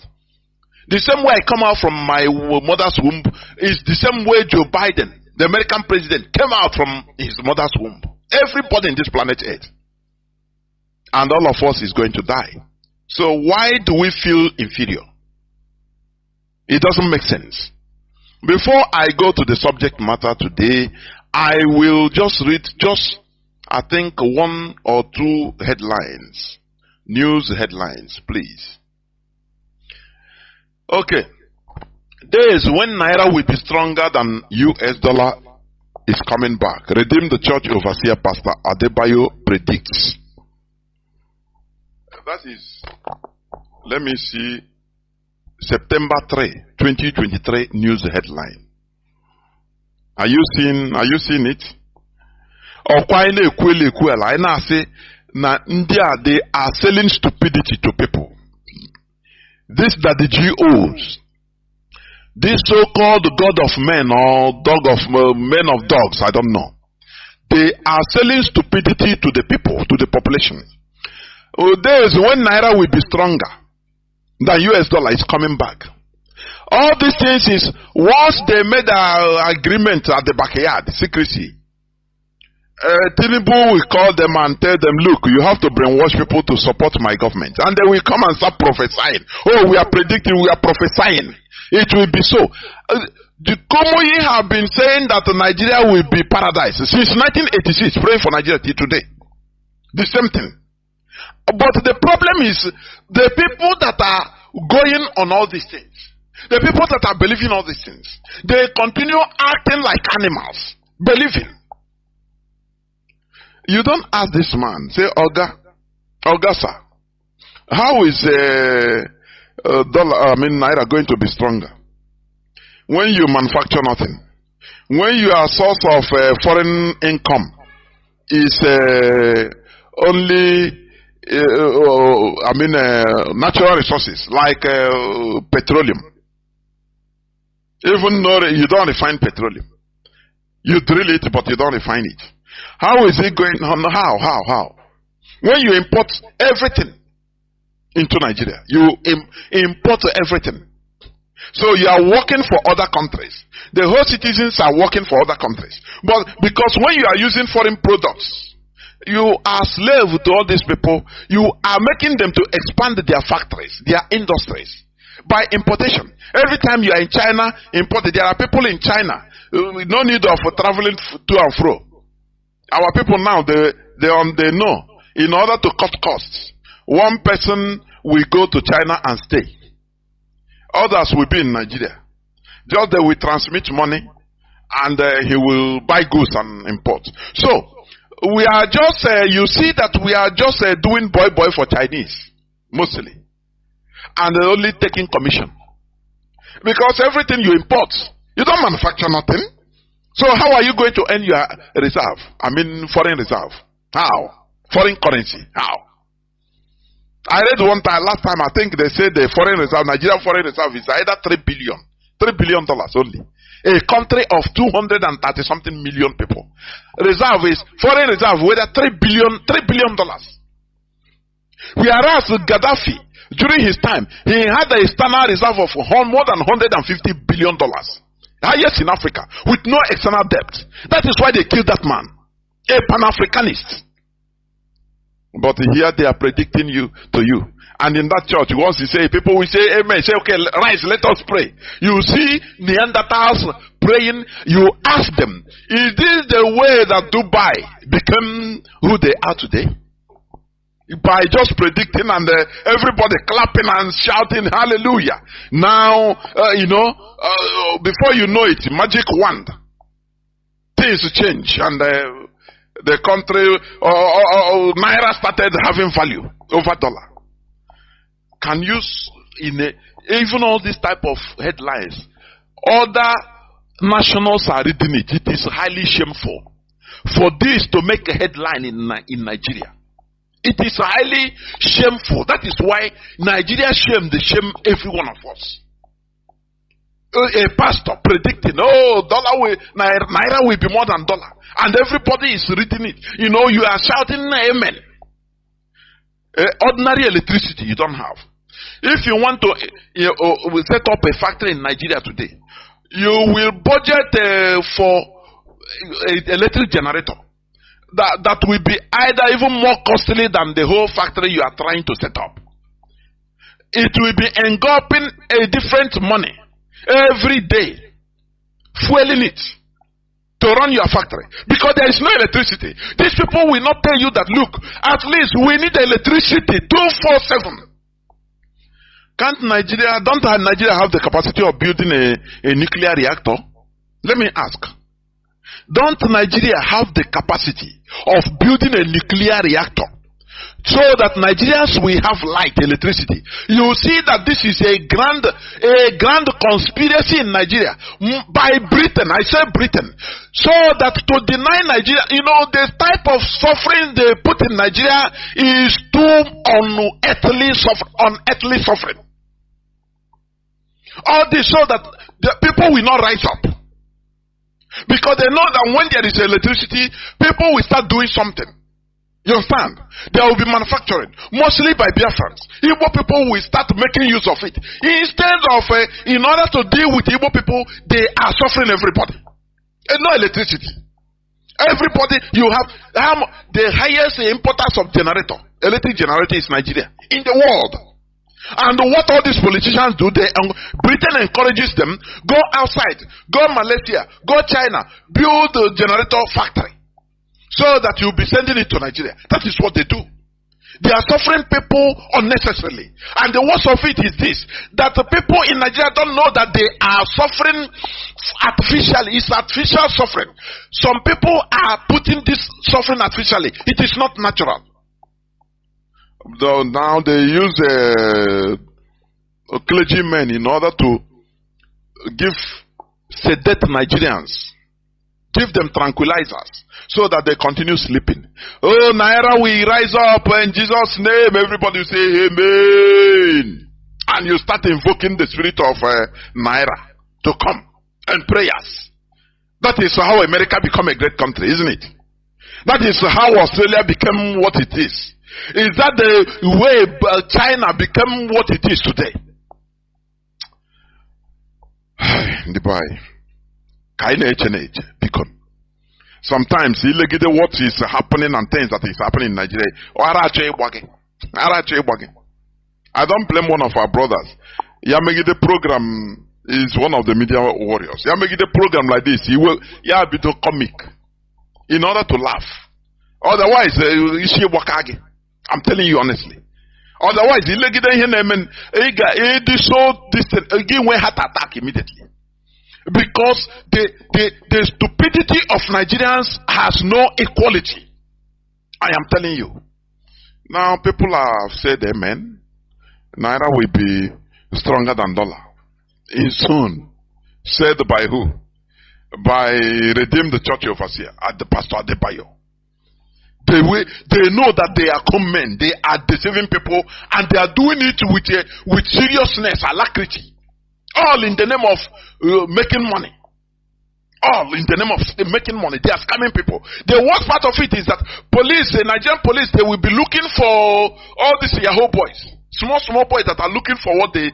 The same way I come out from my mother's womb is the same way Joe Biden, the American president, came out from his mother's womb. Everybody in this planet Earth. And all of us is going to die. So why do we feel inferior? It doesn't make sense. Before I go to the subject matter today, I will just read I think one or two headlines. News headlines, please. Okay. Days when Naira will be stronger than US dollar is coming back. Redeem the Church Overseer Pastor Adebayo predicts. That is, let me see, September 3, 2023 news headline. Are you seeing it? I say, they are selling stupidity to people. This that the GOs, this so-called God of men or men of dogs, I don't know. They are selling stupidity to the people, to the population. Days when Naira will be stronger than US dollar is coming back. All these things is once they made an agreement at the backyard, secrecy. Tinubu will call them and tell them, look, you have to brainwash people to support my government. And they will come and start prophesying. Oh, we are predicting, we are prophesying. It will be so. The Komoyi have been saying that Nigeria will be paradise since 1986, praying for Nigeria till today. The same thing. But the problem is the people that are going on all these things, the people that are believing all these things, they continue acting like animals, believing. You don't ask this man, say, Oga sir, How is naira going to be stronger when you manufacture nothing? When your source of foreign income is only natural resources like petroleum. Even though you don't refine petroleum, you drill it but you don't refine it. How is it going on? How? When you import everything into Nigeria, you import everything. So you are working for other countries. The whole citizens are working for other countries. But because when you are using foreign products, you are slave to all these people. You are making them to expand their factories, their industries by importation. Every time you are in China, imported. There are people in China. No need of traveling to and fro. Our people now, they know. In order to cut costs, one person will go to China and stay. Others will be in Nigeria. Just they will transmit money and he will buy goods and import. So, we are just, you see that we are just doing boy for Chinese, mostly. And only taking commission. Because everything you import, you don't manufacture nothing. So how are you going to earn your reserve? Foreign reserve. How? Foreign currency. How? I read one time, last time, I think they said the foreign reserve, Nigerian foreign reserve is either $3 billion only. A country of 230 something million people. Reserve is, foreign reserve, whether $3 billion. Whereas Gaddafi, during his time, he had a external reserve of more than $150 billion. Highest in Africa, with no external debt. That is why they killed that man. A Pan-Africanist. But here they are predicting to you. And in that church, once you say, people will say, amen. Say, okay, rise, let us pray. You see Neanderthals praying. You ask them, is this the way that Dubai became who they are today? By just predicting and everybody clapping and shouting hallelujah. Now, before you know it, magic wand. Things change and the country, Naira started having value over dollar. Can you, even all this type of headlines, other nationals are reading it. It is highly shameful for this to make a headline in Nigeria. It is highly shameful. That is why Nigeria shame every one of us. A pastor predicting, Naira will be more than dollar. And everybody is reading it. You are shouting amen. Ordinary electricity you don't have. If you want to set up a factory in Nigeria today, you will budget for an electric generator that will be either even more costly than the whole factory you are trying to set up. It will be engulfing a different money every day, fueling it to run your factory, because there is no electricity. These people will not tell you that, look, at least we need electricity 24/7. Don't Nigeria have the capacity of building a nuclear reactor? Let me ask. Don't Nigeria have the capacity of building a nuclear reactor so that Nigerians will have light, electricity? You see that this is a grand conspiracy in Nigeria by Britain. I say Britain, so that to deny Nigeria, the type of suffering they put in Nigeria is too unearthly suffering. All this so that the people will not rise up. Because they know that when there is electricity, people will start doing something. You understand? There will be manufacturing, mostly by Biafrans. Igbo people will start making use of it. Instead of, in order to deal with Igbo people, they are suffering everybody. And no electricity. Everybody, you have the highest importers of electric generator is Nigeria in the world. And what all these politicians do, Britain encourages them, go outside, go Malaysia, go China, build a generator factory, so that you'll be sending it to Nigeria. That is what they do. They are suffering people unnecessarily. And the worst of it is this, that the people in Nigeria don't know that they are suffering artificially. It's artificial suffering. Some people are putting this suffering artificially. It is not natural. Though now they use clergymen in order to give sedate Nigerians, give them tranquilizers so that they continue sleeping. Oh, Naira, we rise up in Jesus' name. Everybody will say amen. And you start invoking the spirit of Naira to come and prayers. That is how America become a great country, isn't it? That is how Australia became what it is. Is that the way China became what it is today? Sometimes what is happening and things that is happening in Nigeria. I don't blame one of our brothers. Yamegide program is one of the media warriors. Yamegide program like this, he will be the comic in order to laugh. Otherwise, I'm telling you honestly. Otherwise, he heart attack immediately. Because the stupidity of Nigerians has no equality. I am telling you. Now people have said amen. Naira will be stronger than dollar. Soon. Said by who? By Redeem the Church Overseer at the Pastor Adebayo. They know that they are common men. They are deceiving people and they are doing it with seriousness, alacrity. All in the name of making money. All in the name of making money. They are scamming people. The worst part of it is that police, the Nigerian police, they will be looking for all these Yahoo boys. Small boys that are looking for what they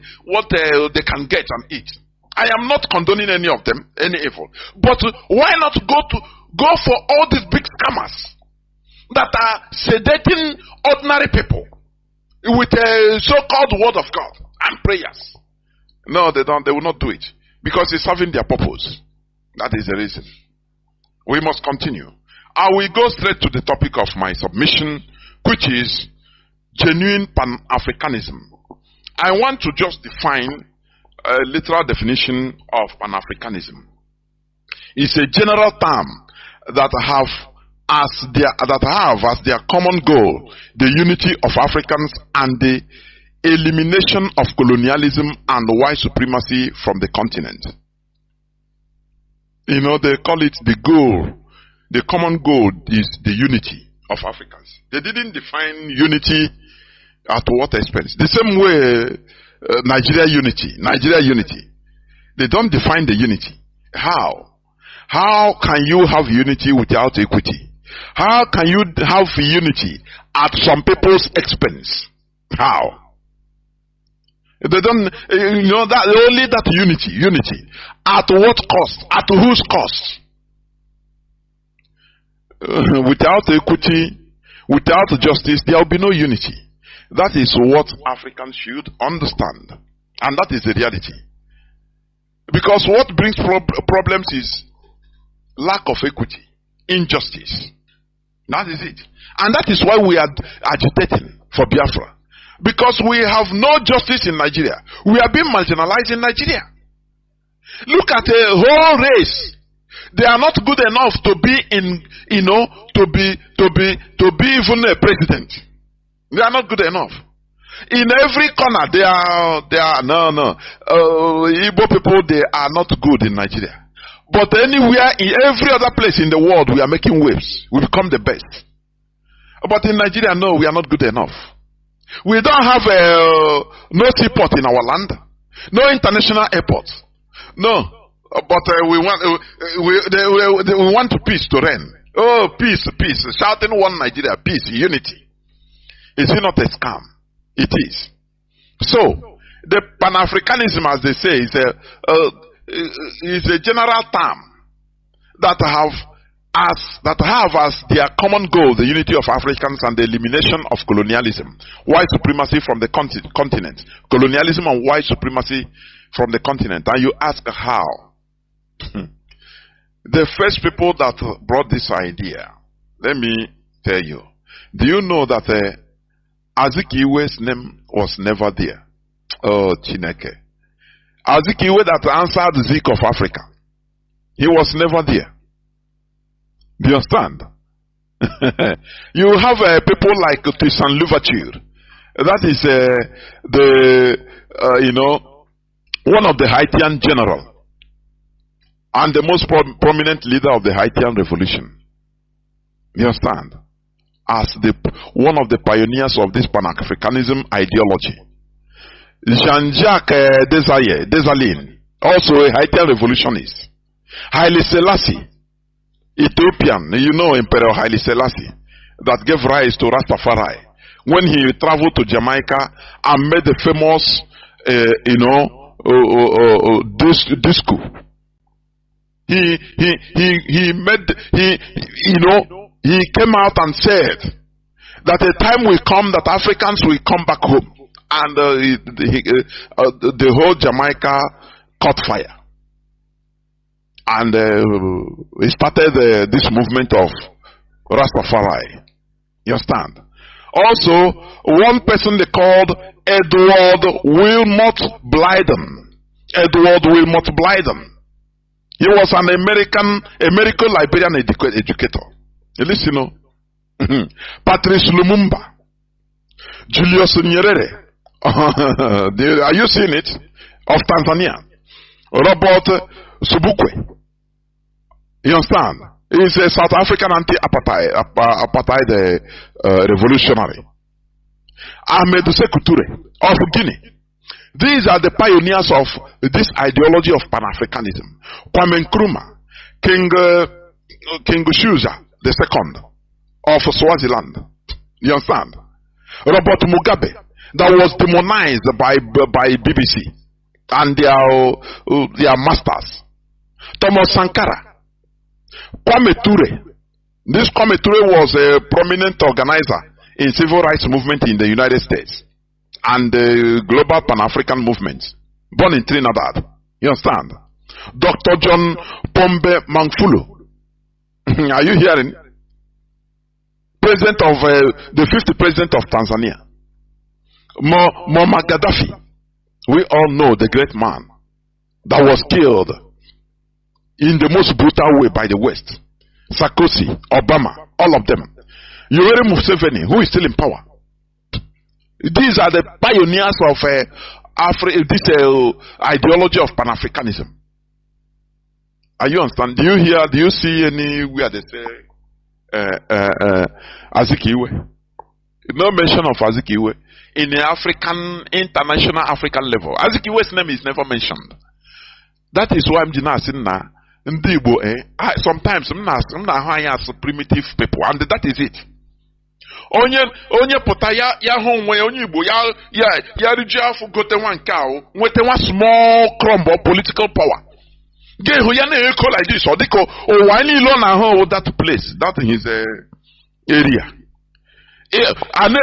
can get and eat. I am not condoning any of them, any evil. But why not go for all these big scammers that are sedating ordinary people with a so-called word of God and prayers? No, they don't. They will not do it because it's serving their purpose. That is the reason. We must continue. I will go straight to the topic of my submission, which is genuine Pan-Africanism. I want to just define a literal definition of Pan-Africanism. It's a general term that have as their common goal the unity of Africans and the elimination of colonialism and white supremacy from the continent. You know, they call it the goal. The common goal is the unity of Africans. They didn't define unity at what expense. The same way Nigeria unity. They don't define the unity. How? How can you have unity without equity? How can you have unity at some people's expense? How? They don't, that only that unity. At what cost? At whose cost? Without equity, without justice, there will be no unity. That is what Africans should understand. And that is the reality. Because what brings problems is lack of equity, injustice. That is it. And that is why we are agitating for Biafra. Because we have no justice in Nigeria. We are being marginalized in Nigeria. Look at a whole race. They are not good enough to be to be even a president. They are not good enough. In every corner, they are Igbo people, they are not good in Nigeria. But anywhere, in every other place in the world, we are making waves. We become the best. But in Nigeria, no, we are not good enough. We don't have no seaport in our land, no international airport, no. But we want peace to reign. Oh, peace, shouting one Nigeria, peace, unity. Is it not a scam? It is. So the Pan-Africanism, as they say, is a general term that have as their common goal the unity of Africans and the elimination of colonialism, white supremacy from the continent. Colonialism and white supremacy from the continent. And you ask how? The first people that brought this idea, let me tell you. Do you know that Azikiwe's name was never there? Oh, Chineke. Azikiwe that answered Zik of Africa, he was never there. Do you understand? You have people like Toussaint Louverture That is one of the Haitian general and the most prominent leader of the Haitian revolution. You understand? As one of the pioneers of this Pan-Africanism ideology. Jean-Jacques Dessalines, also a Haitian revolutionist. Haile Selassie, Ethiopian, Emperor Haile Selassie, that gave rise to Rastafari when he traveled to Jamaica and made the famous, disco. He came out and said that a time will come that Africans will come back home, and the whole Jamaica caught fire. And he started this movement of Rastafari. You understand? Also, one person they called Edward Wilmot Blyden. Edward Wilmot Blyden. He was an American Liberian educator. Listen, Patrice Lumumba, Julius Nyerere. Are you seeing it? Of Tanzania. Robert Sobukwe. You understand? He's a South African anti-apartheid revolutionary. Ahmed Sekou Touré of Guinea. These are the pioneers of this ideology of Pan-Africanism. Kwame Nkrumah, King Shuza II of Swaziland. You understand? Robert Mugabe, that was demonized by BBC and their masters. Thomas Sankara. Kwame Ture. This Kwame Ture was a prominent organizer in civil rights movement in the United States and the global Pan-African movement, born in Trinidad. You understand? Dr. John Pombe Magufuli. Are you hearing? President of the 50th president of Tanzania. Muammar Gaddafi. We all know the great man that was killed in the most brutal way by the West. Sarkozy, Obama, all of them. Yoweri Museveni, who is still in power. These are the pioneers of this ideology of Pan-Africanism. Are you understand? Do you see anywhere they say Azikiwe? No mention of Azikiwe in the international African level. Azikiwe's name is never mentioned. That is why I'm saying now. Sometimes I'm not as primitive people, and that is it. Onye pota ya honwe onye Igbo ya riju afu gote one cow, nwete one small crumb of political power. Ge ho ya na eko like this, or diko o wa ni lo na ho that place, that in his area. Ane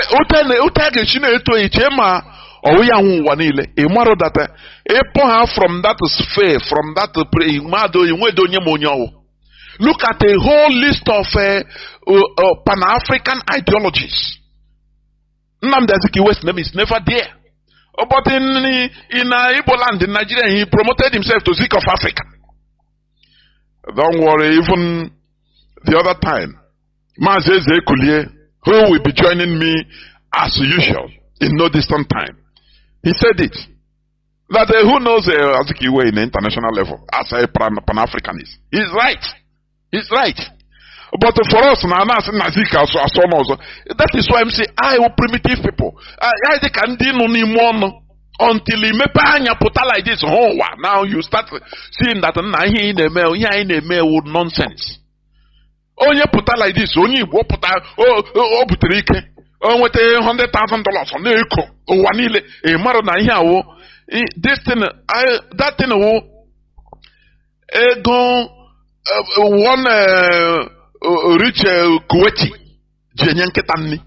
otage chine eto echema or we are one ile. A maro that from that sphere, from that look at a whole list of Pan-African ideologies. Nnamdi West's name is never there. But in Igbo land in Nigeria, he promoted himself to Zik of Africa. Don't worry, even the other time, Mazi, who will be joining me as usual in no distant time. He said it. That who knows Azikiwe in the international level as a Pan-Africanist? He's right. He's right. But for us, that is why I'm saying, I will primitive people. I can do until he may put like this. Now you start seeing that he in the mail with nonsense. Onye put like this, only put butrike. With $100,000 on the eco, or one a matter here. This thing, that thing, one rich Kuwaiti, Jenyanketani.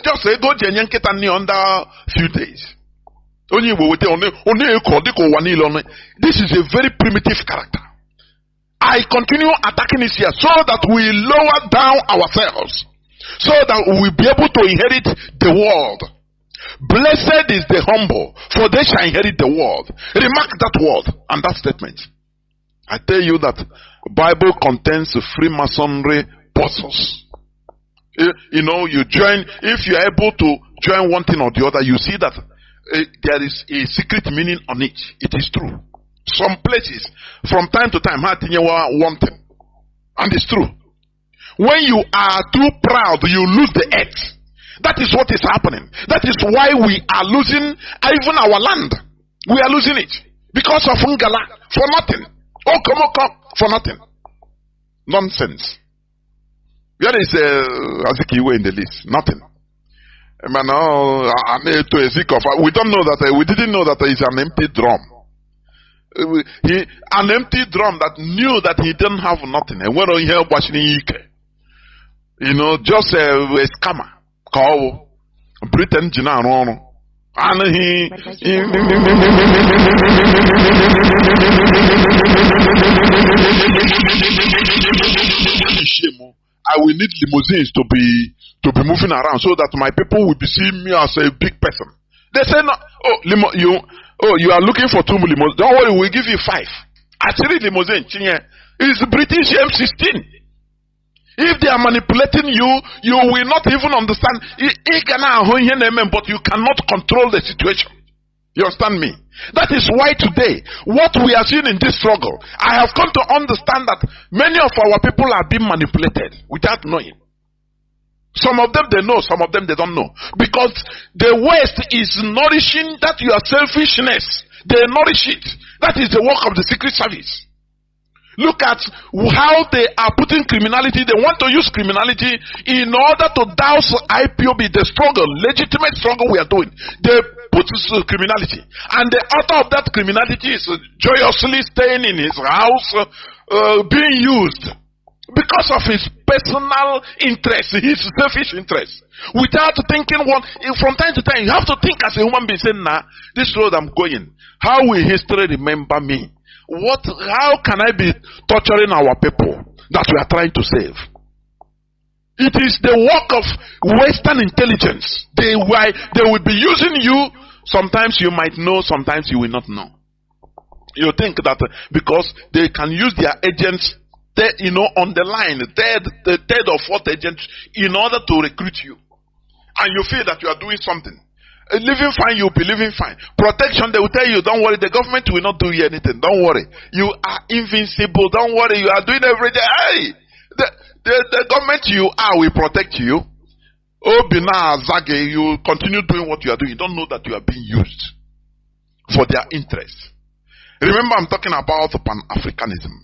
Just say go Jenyanketani under few days. Only with only eco, this is a very primitive character. I continue attacking this here so that we lower down ourselves. So that we will be able to inherit the world. Blessed is the humble, for they shall inherit the world. Remark that word and that statement. I tell you that the Bible contains Freemasonry puzzles. You join, if you are able to join one thing or the other, you see that there is a secret meaning on it. It is true. Some places, from time to time, one thing. And it's true. When you are too proud, you lose the earth. That is what is happening. That is why we are losing even our land. We are losing it. Because of Ngala. For nothing. Oh, come, for nothing. Nonsense. Where is Azikiwe in the list? Nothing. We don't know that, we didn't know that it's an empty drum. An empty drum that knew that he didn't have nothing. And when he helped watching just a scammer. Call Britain, and I will need limousines to be moving around so that my people will be seeing me as a big person. They say no. You are looking for 2 limousines. Don't worry, we'll give you 5. Actually, limousine is British M16. If they are manipulating you, you will not even understand. But you cannot control the situation. You understand me? That is why today, what we are seeing in this struggle, I have come to understand that many of our people are being manipulated without knowing. Some of them they know, some of them they don't know. Because the West is nourishing that your selfishness. They nourish it. That is the work of the Secret Service. Look at how they are putting criminality. They want to use criminality in order to douse IPOB, the struggle, legitimate struggle we are doing. They put criminality. And the author of that criminality is joyously staying in his house, being used because of his personal interest, his selfish interest. Without thinking from time to time, you have to think as a human being, saying, this road I'm going, how will history remember me? How can I be torturing our people that we are trying to save? It is the work of Western intelligence. They will be using you. Sometimes you might know, sometimes you will not know. You think that because they can use their agents, on the line, the third or fourth agent, in order to recruit you. And you feel that you are doing something. Living fine, you'll be living fine. Protection, they will tell you, don't worry, the government will not do you anything. Don't worry. You are invincible. Don't worry, you are doing everything. Hey! The government you are will protect you. Obina Zage, you continue doing what you are doing. You don't know that you are being used for their interest. Remember, I'm talking about Pan-Africanism.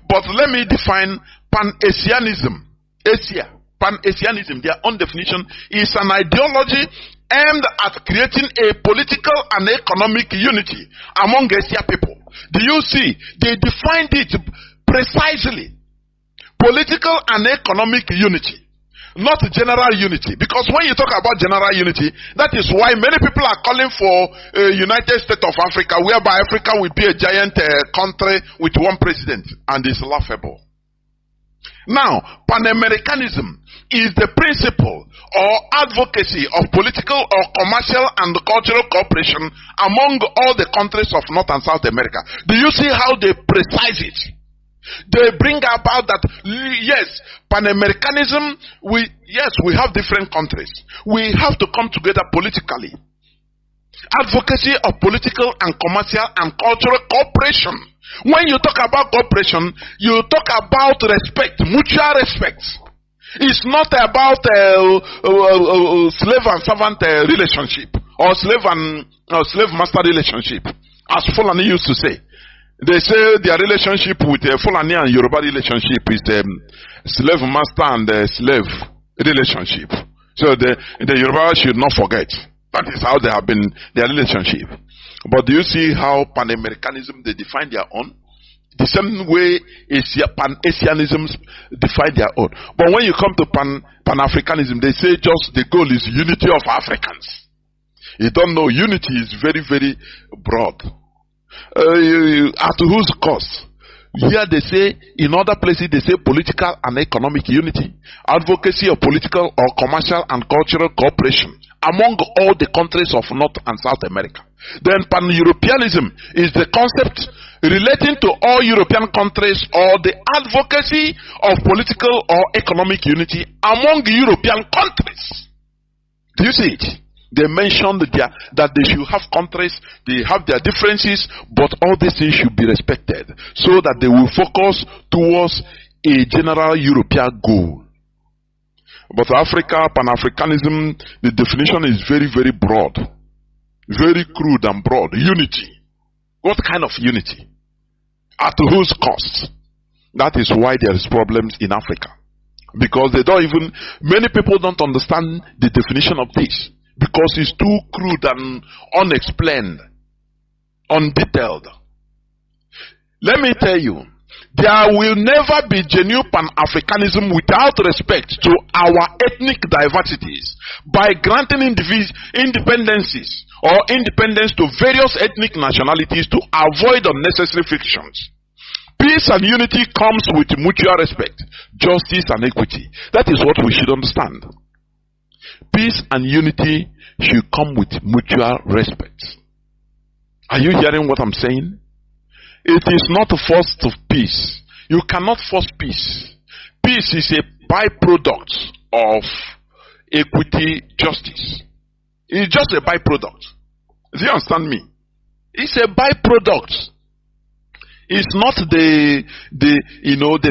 But let me define Pan-Asianism. Pan-Asianism, their own definition, is an ideology aimed at creating a political and economic unity among Asia people. Do you see? They defined it precisely. Political and economic unity. Not general unity. Because when you talk about general unity, that is why many people are calling for a United States of Africa, whereby Africa will be a giant country with one president. And it's laughable. Now, Pan-Americanism is the principle or advocacy of political or commercial and cultural cooperation among all the countries of North and South America. Do you see how they precise it? They bring about that, yes, Pan-Americanism, we have different countries. We have to come together politically. Advocacy of political and commercial and cultural cooperation. When you talk about cooperation, you talk about respect, mutual respect. It's not about slave and servant relationship or slave master relationship, as Fulani used to say. They say their relationship with Fulani and Yoruba relationship is slave master and slave relationship. So the Yoruba should not forget. That is how they have been their relationship. But do you see how Pan-Americanism, they define their own? The same way Pan-Asianism define their own. But when you come to Pan-Africanism, they say just the goal is unity of Africans. You don't know, unity is very, very broad. At whose cost? Here they say, in other places they say political and economic unity, advocacy of political or commercial and cultural cooperation among all the countries of North and South America. Then Pan-Europeanism is the concept relating to all European countries or the advocacy of political or economic unity among European countries. Do you see it? They mentioned that they should have countries, they have their differences, but all these things should be respected so that they will focus towards a general European goal. But Africa, Pan-Africanism, the definition is very, very broad. Very crude and broad. Unity. What kind of unity? At whose cost? That is why there is problems in Africa. Because many people don't understand the definition of this. Because it's too crude and unexplained, undetailed. Let me tell you, there will never be genuine Pan-Africanism without respect to our ethnic diversities by granting independences or independence to various ethnic nationalities to avoid unnecessary frictions. Peace and unity comes with mutual respect, justice and equity. That is what we should understand. Peace and unity should come with mutual respect. Are you hearing what I'm saying? It is not a force of peace. You cannot force peace. Peace is a byproduct of equity, justice. It's just a byproduct. Do you understand me? It's a byproduct. It's not the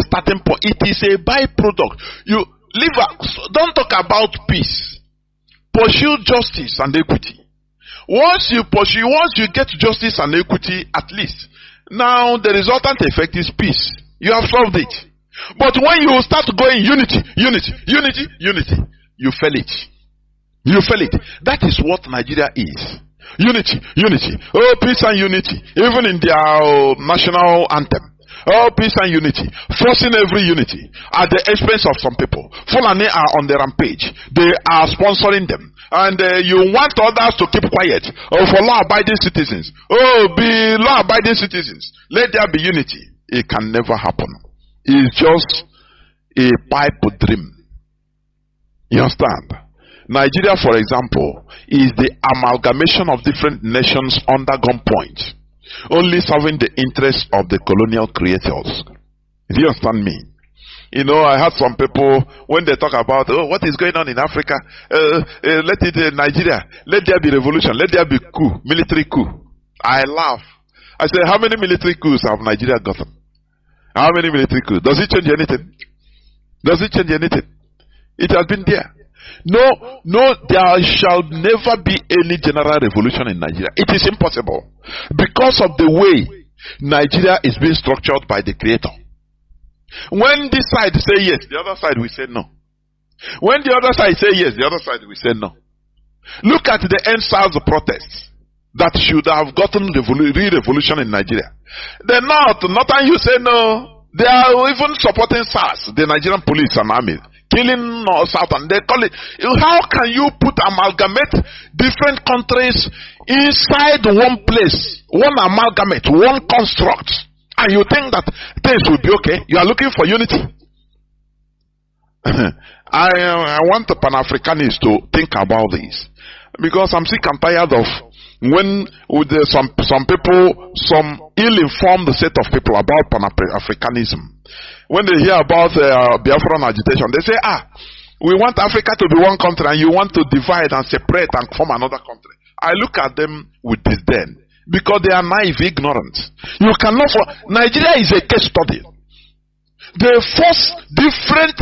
starting point. It is a byproduct. Don't talk about peace. Pursue justice and equity. Once you get justice and equity, at least, now the resultant effect is peace. You have solved it. But when you start going unity, you fail it. You fail it. That is what Nigeria is. Unity. Oh, peace and unity. Even in their national anthem. Oh, peace and unity. Forcing every unity at the expense of some people. Fulani are on the rampage. They are sponsoring them. And you want others to keep quiet. Oh, for law-abiding citizens. Oh, be law-abiding citizens. Let there be unity. It can never happen. It's just a pipe dream. You understand? Nigeria, for example, is the amalgamation of different nations under gunpoint, only serving the interests of the colonial creators. Do you understand me? I had some people, when they talk about, what is going on in Africa, Nigeria, let there be revolution, let there be coup, military coup. I laugh. I say, how many military coups have Nigeria gotten? How many military coups? Does it change anything? Does it change anything? It has been there. No, there shall never be any general revolution in Nigeria. It is impossible. Because of the way Nigeria is being structured by the Creator. When this side say yes, the other side will say no. When the other side say yes, the other side will say no. Look at the EndSARS protests that should have gotten revolution in Nigeria. The Northern you say no. They are even supporting SARS, the Nigerian police and army. Killing Southern, they call it. How can you amalgamate different countries inside one place, one amalgamate, one construct, and you think that things will be okay? You are looking for unity. I want the Pan-Africanists to think about this, because I'm sick and tired of when some people, some ill-informed set of people about Pan-Africanism. When they hear about Biafran agitation, they say, we want Africa to be one country and you want to divide and separate and form another country. I look at them with disdain because they are naive, ignorant. You cannot, Nigeria is a case study. They force different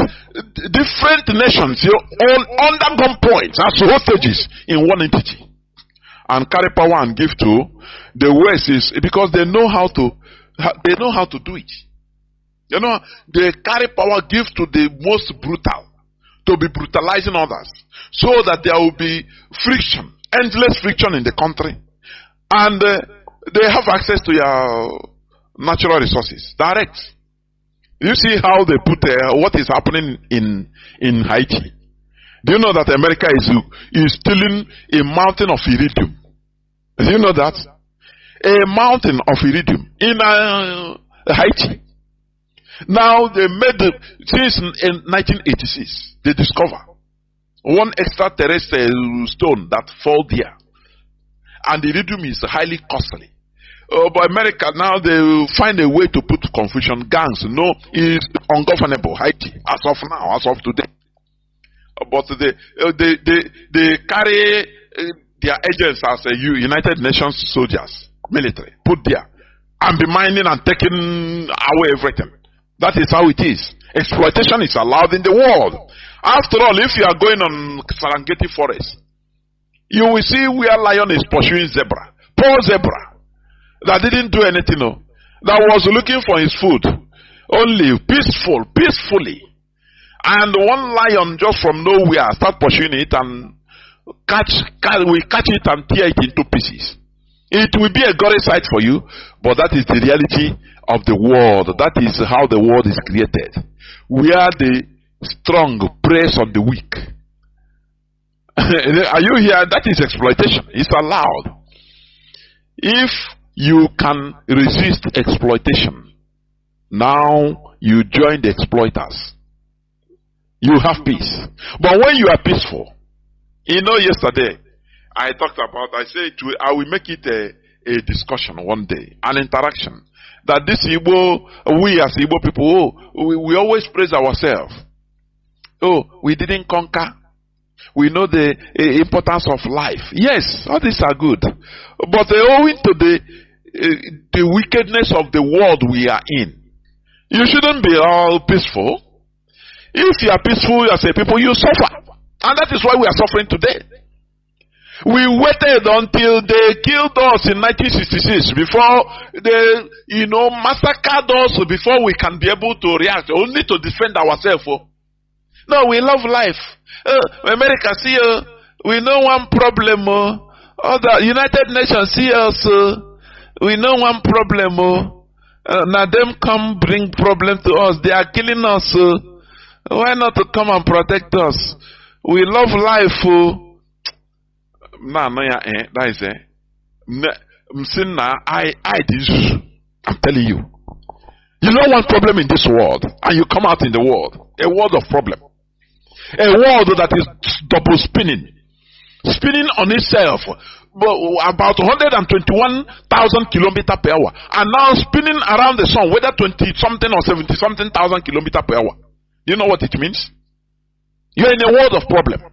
nations all under gunpoint as hostages in one entity and carry power and give to the West is because they know how to do it. They carry power, give to the most brutal, to be brutalizing others, so that there will be friction, endless friction in the country, and they have access to your natural resources, direct. You see how they put what is happening in Haiti. Do you know that America is stealing a mountain of iridium? Do you know that? A mountain of iridium in Haiti. Now they made since in 1986 they discover one extraterrestrial stone that fell there, and the iridium is highly costly. But America now, they will find a way to put confusion. Gangs, no, is ungovernable Haiti as of now, as of today. But they carry their agents as a United Nations soldiers, military, put there, and be mining and taking away everything. That is how it is. Exploitation is allowed in the world. After all, if you are going on Serengeti forest, you will see where lion is pursuing zebra. Poor zebra that didn't do anything, no, that was looking for his food, only peacefully. And one lion just from nowhere start pursuing it and we catch it and tear it into pieces. It will be a gory sight for you, but that is the reality of the world. That is how the world is created, where the strong press on the weak. Are you here? That is exploitation. It's allowed. If you can resist exploitation, now you join the exploiters. You have peace. But when you are peaceful, yesterday I talked about, I said I will make it a discussion one day, an interaction. That this Igbo, we as Igbo people, we always praise ourselves. We didn't conquer. We know the importance of life. Yes, all these are good. But owing to the wickedness of the world we are in, you shouldn't be all peaceful. If you are peaceful as a people, you suffer. And that is why we are suffering today. We waited until they killed us in 1966 before they, massacred us before we can be able to react, only to defend ourselves. No, we love life. America, see, we know one problem. Other United Nations see us. We know one problem. Now them come bring problem to us. They are killing us. Why not to come and protect us? We love life. That is it. I'm telling you. You know one problem in this world, and you come out in the world. A world of problem. A world that is double spinning on itself, about 121,000 kilometers per hour, and now spinning around the sun, whether 20 something or 70 something thousand kilometers per hour. You know what it means? You're in a world of problem.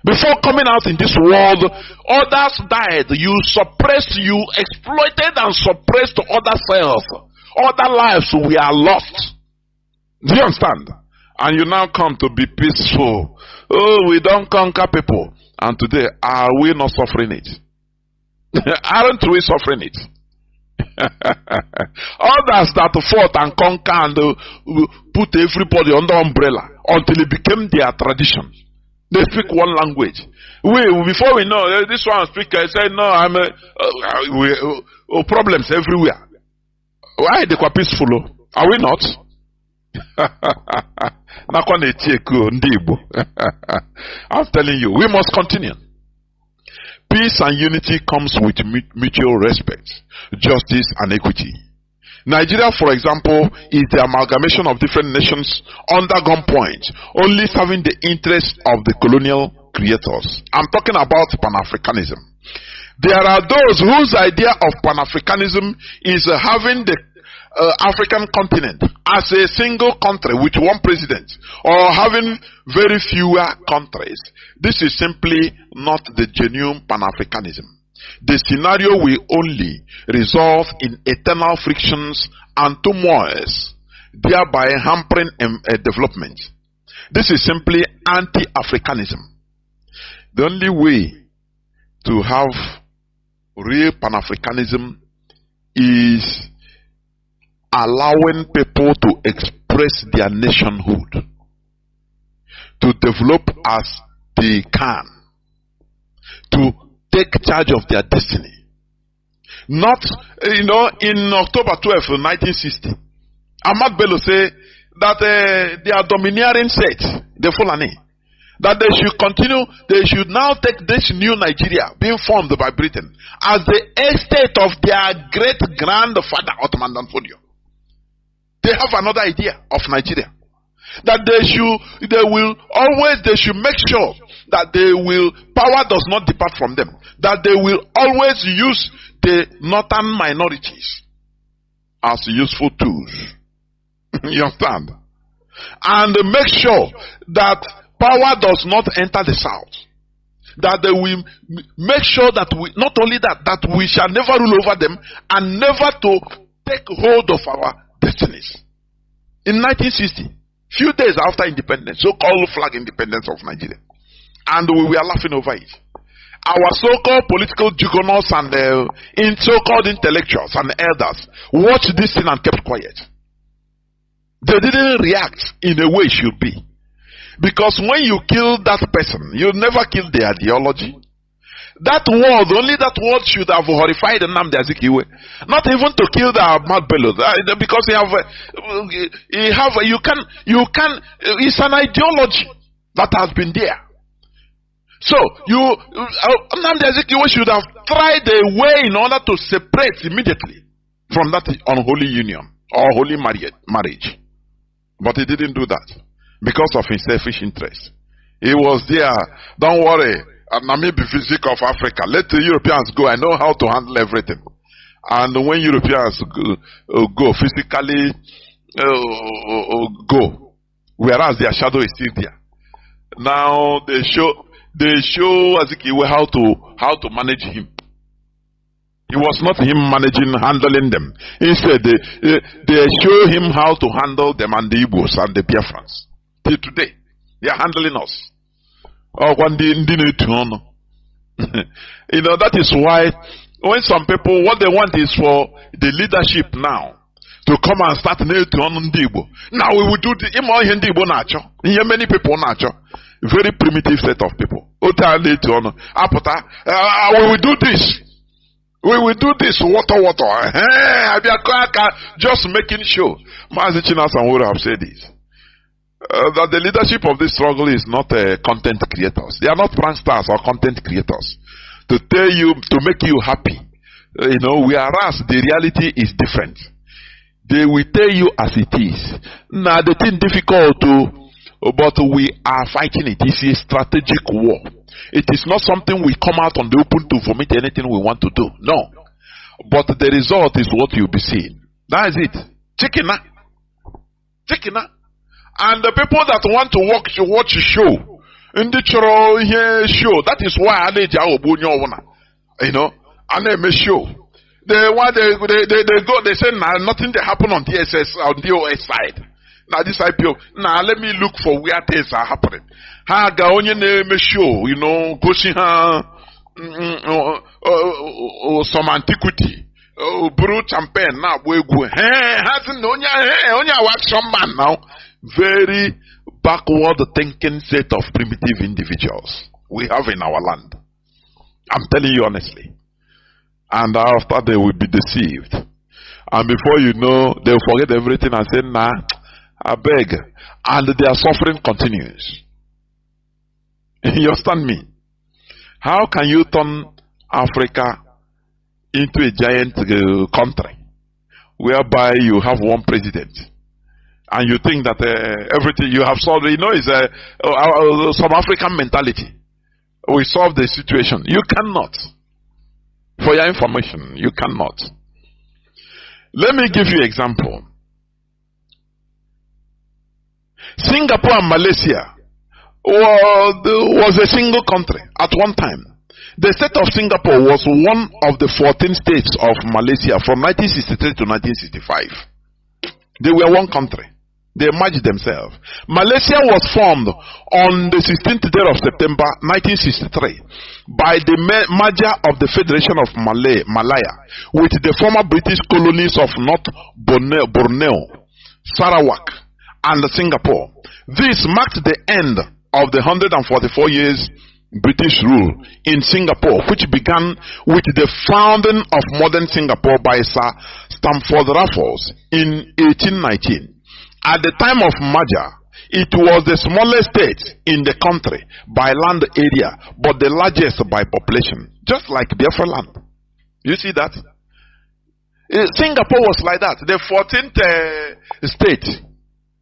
Before coming out in this world, others died. You suppressed, you exploited and suppressed other cells. Other lives were lost. Do you understand? And you now come to be peaceful. We don't conquer people. And today, are we not suffering it? Aren't we suffering it? Others that fought and conquered and put everybody under umbrella until it became their tradition. They speak one language. Before we know, this one speaker said, no, problems everywhere. Why they were peaceful? Are we not? I'm telling you, we must continue. Peace and unity comes with mutual respect, justice and equity. Nigeria, for example, is the amalgamation of different nations under gunpoint, only serving the interests of the colonial creators. I'm talking about Pan-Africanism. There are those whose idea of Pan-Africanism is having the African continent as a single country with one president, or having very fewer countries. This is simply not the genuine Pan-Africanism. The scenario will only result in eternal frictions and turmoils, thereby hampering development. This is simply anti-Africanism. The only way to have real Pan-Africanism is allowing people to express their nationhood, to develop as they can, to take charge of their destiny. Not, in October 12, 1960, Ahmad Bello said that they are domineering set, the Fulani, that they should continue, they should now take this new Nigeria being formed by Britain as the estate of their great-grandfather, Ottoman Danfodio. They have another idea of Nigeria. That they should make sure that power does not depart from them. That they will always use the northern minorities as useful tools. You understand? And make sure that power does not enter the south. That they will make sure that we, not only that we shall never rule over them and never to take hold of our destinies. In 1960, few days after independence, so-called flag independence of Nigeria, and we were laughing over it. Our so-called political juggernauts and so-called intellectuals and elders watched this thing and kept quiet. They didn't react in a way it should be. Because when you kill that person, you never kill the ideology. That word, only that word should have horrified Nnamdi Azikiwe. Not even to kill the mad bellows. Because it's an ideology that has been there. So, Nnamdi Azikiwe should have tried a way in order to separate immediately from that unholy union or holy marriage. But he didn't do that because of his selfish interest. He was there. Don't worry, Namib physique of Africa. Let the Europeans go. I know how to handle everything. And when Europeans go physically go, whereas their shadow is still there. Now they show Azikiwe how to manage him. It was not him handling them. Instead, they show him how to handle them and the Igbos and the Biafrans. Till today, they are handling us. You know, that is why when some people, what they want is for the leadership now to come and start now we will do the many people very primitive set of people. We will do this. We will do this, water. Just making sure. Mazi Chinedu would have said this. That the leadership of this struggle is not content creators. They are not brand stars or content creators. To tell you, to make you happy. Whereas the reality is different. They will tell you as it is. Now, the thing difficult but we are fighting it. It's a strategic war. It is not something we come out on the open to vomit anything we want to do. No. But the result is what you'll be seeing. That is it. Chicken. And the people that want to watch a show, in the show, that is why I need and they make show. They go, they say, nah, nothing that happen on DSS, on DOS side. Now this IPO, now let me look for where things are happening. Ha ga onye na-eme show, gosi ha some antiquity. Brew champagne na agba egwu. Ha sị na onye action man now. Very backward thinking set of primitive individuals we have in our land. I'm telling you honestly. And after they will be deceived. And before you know, they'll forget everything and say, nah, I beg. And their suffering continues. You understand me? How can you turn Africa into a giant country whereby you have one president and you think that everything you have solved, is some African mentality. We solve the situation. You cannot. For your information, you cannot. Let me give you an example. Singapore and Malaysia was a single country at one time. The state of Singapore was one of the 14 states of Malaysia from 1963 to 1965. They were one country. They merged themselves. Malaysia was formed on the 16th day of September 1963 by the merger of the Federation of Malaya with the former British colonies of North Borneo, Sarawak, and Singapore. This marked the end of the 144 years British rule in Singapore, which began with the founding of modern Singapore by Sir Stamford Raffles in 1819. At the time of merger, it was the smallest state in the country by land area, but the largest by population, just like Biafra land. You see that? Singapore was like that, the 14th state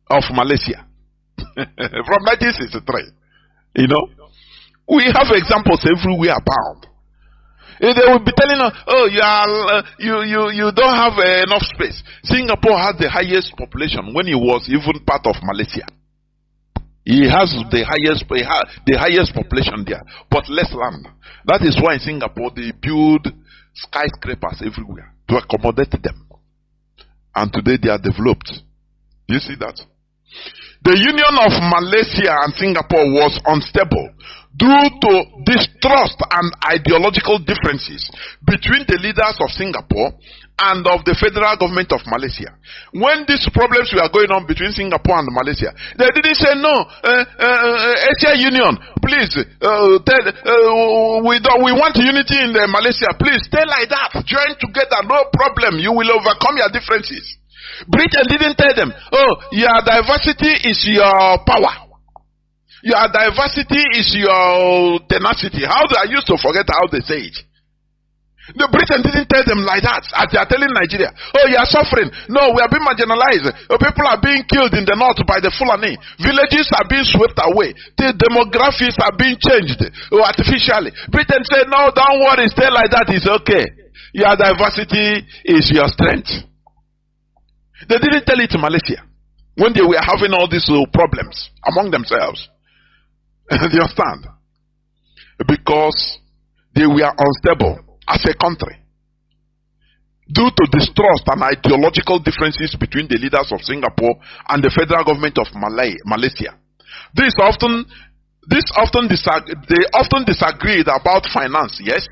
of Malaysia from 1963. We have examples everywhere abound. They will be telling us, oh, you don't have enough space. Singapore has the highest population when it was even part of Malaysia. He has the highest population there, but less land. That is why in Singapore they build skyscrapers everywhere to accommodate them. And today they are developed. You see that? The union of Malaysia and Singapore was unstable due to distrust and ideological differences between the leaders of Singapore and of the federal government of Malaysia. When these problems were going on between Singapore and Malaysia, they didn't say no. Asia Union, please, we want unity in Malaysia. Please stay like that. Join together, no problem. You will overcome your differences. Britain didn't tell them, oh, your diversity is your power. Your diversity is your tenacity. How I used to forget how they say it. The Britain didn't tell them like that, as they are telling Nigeria. Oh, you are suffering. No, we are being marginalized. People are being killed in the north by the Fulani. Villages are being swept away. The demographics are being changed artificially. Britain said, no, don't worry, stay like that, it's okay. Your diversity is your strength. They didn't tell it to Malaysia when they were having all these problems among themselves. Do you understand? Because they were unstable as a country due to distrust and ideological differences between the leaders of Singapore and the federal government of Malaysia. They often disagreed about finance, yes,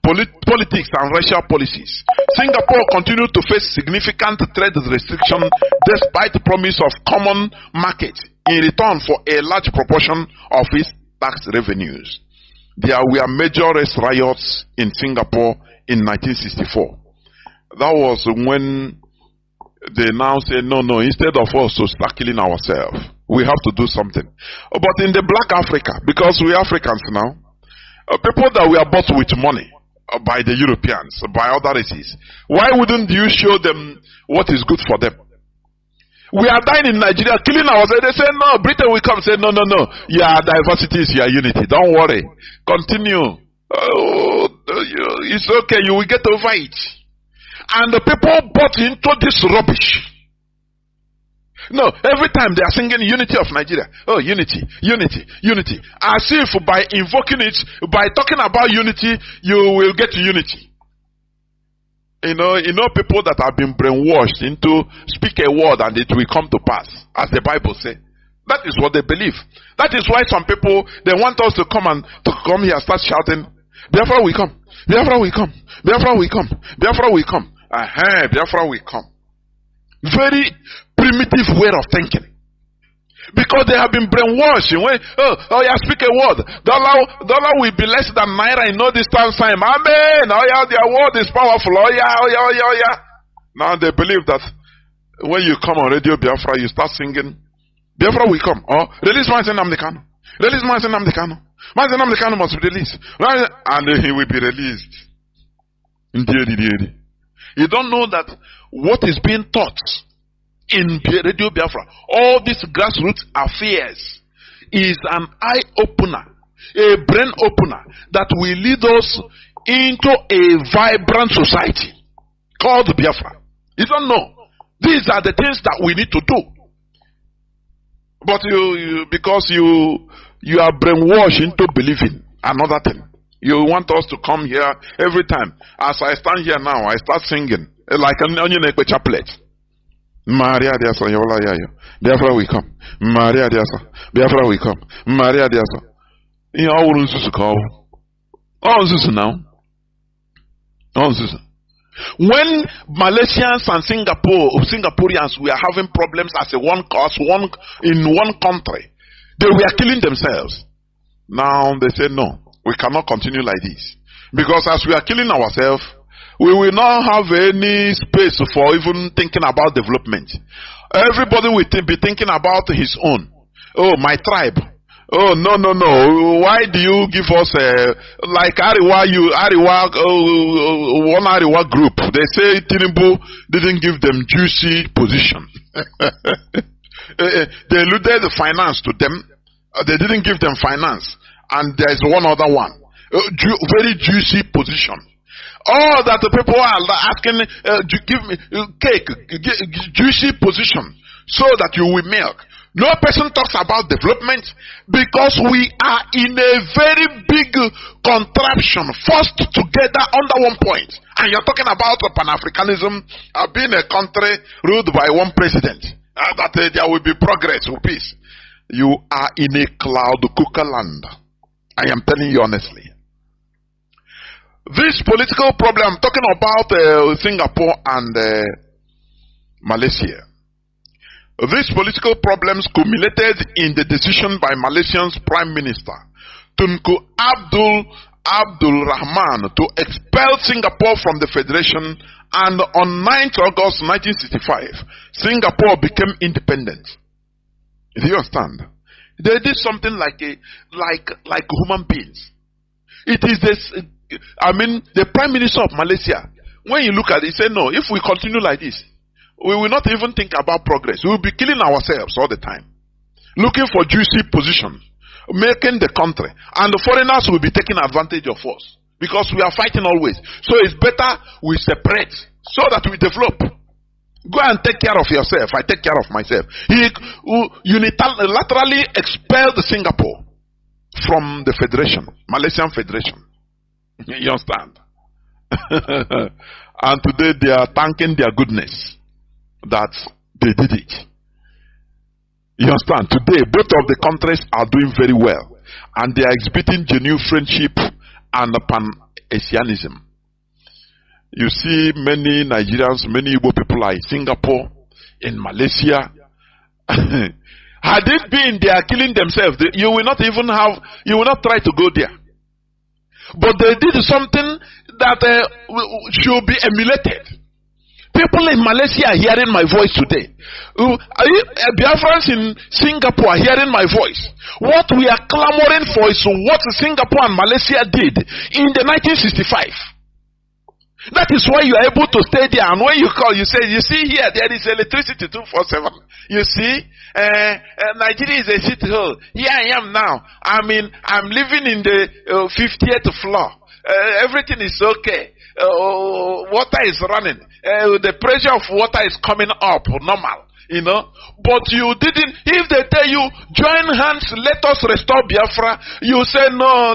politics and racial policies. Singapore continued to face significant trade restriction despite the promise of common market in return for a large proportion of its tax revenues. There were major race riots in Singapore in 1964. That was when they now say, no, instead of us to start killing ourselves, we have to do something. But in the black Africa, because we Africans now, people that were bought with money by the Europeans, by other races, why wouldn't you show them what is good for them? We are dying in Nigeria, killing ourselves. They say, no, Britain will come. Say, no. Your diversity is your unity. Don't worry. Continue. It's okay. You will get over it. And the people bought into this rubbish. No, every time they are singing unity of Nigeria. Oh, unity. As if by invoking it, by talking about unity, you will get unity. You know people that have been brainwashed into speak a word and it will come to pass, as the Bible says. That is what they believe. That is why some people, they want us to come here and start shouting, Biafra will come, Biafra will come, Biafra will come, Biafra will come. Biafra will come. Very primitive way of thinking. Because they have been brainwashed. Speak a word. Dollar will be less than naira in no distance time. Amen. Their word is powerful. Now they believe that when you come on Radio Biafra, you start singing, Biafra will come. Release Mazi Nnamdi Kanu. Release Mazi Nnamdi Kanu. Mazi Nnamdi Kanu must be released. And he will be released. You don't know that what is being taught in Radio Biafra, all these grassroots affairs, is an eye-opener, a brain opener that will lead us into a vibrant society called Biafra. You don't know. These are the things that we need to do. But because you are brainwashed into believing another thing. You want us to come here every time. As I stand here now, I start singing like an onion chaplet. Maria Diasa, Yola Yayo. Biafra will come. Maria Diasa. Biafra will come. Maria Diasa. You all want to call. Oh, this now. Oh, this. When Malaysians and Singaporeans were having problems as in one country, they were killing themselves. Now they say no, we cannot continue like this. Because as we are killing ourselves, we will not have any space for even thinking about development. Everybody will be thinking about his own. Oh, my tribe. Oh, no. Why do you give us like one Ariwa group? They say Tinubu didn't give them juicy position. They alluded the finance to them. They didn't give them finance. And there's one other one. very juicy position. All that the people are asking, give me cake, juicy position, so that you will milk. No person talks about development because we are in a very big contraption, forced together under one point. And you're talking about Pan-Africanism being a country ruled by one president, that there will be progress or peace. You are in a cloud cooker land. I am telling you honestly. This political problem, I'm talking about Singapore and Malaysia. These political problems culminated in the decision by Malaysia's Prime Minister Tunku Abdul Rahman to expel Singapore from the Federation, and on 9th August 1965, Singapore became independent. Do you understand? They did something like human beings. It is this. The Prime Minister of Malaysia, when you look at it, he said, no, if we continue like this, we will not even think about progress. We will be killing ourselves all the time, looking for juicy positions, making the country, and the foreigners will be taking advantage of us because we are fighting always. So it's better we separate so that we develop. Go and take care of yourself. I take care of myself. He unilaterally expelled Singapore from the Federation, Malaysian Federation. You understand? And today they are thanking their goodness that they did it. You understand? Today both of the countries are doing very well, and they are exhibiting genuine friendship and pan-Asianism. You see many Nigerians, many Igbo people are in Singapore, in Malaysia. Had it been they are killing themselves, you will not try to go there. But they did something that should be emulated. People in Malaysia are hearing my voice today. Biafrans in Singapore are hearing my voice. What we are clamoring for is what Singapore and Malaysia did in the 1965. That is why you are able to stay there. And when you call, you say, you see here, there is electricity 247. You see, Nigeria is a city hole. Here I am now. I'm living in the 50th floor. Everything is okay. Water is running. The pressure of water is coming up normal, but you didn't. If they tell you join hands, let us restore Biafra, you say no.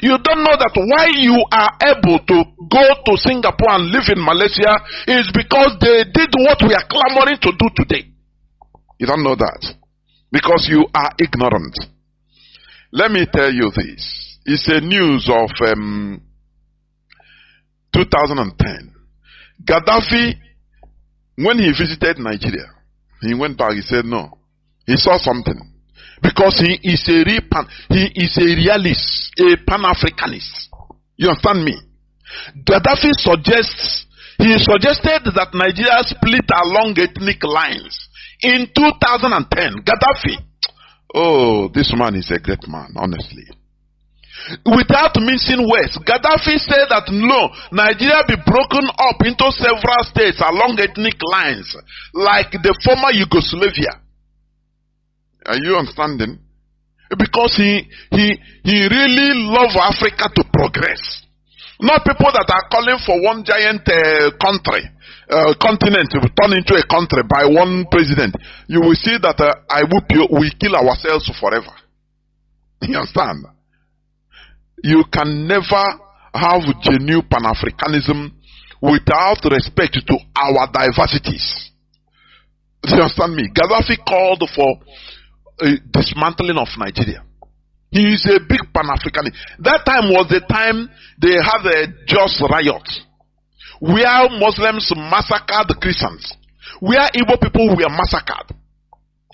You don't know that why you are able to go to Singapore and live in Malaysia is because they did what we are clamoring to do today. You don't know that because you are ignorant. Let me tell you this. It's a news of 2010. Gaddafi, when he visited Nigeria, he went back, he said no. He saw something. Because he is a realist, a Pan-Africanist. You understand me? Gaddafi suggested that Nigeria split along ethnic lines. In 2010, Gaddafi, oh, this man is a great man, honestly. Without mincing words, Gaddafi said that no, Nigeria be broken up into several states along ethnic lines, like the former Yugoslavia. Are you understanding? Because he really loves Africa to progress. Not people that are calling for one giant continent to turn into a country by one president. You will see that we kill ourselves forever. You understand? You can never have genuine Pan-Africanism without respect to our diversities. Do you understand me? Gaddafi called for a dismantling of Nigeria. He is a big Pan-Africanist. That time was the time they had a just riot, where Muslims massacred Christians, where Igbo people were massacred.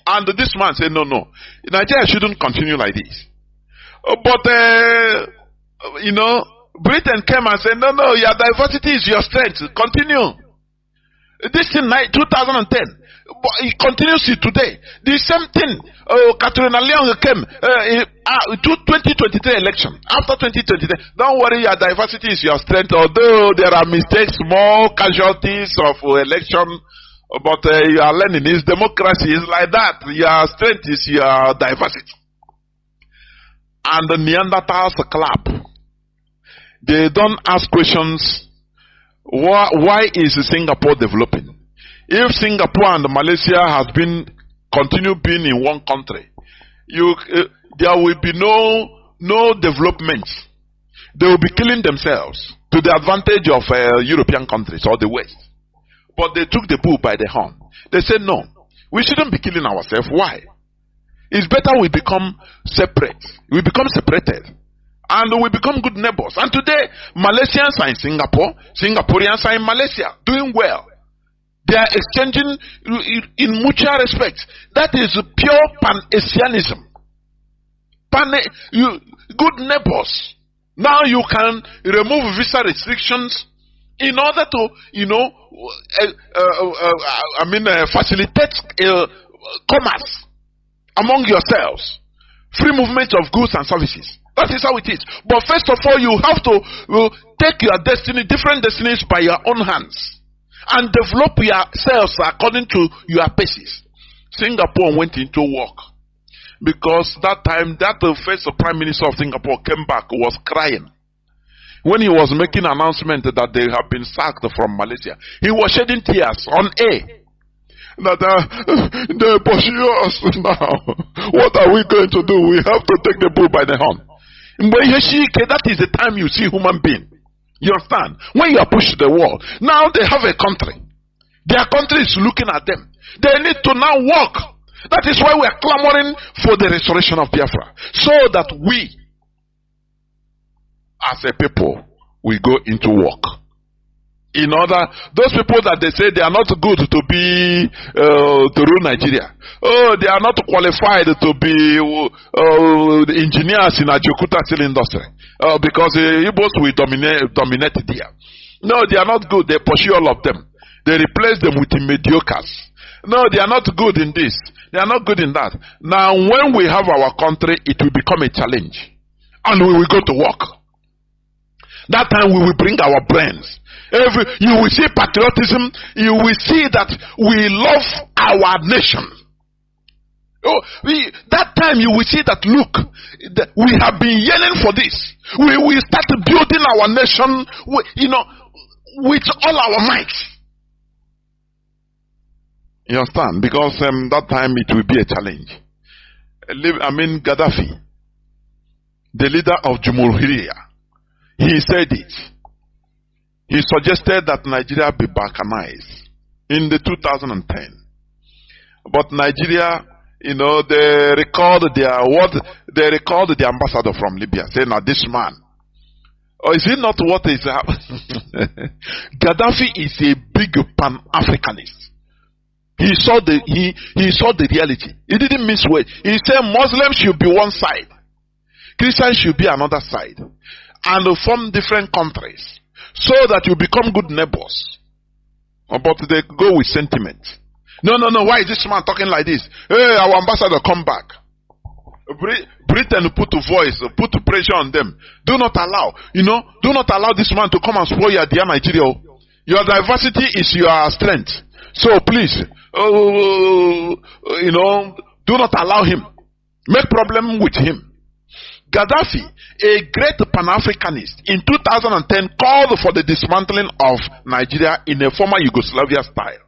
And this man said, no, Nigeria shouldn't continue like this. But, Britain came and said, no, your diversity is your strength. Continue. This in 2010. But it continues today. The same thing. Catherine Leon came 2023 election. After 2023, don't worry, your diversity is your strength. Although there are mistakes, more casualties of election, but you are learning. It's democracy. It's like that. Your strength is your diversity. and the Neanderthals clap. They don't ask questions. Why is Singapore developing? If Singapore and Malaysia has been continue being in one country, there will be no development. They will be killing themselves to the advantage of European countries or the West. But they took the bull by the horn. They said, no, we shouldn't be killing ourselves. Why? It's better we become separate. We become separated. And we become good neighbors. And today, Malaysians are in Singapore. Singaporeans are in Malaysia, doing well. They are exchanging in mutual respect. That is pure Pan-Asianism. Good neighbors. Now you can remove visa restrictions in order to, facilitate commerce among yourselves. Free movement of goods and services. That is how it is. But first of all, you have to take your destiny, different destinies by your own hands. And develop yourselves according to your paces. Singapore went into work. Because that time, the first Prime Minister of Singapore came back, was crying. When he was making an announcement that they have been sacked from Malaysia, he was shedding tears on air. That they pursue us now. What are we going to do? We have to take the bull by the horn. That is the time you see human being. You understand? When you are pushed to the wall, now they have a country. Their country is looking at them. They need to now work. That is why we are clamoring for the restoration of Biafra. So that we, as a people, we go into work. In order, those people that they say they are not good to be to rule Nigeria. Oh, they are not qualified to be engineers in Ajokuta steel industry. Because Igbos will dominate there. No, they are not good. They pursue all of them. They replace them with mediocres. No, they are not good in this. They are not good in that. Now, when we have our country, it will become a challenge. And we will go to work. That time we will bring our brains. You will see patriotism. You will see that we love our nation. That time you will see that, look, we have been yearning for this. We will start building our nation, with all our might. You understand? Because that time it will be a challenge. Gaddafi, the leader of Jumhuriyya, he said it. He suggested that Nigeria be balkanized in the 2010. But Nigeria, they recalled the ambassador from Libya, saying, now this man, is it not what is happening? Gaddafi is a big Pan-Africanist. He saw the reality. He didn't miss words. He said Muslims should be one side, Christians should be another side, and form different countries, so that you become good neighbors. But they go with sentiment. No, why is this man talking like this? Hey, our ambassador, come back. Britain put a voice, put pressure on them. Do not allow this man to come and spoil your dear Nigeria. Your diversity is your strength. So please, do not allow him. Make problem with him. Gaddafi, a great Pan-Africanist, in 2010 called for the dismantling of Nigeria in a former Yugoslavia style.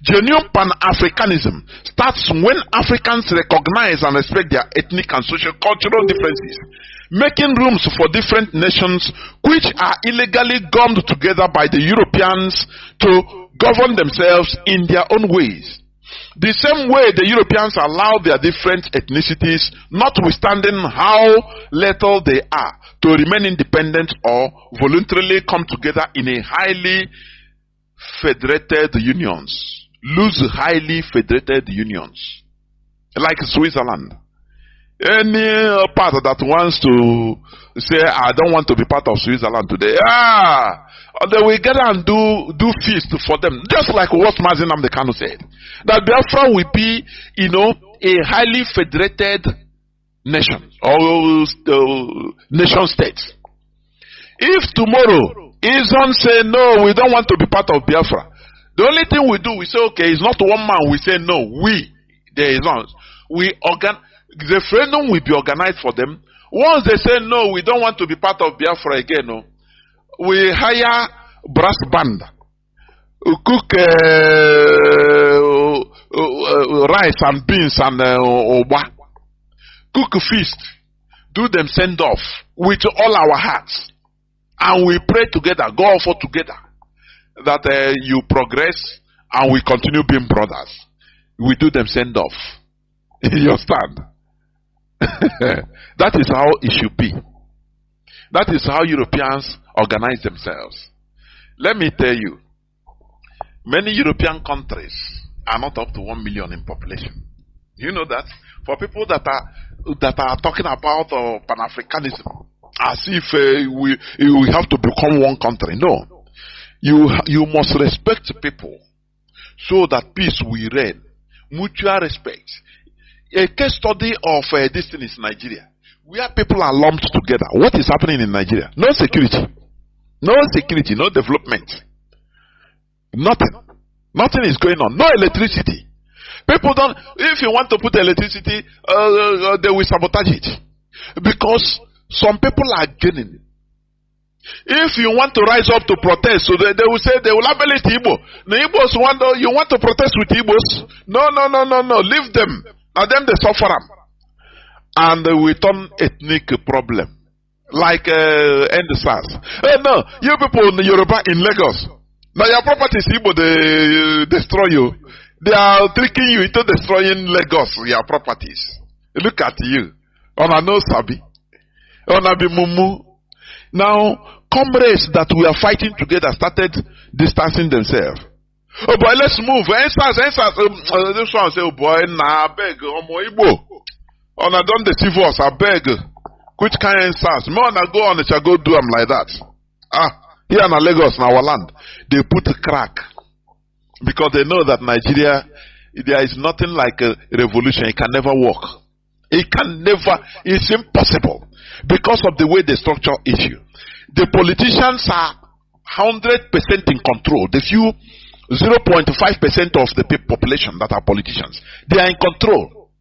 Genuine Pan-Africanism starts when Africans recognize and respect their ethnic and social cultural differences, making rooms for different nations which are illegally gummed together by the Europeans to govern themselves in their own ways. The same way the Europeans allow their different ethnicities, notwithstanding how little they are, to remain independent or voluntarily come together in a highly federated unions. Loose highly federated unions. Like Switzerland. Any part that wants to say, I don't want to be part of Switzerland today, they will get and do feast for them. Just like what Mazi Kanu said. That Biafra will be, a highly federated nation or nation state. If tomorrow Islam say, no, we don't want to be part of Biafra, the only thing we do, we say, okay, it's not one man, we say, no, there is not. The referendum will be organized for them. Once they say no, we don't want to be part of Biafra again, no, we hire brass band, cook rice and beans and oba, cook feast, do them send off with all our hearts, and we pray together, go for together, that you progress and we continue being brothers. We do them send off. You understand? That is how it should be. That is how Europeans organize themselves. Let me tell you, many European countries are not up to 1 million in population. You know that? For people that are talking about Pan-Africanism as if we have to become one country. No. You must respect people so that peace will reign. Mutual respect. A case study of this thing is Nigeria, where people are lumped together. What is happening in Nigeria? No security. No security, no development. Nothing. Nothing is going on. No electricity. People don't, if you want to put electricity, they will sabotage it. Because some people are gaining. If you want to rise up to protest, so they will say they will abolish Igbo. The Igbos you want to protest with Igbos? No. Leave them. And then they suffer them. And we turn ethnic problem. Like end SARS. No, you people in Yoruba in Lagos. Now your properties Igbo, they destroy you. They are tricking you into destroying Lagos, your properties. Look at you. On a no sabi. On a be mumu. Now, comrades that we are fighting together started distancing themselves. Oh boy, let's move. This one say, oh boy, nah, I beg, Omo Igbo. On a don't deceive us, I beg. Which kind of answers? Me on a go on, it shall go do them like that. Here in Lagos, in our land, they put a crack. Because they know that Nigeria, there is nothing like a revolution. It can never work. It can never, it's impossible. Because of the way they structure issue. The politicians are 100% in control. The few 0.5% of the population that are politicians, they are in control.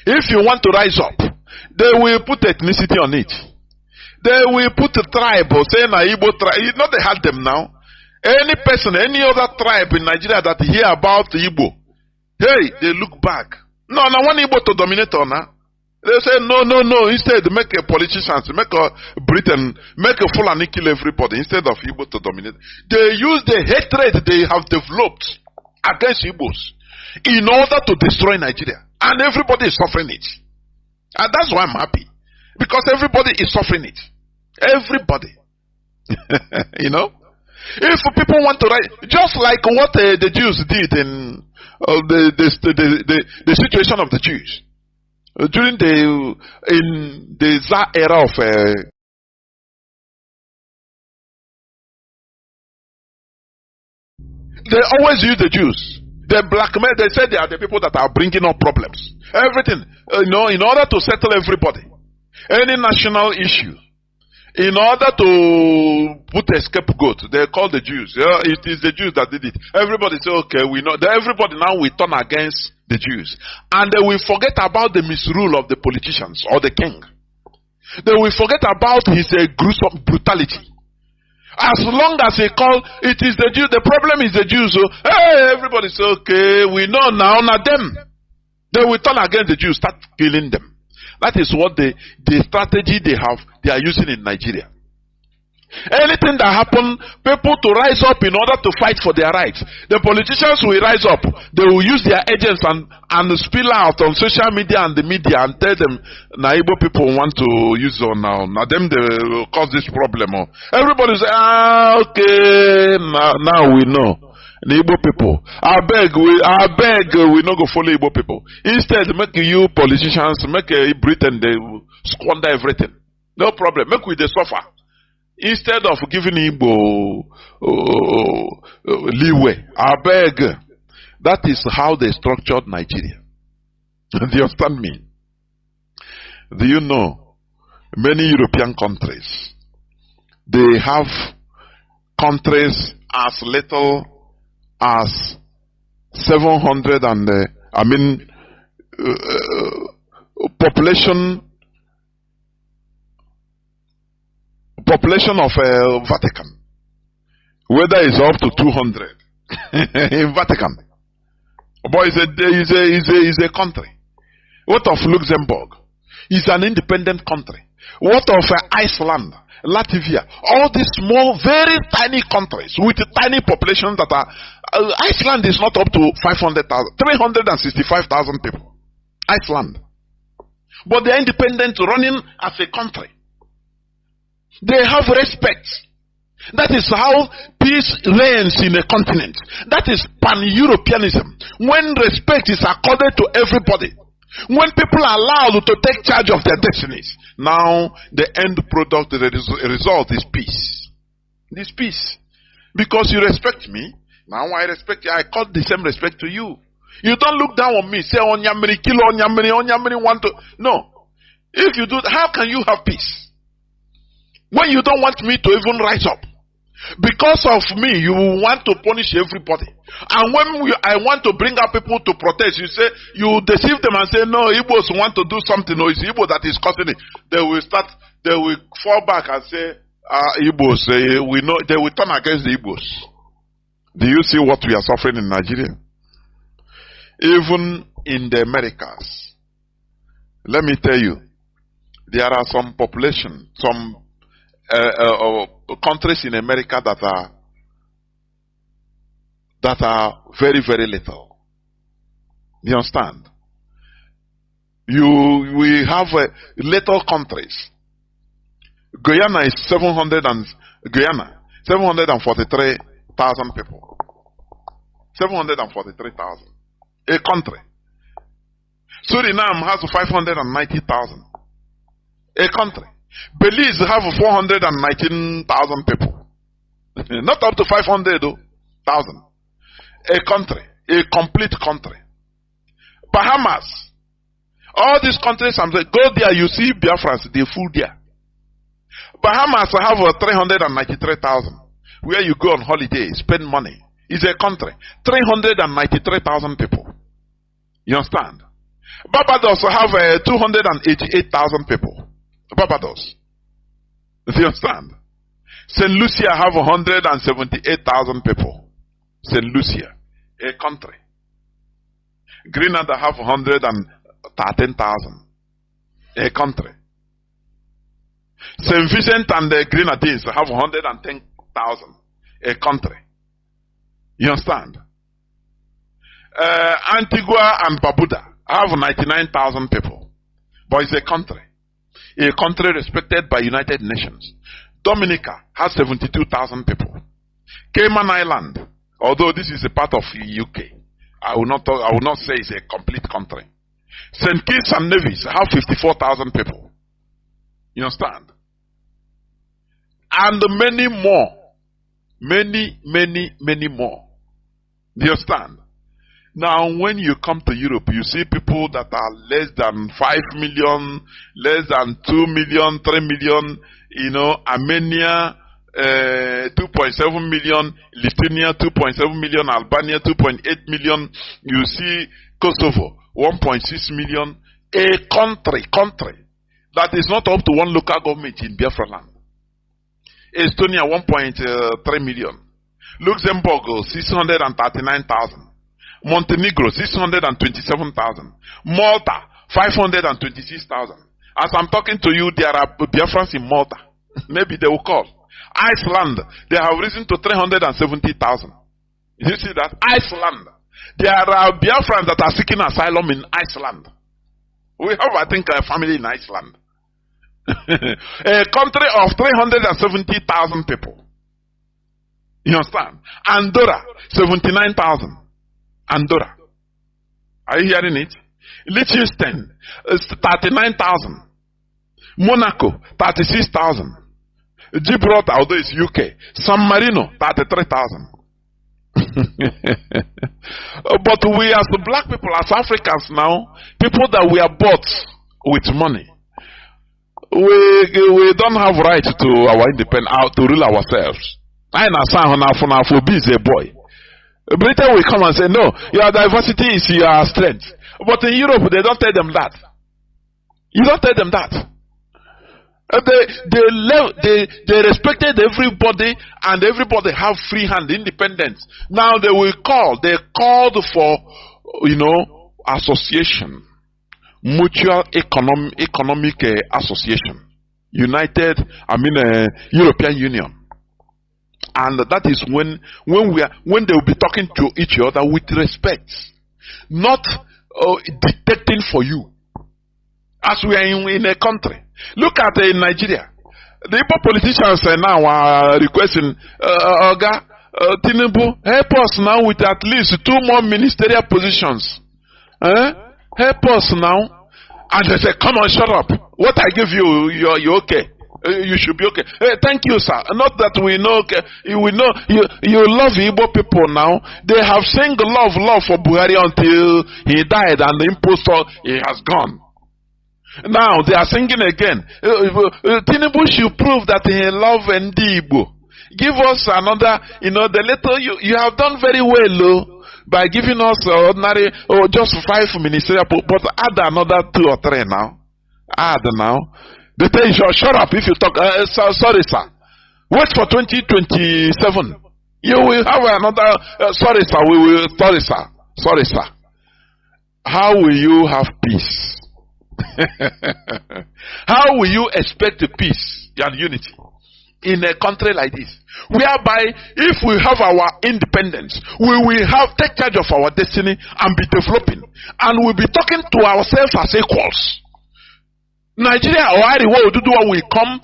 If you want to rise up, they will put ethnicity on it. They will put a tribe or say na Igbo tribe. You know they had them now. Any person, any other tribe in Nigeria that hear about Igbo, hey, they look back. No, I want Igbo to dominate on her. They say no. Instead, make a politicians, make a Britain, make a Fulani kill everybody instead of Igbo to dominate. They use the hatred they have developed against Igbos in order to destroy Nigeria, and everybody is suffering it. And that's why I'm happy, because everybody is suffering it. Everybody, you know. If people want to write, just like what the Jews did in the situation of the Jews. During in the Tsar era of they always use the Jews. They blackmail. They say they are the people that are bringing up problems. Everything, in order to settle everybody, any national issue, in order to put a scapegoat, they call the Jews. Yeah, it is the Jews that did it. Everybody say, okay, we know. Everybody now will turn against the Jews. And they will forget about the misrule of the politicians or the king. They will forget about his gruesome brutality. As long as they call, it is the Jews, the problem is the Jews. So, hey, everybody say, okay, we know now, not them. They will turn against the Jews, start killing them. That is what the strategy they are using in Nigeria. Anything that happens, people to rise up in order to fight for their rights. The politicians will rise up. They will use their agents and spill out on social media and the media and tell them, now Igbo people want to use on now. Now them they will cause this problem. Everybody say, okay, now we know. The Igbo people, I beg, we not go follow Igbo people. Instead, make you politicians, make Britain, they squander everything. No problem. Make we they suffer. Instead of giving Igbo leeway, I beg. That is how they structured Nigeria. Do you understand me? Do you know many European countries, they have countries as little as 700 and population of Vatican, whether it's up to 200 in Vatican, but it's a country. What of Luxembourg? It's an independent country. What of Iceland, Latvia? All these small, very tiny countries with tiny populations that are. Iceland is not up to 500,000, 365,000 people. Iceland. But they are independent, running as a country. They have respect. That is how peace reigns in a continent. That is pan-Europeanism. When respect is accorded to everybody. When people are allowed to take charge of their destinies. Now, the end product, the result is peace. This peace. Because you respect me, now I respect you. I call the same respect to you. You don't look down on me, say, Onyamiri, kill Onyamiri, want to. No. If you do, how can you have peace? When you don't want me to even rise up. Because of me, you want to punish everybody. And when I want to bring up people to protest, you say, you deceive them and say, no, Igbos want to do something, or it's Igbo that is causing it. They will fall back and say, Igbos, we know, they will turn against the Igbos. Do you see what we are suffering in Nigeria? Even in the Americas, let me tell you, there are some population, some countries in America that are very, very little. You understand? We have little countries. Guyana is 743,000 people. 743,000. A country. Suriname has 590,000. A country. Belize have 419,000 people. Not up to 500,000. A country. A complete country. Bahamas. All these countries, go there, you see Biafrans, they full there. Bahamas have 393,000. Where you go on holiday, spend money. It's a country. 393,000 people. You understand? Barbados have 288,000 people. Barbados. Do you understand? St. Lucia have 178,000 people. St. Lucia, a country. Grenada have 113,000. A country. St. Vincent and the Grenadines have 110,000. A country. You understand? Antigua and Barbuda have 99,000 people. But it's a country. A country respected by United Nations. Dominica has 72,000 people. Cayman Island, although this is a part of the UK, I will not say it's a complete country. St. Kitts and Nevis have 54,000 people. You understand? And many more. Many more. Do you understand? Now, when you come to Europe, you see people that are less than 5 million, less than 2 million, 3 million, Armenia, 2.7 million, Lithuania, 2.7 million, Albania, 2.8 million, you see Kosovo, 1.6 million, a country that is not up to one local government in Biafra land. Estonia, 1.3 million. Luxembourg, 639,000. Montenegro, 627,000. Malta, 526,000. As I'm talking to you, there are Biafrans in Malta. Maybe they will call. Iceland, they have risen to 370,000. You see that? Iceland. There are Biafrans that are seeking asylum in Iceland. We have, I think, a family in Iceland. A country of 370,000 people. You understand? Andorra, 79,000. Andorra. Are you hearing it? Liechtenstein, 39,000. Monaco, 36,000. Gibraltar, although it's UK. San Marino, 33,000. But we as the black people, as Africans now, people that we are bought with money, we don't have right to our independence, to rule ourselves. I know be a boy. Britain will come and say, no, your diversity is your strength. But in Europe, they don't tell them that. You don't tell them that. They respected everybody, and everybody have free hand, independence. Now they called for, association, mutual economic association, European Union. And that is when they will be talking to each other with respect, not dictating for you. As we are in a country, look at Nigeria. The Igbo politicians now are requesting, Tinubu, help us now with at least 2 more ministerial positions. Help us now. And they say, come on, shut up. What I give you, you're okay. You should be okay. Hey, thank you, sir. Not that we know, we know you love Igbo people now. They have sung love for Buhari until he died, and the impostor, he has gone. Now they are singing again. Tinubu should prove that he loves Igbo. Give us another, the little you have done very well, by giving us ordinary, just 5 ministerial, but add another 2 or 3 now. Add now. They tell you, shut up if you talk. Sorry, sir. Wait for 2027. You will have another. Sorry, sir. Sorry, sir. Sorry, sir. How will you have peace? How will you expect peace and unity in a country like this, whereby if we have our independence, we will take charge of our destiny and be developing, and we'll be talking to ourselves as equals? Nigeria or Iriwa will come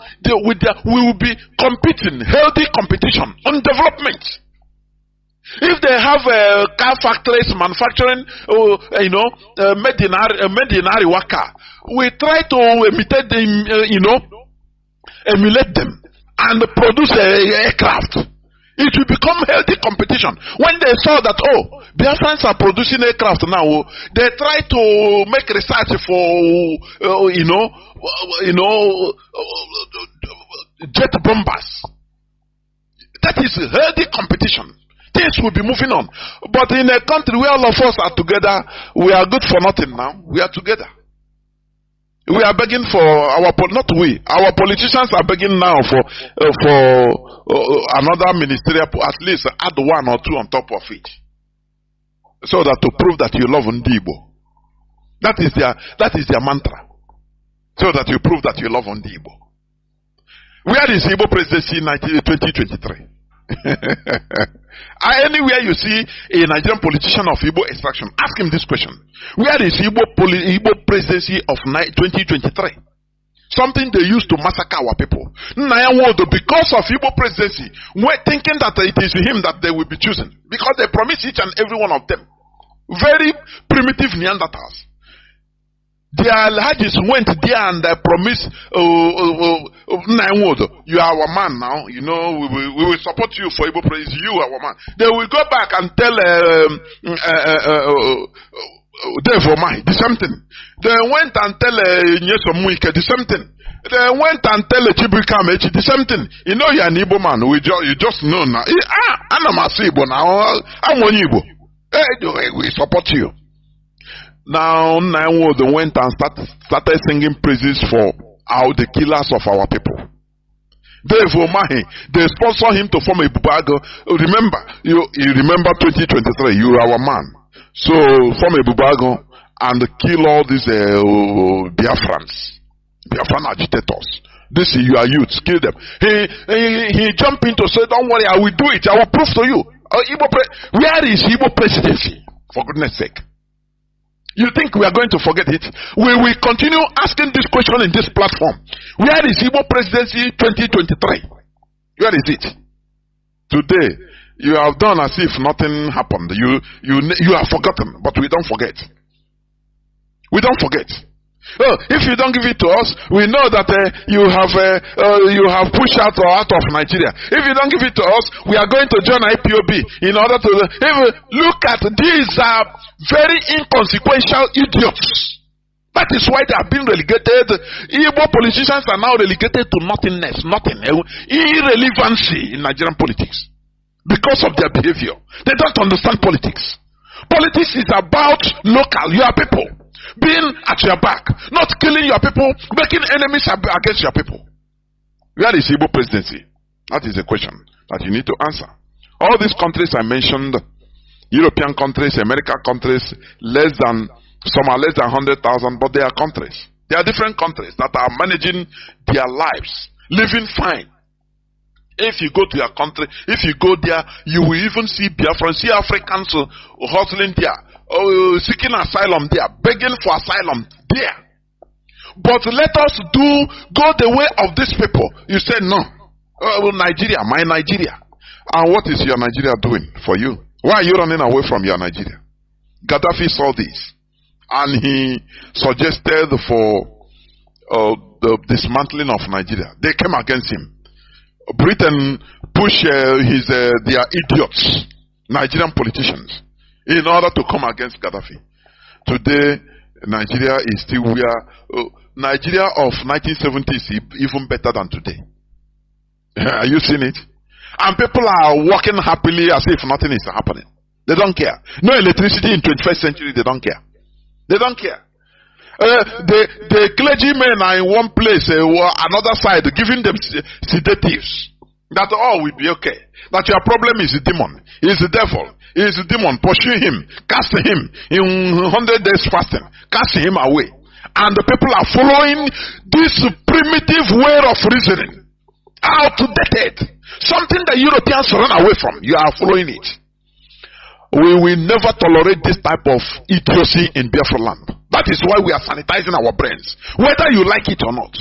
we will be competing, healthy competition on development. If they have car factories manufacturing, made in Iriwa car, we try to imitate them, emulate them and produce aircraft. It will become healthy competition. When they saw that, Biafrans are producing aircraft now, they try to make research for, jet bombers. That is healthy competition. Things will be moving on. But in a country where all of us are together, we are good for nothing now. We are together. We are begging for our politicians are begging now for another ministerial, at least add 1 or 2 on top of it, so that to prove that you love Ndibo. That is their mantra. So that you prove that you love Ndibo. Where is Igbo presidency in 2023? Anywhere you see a Nigerian politician of Igbo extraction, ask him this question: where is Igbo presidency of 2023? Something they used to massacre our people. Because of Igbo presidency, we're thinking that it is him that they will be choosing, because they promise each and every one of them. Very primitive Neanderthals. Their Alhajis went there and promised, you are our man now, we will support you for Igbo praise, you are our man. They will go back and tell Dave Omai the same thing. They went and tell Nyesom Muike the same thing. They went and tell Chibika Mechi the same thing. You know you are an Igbo man, you just know now. I'm a Igbo now, I'm one Igbo. We support you. Now, Nnamdi went and started singing praises for the killers of our people. Dave Omahi, they sponsor him to form a Bubago. Remember, you remember 2023, you are our man. So, form a Bubago and kill all these Biafran agitators. This is your youth, kill them. He jumped in to say, don't worry, I will do it, I will prove to you. Where is Igbo presidency? For goodness sake. You think we are going to forget it? We will continue asking this question in this platform. Where is Igbo presidency 2023? Where is it? Today, you have done as if nothing happened. You have forgotten, but we don't forget. We don't forget. If you don't give it to us, we know that you have pushed out of Nigeria. If you don't give it to us, we are going to join IPOB in order to look at these very inconsequential idiots. That is why they have been relegated. Igbo politicians are now relegated to nothingness, irrelevancy in Nigerian politics because of their behavior. They don't understand politics. Politics is about local, your people. Being at your back, not killing your people, making enemies against your people. Where is Igbo presidency? That is a question that you need to answer. All these countries I mentioned, European countries, American countries, some are less than 100,000, but they are countries. They are different countries that are managing their lives, living fine. If you go to your country, if you go there, you will even see Biafrans, see Africans hustling there, seeking asylum there, begging for asylum there. But let us go the way of these people. You say no. Nigeria, my Nigeria. And what is your Nigeria doing for you? Why are you running away from your Nigeria? Gaddafi saw this and he suggested for the dismantling of Nigeria. They came against him. Britain pushed their idiots, Nigerian politicians, in order to come against Gaddafi. Today, Nigeria is still where Nigeria of 1970 is even better than today. Are you seeing it? And people are walking happily as if nothing is happening. They don't care. No electricity in 21st century, they don't care. They don't care. The clergymen are in one place, another side, giving them sedatives. That all will be okay. That your problem is a demon. He is the devil. He is a demon. Pursue him. Cast him. In 100 days fasting. Cast him away. And the people are following this primitive way of reasoning. Outdated. Something the Europeans run away from. You are following it. We will never tolerate this type of idiocy in Biafra land. That is why we are sanitizing our brains. Whether you like it or not.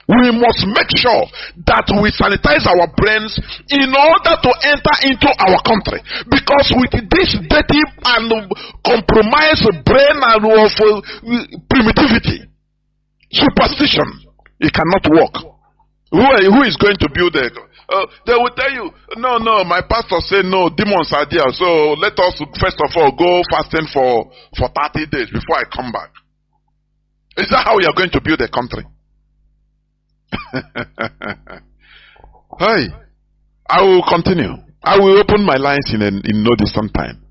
We must make sure that we sanitize our brains in order to enter into our country. Because with this dirty and compromised brain and of primitivity, superstition, it cannot work. Who is going to build it? They will tell you, no, my pastor said no, demons are there. So let us first of all go fasting for 30 days before I come back. Is that how you are going to build a country? Hey, I will continue. I will open my lines in no distant time.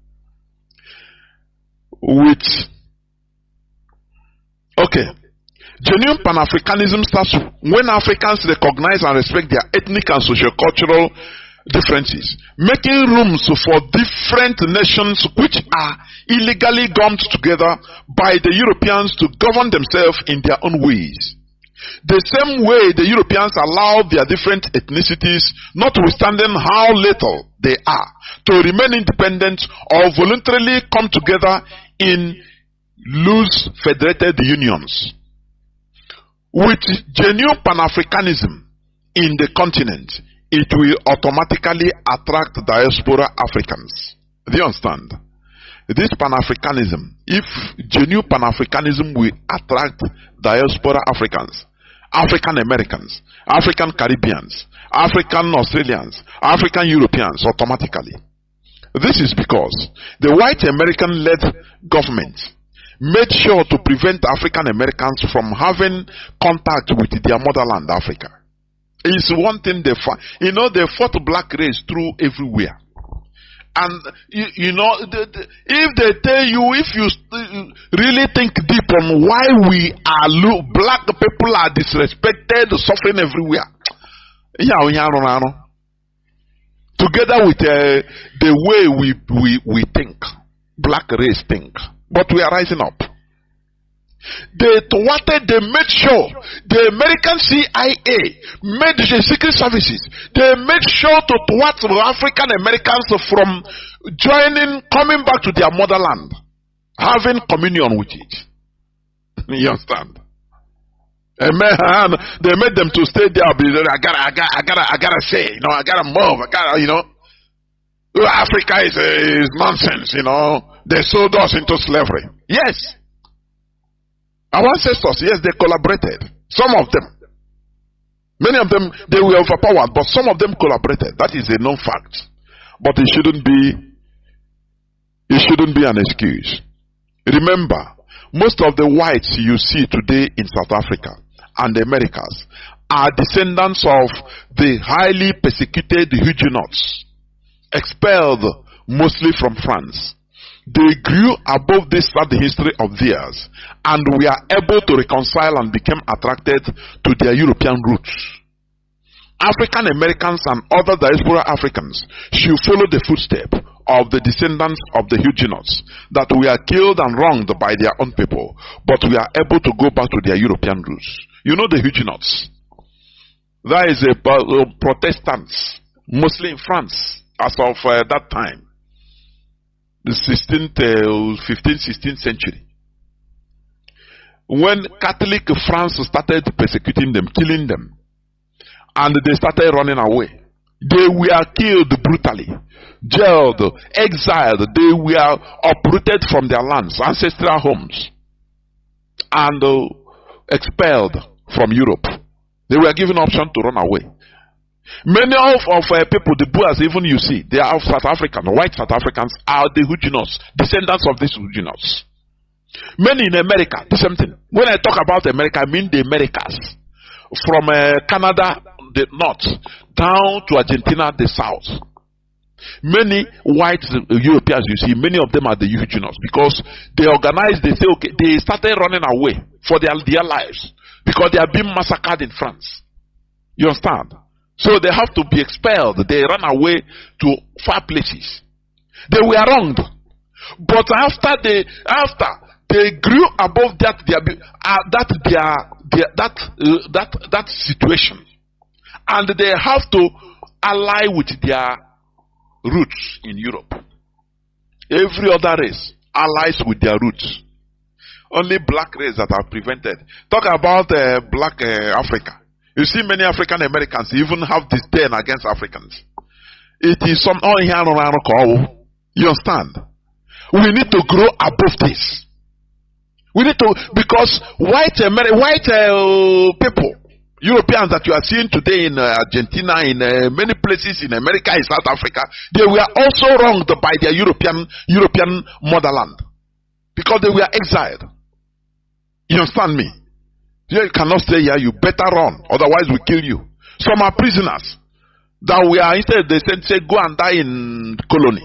Genuine Pan-Africanism starts when Africans recognize and respect their ethnic and socio-cultural differences, making rooms for different nations which are illegally gummed together by the Europeans to govern themselves in their own ways. The same way the Europeans allow their different ethnicities, notwithstanding how little they are, to remain independent or voluntarily come together in loose federated unions. With genuine Pan-Africanism in the continent, it will automatically attract diaspora Africans. Do you understand? This Pan-Africanism, if genuine Pan-Africanism will attract diaspora Africans, African Americans, African Caribbeans, African Australians, African Europeans automatically. This is because the white American-led government made sure to prevent African Americans from having contact with their motherland, Africa. It's one thing they fought. They fought black race through everywhere. And if they tell you, if you really think deep on why we are black people are disrespected, suffering everywhere, together with the way we think, black race think, but we are rising up. They made sure the American CIA made the secret services. They made sure to thwart African Americans from coming back to their motherland, having communion with it. You understand? Amen. They made them to stay there. I gotta say, I gotta move. Africa is nonsense. They sold us into slavery. Yes. Our ancestors, yes, they collaborated. Some of them. Many of them, they were overpowered, but some of them collaborated. That is a known fact. But it shouldn't be an excuse. Remember, most of the whites you see today in South Africa and the Americas are descendants of the highly persecuted Huguenots, expelled mostly from France. They grew above this sad history of theirs, and we are able to reconcile and became attracted to their European roots. African Americans and other diaspora Africans should follow the footsteps of the descendants of the Huguenots that were killed and wronged by their own people, but we are able to go back to their European roots. You know the Huguenots. That is a Protestants, mostly in France, as of that time. The 15th, 16th century. When Catholic France started persecuting them, killing them, and they started running away, they were killed brutally, jailed, exiled. They were uprooted from their lands, ancestral homes, and expelled from Europe. They were given option to run away. Many of people, the Boers, even you see, they are South African, white South Africans are the Huguenots, descendants of these Huguenots. Many in America, the same thing. When I talk about America, I mean the Americas. From Canada, the north, down to Argentina, the south. Many white Europeans, you see, many of them are the Huguenots because they organized, they say, okay, they started running away for their lives because they are being massacred in France. You understand? So they have to be expelled. They run away to far places. They were wronged. But after they grew above that situation, and they have to ally with their roots in Europe. Every other race allies with their roots. Only black race that are prevented. Talk about black Africa. You see, many African Americans even have disdain against Africans. It is some you understand? We need to grow above this. We need to, because white people, Europeans that you are seeing today in Argentina, in many places in America, in South Africa, they were also wronged by their European motherland because they were exiled. You understand me? You cannot stay here, you better run, otherwise we kill you. Some are prisoners that we are, instead they said go and die in colony.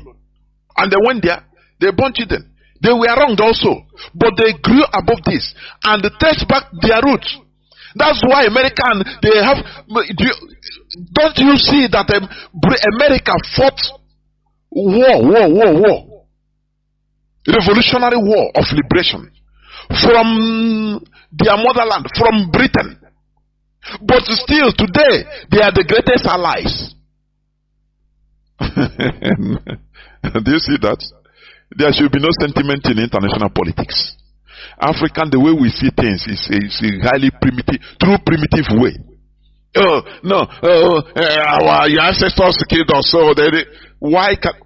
And they went there, they born children. They were wronged also, but they grew above this and they traced back their roots. That's why American, they have, don't you see that America fought war, revolutionary war of liberation from their motherland, from Britain. But still today, they are the greatest allies. Do you see that? There should be no sentiment in international politics. African, the way we see things is a highly primitive, true primitive way. Your ancestors killed us, so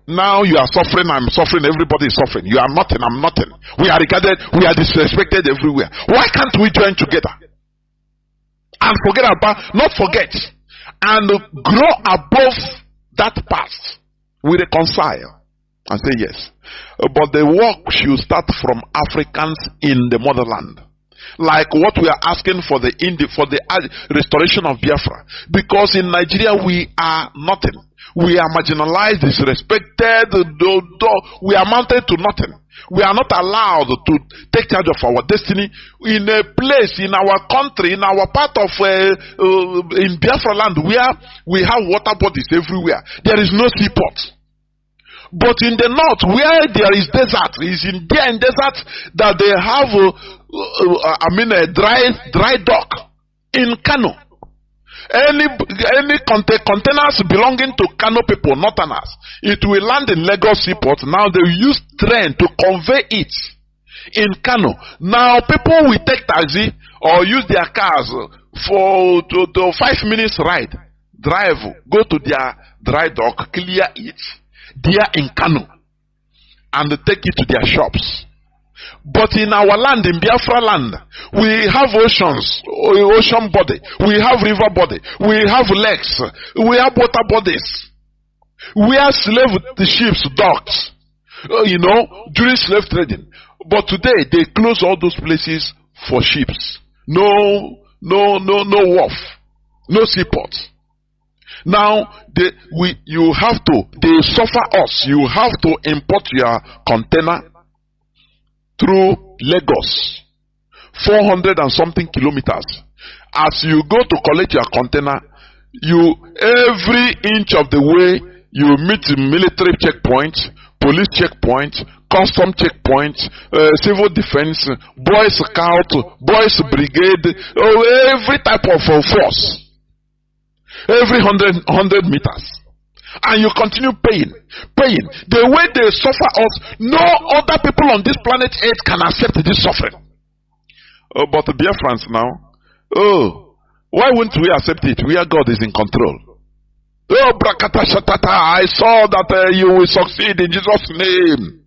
now you are suffering, I'm suffering, everybody is suffering. You are nothing, I'm nothing. We are regarded, we are disrespected everywhere. Why can't we join together? And not forget, and grow above that past. We reconcile and say yes. But the work should start from Africans in the motherland. Like what we are asking for the restoration of Biafra. Because in Nigeria we are nothing. We are marginalized, disrespected, we are mounted to nothing. We are not allowed to take charge of our destiny in a place, in our country, in our part of in Biafra land where we have water bodies everywhere. There is no seaport. But in the north, where there is desert, is in desert that they have a dry dock in Kanu. Any containers belonging to Kanu people, northerners, it will land in Lagos seaport. Now they use train to convey it in Kanu. Now people will take taxi or use their cars for to 5 minutes ride, drive, go to their dry dock, clear it. There in Kanu and take it to their shops. But in our land, in Biafra land, we have oceans, ocean body, we have river body, we have lakes, we have water bodies, we have the ships docked, during slave trading. But today they close all those places for ships. No wharf, no seaport. Now, they suffer us. You have to import your container through Lagos, 400 and something kilometers. As you go to collect your container, every inch of the way you meet military checkpoints, police checkpoints, custom checkpoints, civil defense, boy scout, boys brigade, every type of force. Every 100 meters. And you continue paying. The way they suffer us, no other people on this planet Earth can accept this suffering. Oh, but the Biafrans now, why wouldn't we accept it? We are God is in control. Oh, Brakata Shatata, I saw that you will succeed in Jesus' name.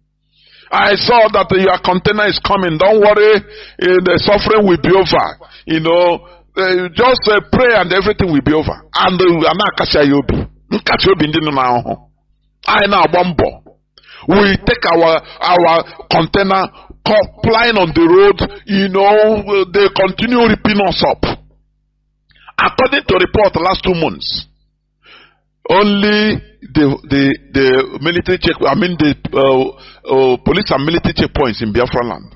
I saw that your container is coming. Don't worry, the suffering will be over. Just pray and everything will be over. And we take our container flying on the road. They continue ripping us up. According to report, the last 2 months, only the military police and military checkpoints in Biafra land,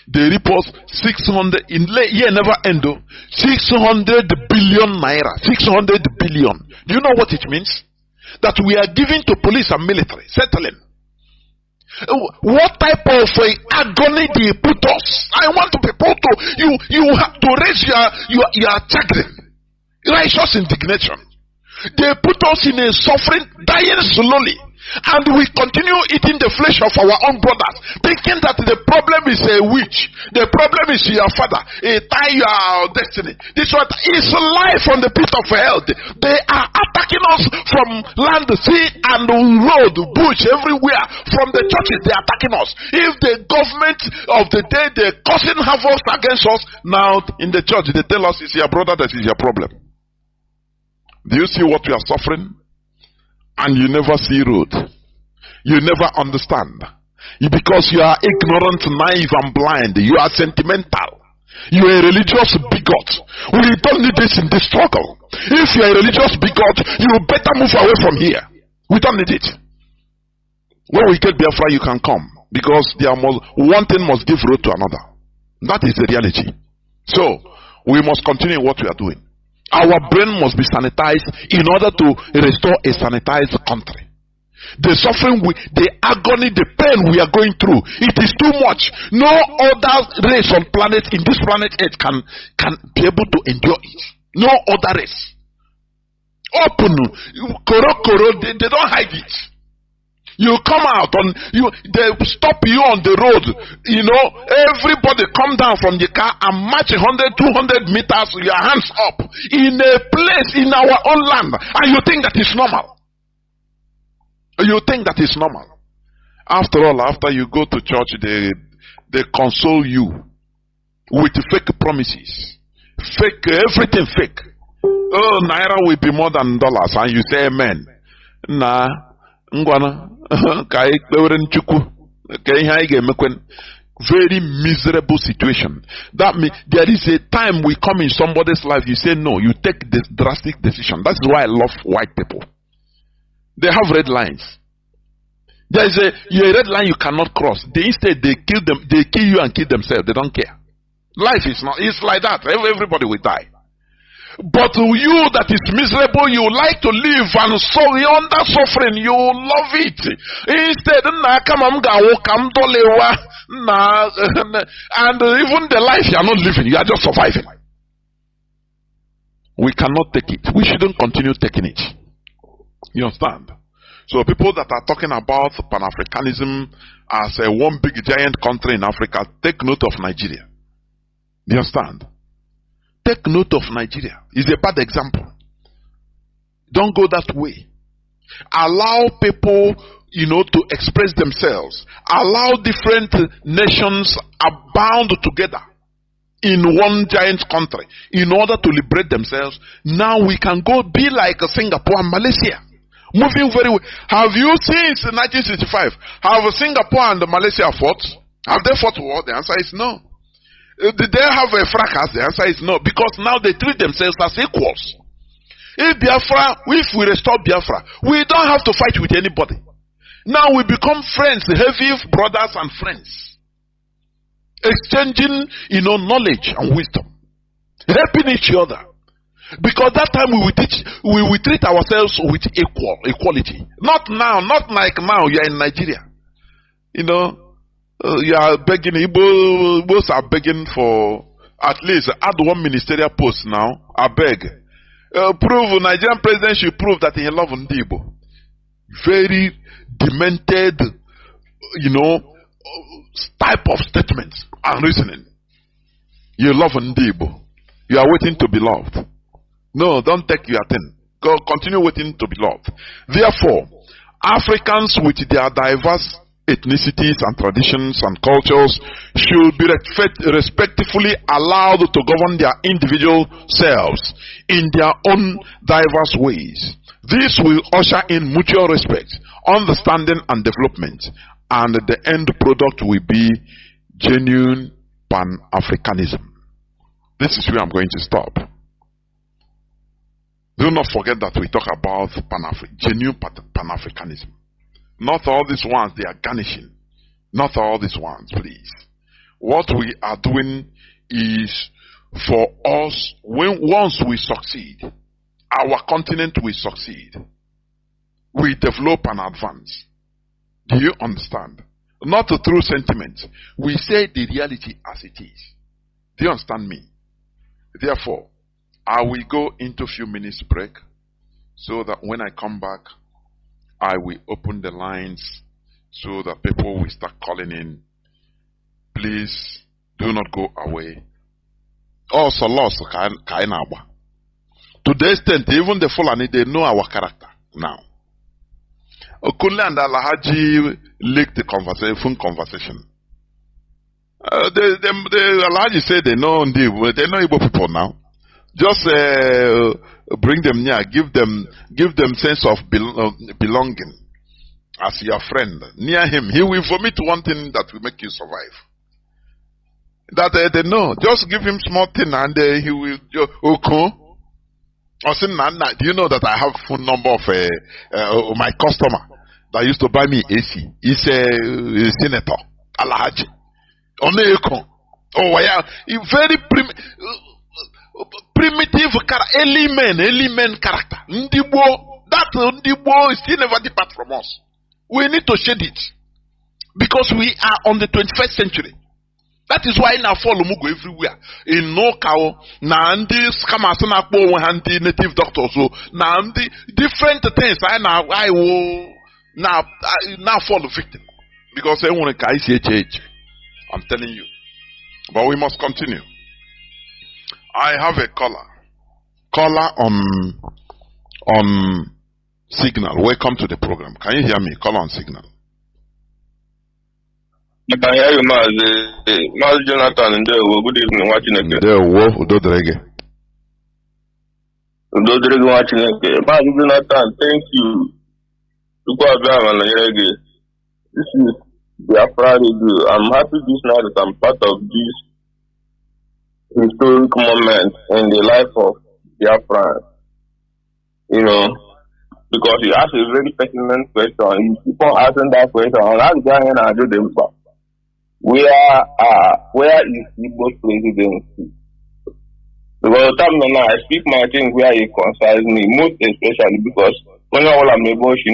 they report 600 in year never end. 600 billion naira. 600 billion. Do you know what it means? That we are giving to police and military, settling. What type of agony they put us? I want to people to you have to raise your chagrin, righteous indignation. They put us in a suffering, dying slowly, and we continue eating the flesh of our own brothers, thinking that the problem is a witch, the problem is your father, tie your destiny. This one is life on the pit of hell. They are attacking us from land, sea, and road, bush, everywhere. From the churches, they are attacking us. If the government of the day, they're causing havoc against us, now in the church, they tell us it's your brother that is your problem. Do you see what we are suffering? And you never see road. You never understand. Because you are ignorant, naive, and blind. You are sentimental. You are a religious bigot. We don't need this in this struggle. If you are a religious bigot, you better move away from here. We don't need it. When we get Biafra, you can come. Because one thing must give road to another. That is the reality. So, we must continue what we are doing. Our brain must be sanitized in order to restore a sanitized country. The suffering, the agony, the pain we are going through, it is too much. No other race on this planet Earth can be able to endure it. No other race. Open, they don't hide it. You come out they stop you on the road. Everybody come down from the car and march 100, 200 meters, your hands up in a place in our own land, and you think that is normal. You think that is normal. After all, after you go to church, they console you with fake promises, everything fake. Oh, naira will be more than dollars, and you say amen. Nah, ngwana. Very miserable situation. That means there is a time we come in somebody's life, you say no, you take this drastic decision. That's why I love white people. They have red lines. There is a red line you cannot cross. Instead they kill you and kill themselves. They don't care. Life is not, it's like that. Everybody will die. But you that is miserable, you like to live and so you're under suffering, you love it. Instead, and even the life you are not living, you are just surviving. We cannot take it. We shouldn't continue taking it. You understand? So people that are talking about Pan-Africanism as a one big giant country in Africa, take note of Nigeria. You understand? Take note of Nigeria. It's a bad example. Don't go that way. Allow people, to express themselves. Allow different nations abound together in one giant country in order to liberate themselves. Now we can go be like Singapore and Malaysia. Moving very well. Have you seen since 1965? Have Singapore and Malaysia fought? Have they fought war? The answer is no. Did they have a fracas? The answer is no, because now they treat themselves as equals. If we restore Biafra, we don't have to fight with anybody. Now we become friends, heavy brothers and friends. Exchanging, knowledge and wisdom. Helping each other. Because that time we will treat ourselves with equality. Not now, not like now you are in Nigeria. You are begging, Igbos are begging for at least add one ministerial post now. I beg. Nigerian president should prove that he loves Ndibo. Very demented, type of statements and reasoning. You love Ndibo. You are waiting to be loved. No, don't take your thing. Go continue waiting to be loved. Therefore, Africans with their diverse ethnicities and traditions and cultures should be respectfully allowed to govern their individual selves in their own diverse ways. This will usher in mutual respect, understanding and development, and the end product will be genuine Pan-Africanism. This is where I'm going to stop. Do not forget that we talk about genuine Pan-Africanism. Not all these ones they are garnishing. Not all these ones, please. What we are doing is for us, once we succeed, our continent will succeed. We develop and advance. Do you understand? Not through sentiment. We say the reality as it is. Do you understand me? Therefore, I will go into a few minutes break so that when I come back, I will open the lines so that people will start calling in. Please do not go away. Also, lost Kainaba. To the extent, even the Fulani, they know our character now. Okunle and Alhaji leaked the conversation. The Alhaji said they know Igbo people now. Just bring them near, give them sense of belonging as your friend. Near him, he will vomit one thing that will make you survive. That they know. Just give him small thing and he will. Okay. Do you know that I have phone number of my customer that used to buy me AC? He's a senator, Alhaji. Oh yeah, very primitive element character. That Ndibo is still never depart from us. We need to shed it because we are on the 21st century. That is why now follow Mugo everywhere. In no cow, Nandi scammers and native doctors. So Nandi different things. I will now follow victim because I want to ICH. I'm telling you. But we must continue. I have a caller on signal. Welcome to the program. Can you hear me? Caller on signal. I can hear you, Mazi Jonathan. Good evening, watching again. Udodrege. Watching again. Mazi Jonathan, thank you. This is Biafra Radio. I'm happy this night that I'm part of this historic moment in the life of Biafra. Because you ask a very pertinent question. You keep on asking that question. I'll go ahead and do them back. Where is Igbo's presidency? Because the time now I speak my thing where it concerns me, most especially because when all I'm able to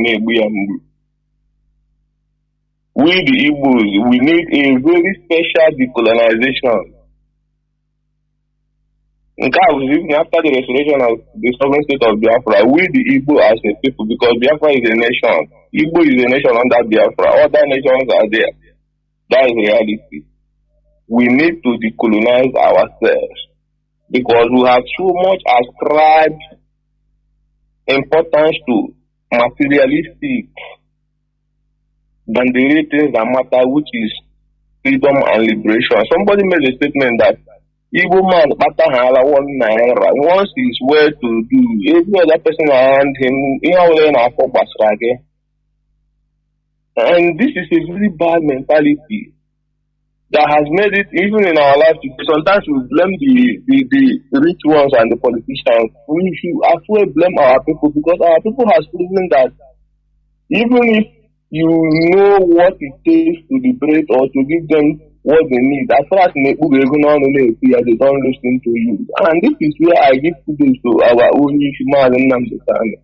we the Igbos, we need a very special decolonization. In fact, even after the restoration of the sovereign state of Biafra, we the Igbo as a people, because Biafra is a nation, Igbo is a nation under Biafra, other nations are there. That is reality. We need to decolonize ourselves because we have so much ascribed importance to materialistic than the real things that matter, which is freedom and liberation. Somebody made a statement that Igbo man once he's well to do, every other person around him, and this is a very bad mentality that has made it even in our life today. Sometimes we blame the rich ones and the politicians. We should as well blame our people, because our people has proven that even if you know what it takes to liberate or to give them what they need, as far as they don't listen to you. And this is where I give kudos to our own Nnamdi Kanu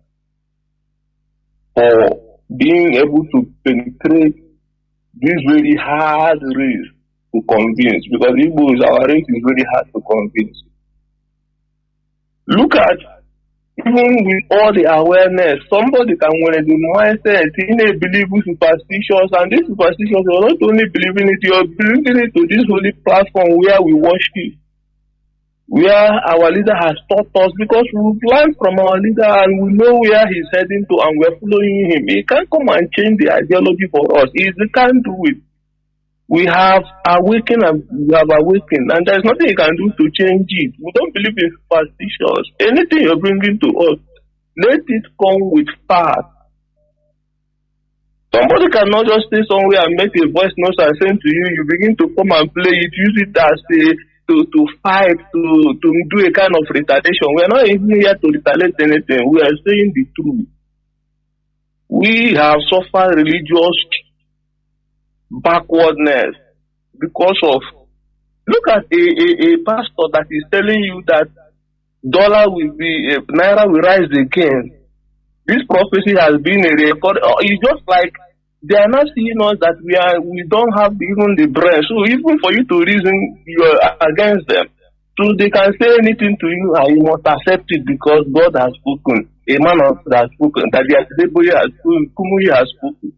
for being able to penetrate this very hard race to convince, because our race is very hard to convince. Look at, even with all the awareness, somebody can wear the mindset in a believing superstitions, and these superstitions, you're not only believing it, you're bringing it to this holy platform where we worship, where our leader has taught us, because we've learned from our leader and we know where he's heading to and we're following him. He can't come and change the ideology for us. He can't do it. We have awakened and and there's nothing you can do to change it. We don't believe in superstitions. Anything you're bringing to us, let it come with facts. Somebody cannot just stay somewhere and make a voice note and send to you, you begin to come and play it, use it as to fight, to do a kind of retaliation. We're not even here to retaliate anything. We are saying the truth. We have suffered religious backwardness because of, look at a pastor that is telling you that dollar will be, naira will rise again. This prophecy has been a record. It's just like they are not seeing us that we don't have even the brain. So even for you to reason, you are against them. So they can say anything to you and you must accept it because God has spoken. A man has spoken. That the has spoken. Kumuyi has spoken.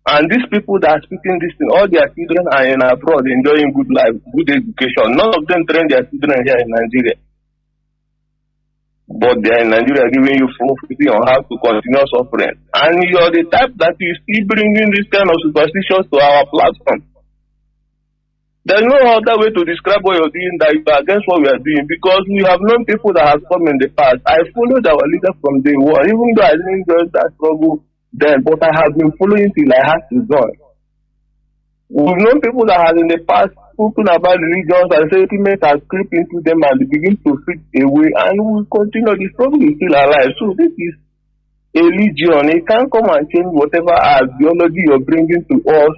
And these people that are speaking this thing, all their children are in abroad enjoying good life, good education. None of them train their children here in Nigeria. But they are in Nigeria giving you prophecy on how to continue suffering. And you're the type that is still bringing this kind of superstitions to our platform. There's no other way to describe what you're doing that you are against what we are doing, because we have known people that have come in the past. I followed our leader from day one, even though I didn't join that struggle then, but I have been following till I had to join. We've known people that have in the past spoken about religions and sentiments has crept into them and they begin to fit away, and we continue. The struggle is still alive. So this is a legion. It can't come and change whatever ideology you're bringing to us.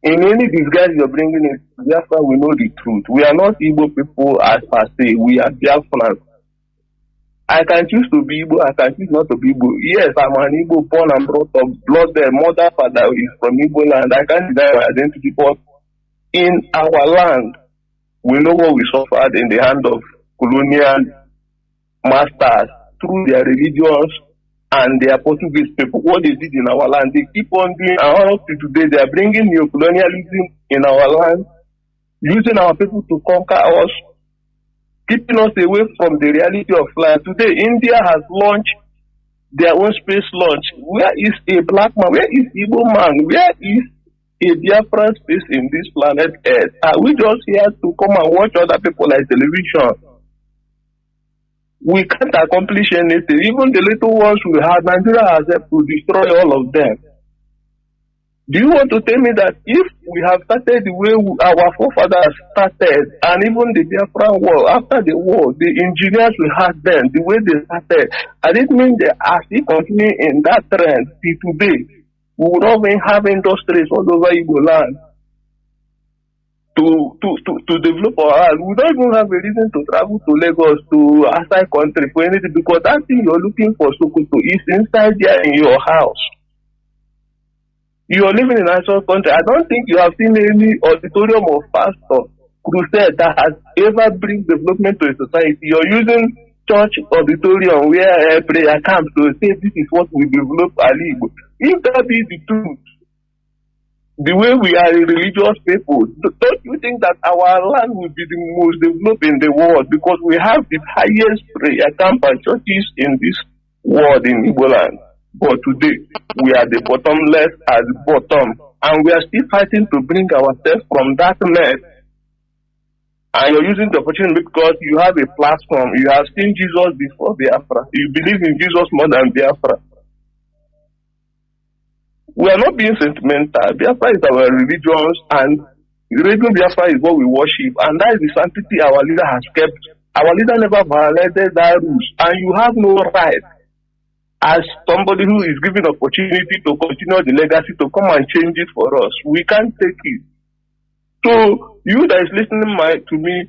In any disguise you're bringing it, Biafra, we know the truth. We are not Igbo people as per se. We are Biafrans. I can choose to be Igbo, I can choose not to be Igbo. Yes, I'm an Igbo born and brought up, blood, mother, father is from Igbo land. I can't deny my identity, but in our land, we know what we suffered in the hand of colonial masters through their religions and their Portuguese people. What they did in our land, they keep on doing, and up to today, they are bringing neo-colonialism in our land, using our people to conquer us, keeping us away from the reality of life. Today, India has launched their own space launch. Where is a black man? Where is Igbo man? Where is a Biafra space in this planet Earth? Are we just here to come and watch other people like television? We can't accomplish anything. Even the little ones we have, Nigeria has helped to destroy all of them. Do you want to tell me that if we have started the way our forefathers started, and even the Biafra war, after the war, the engineers we had then, the way they started, and it means that as we continue in that trend till today, we will not even have industries all over Igbo land to develop our land. We don't even have a reason to travel to Lagos, to outside country for anything, because that thing you're looking for, Sokoto, is inside there in your house. You are living in a natural country. I don't think you have seen any auditorium or pastor crusade that has ever bring development to a society. You're using church auditorium where prayer camps to say this is what we develop Ali. If that be the truth, the way we are a religious people, don't you think that our land will be the most developed in the world, because we have the highest prayer camp and churches in this world in Igbo land? But today, we are the bottomless at the bottom. And we are still fighting to bring ourselves from that mess. And you're using the opportunity because you have a platform. You have seen Jesus before Biafra. You believe in Jesus more than Biafra. We are not being sentimental. Biafra is our religion, and Radio Biafra is what we worship, and that is the sanctity our leader has kept. Our leader never violated that rules, and you have no right, as somebody who is given opportunity to continue the legacy, to come and change it for us. We can't take it. So, you that is listening to me,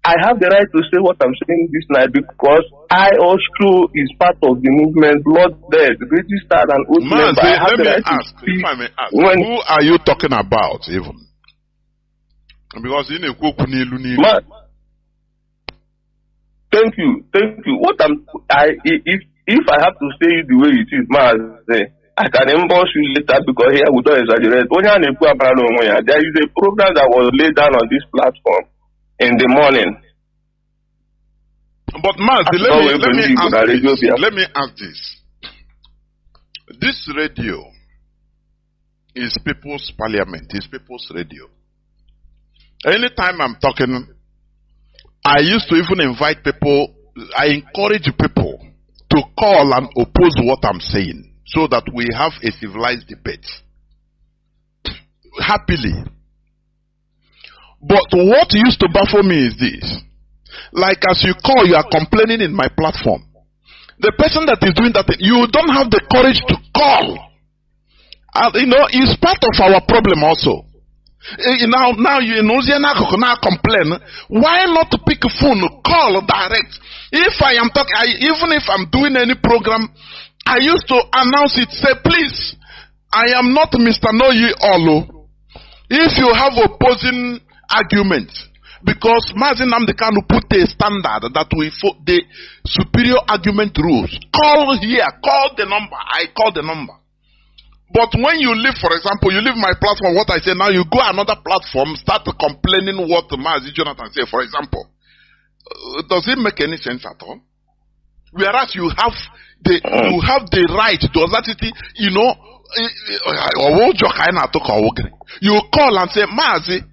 I have the right to say what I'm saying this night because I also is part of the movement, blood dead, registered and oath member. Let me ask, if I may ask, who are you talking about even? Because in a thank you. What if I have to say it the way it is, Mazi, I can emboss you later because here we don't exaggerate. There is a program that was laid down on this platform in the morning. But Mazi, let me ask this. This radio is people's parliament, is people's radio. Anytime I'm talking, I used to even invite people, I encourage people to call and oppose what I'm saying so that we have a civilized debate. Happily. But what used to baffle me is this. Like as you call, you are complaining in my platform. The person that is doing that, you don't have the courage to call. And it's part of our problem also. Now you now complain. Why not pick a phone, call direct? If I am talking, even if I'm doing any program, I used to announce it, say, please, I am not Mr. Know Ye All. If you have opposing argument, because Mazi Nnamdi Kanu put a standard that we the superior argument rules. Call here, call the number. I call the number. But when you leave, for example, you leave my platform, what I say now, you go another platform, start complaining what Mazi Jonathan say, for example. Does it make any sense at all? Whereas you have the right, the audacity, you call and say, Mazi,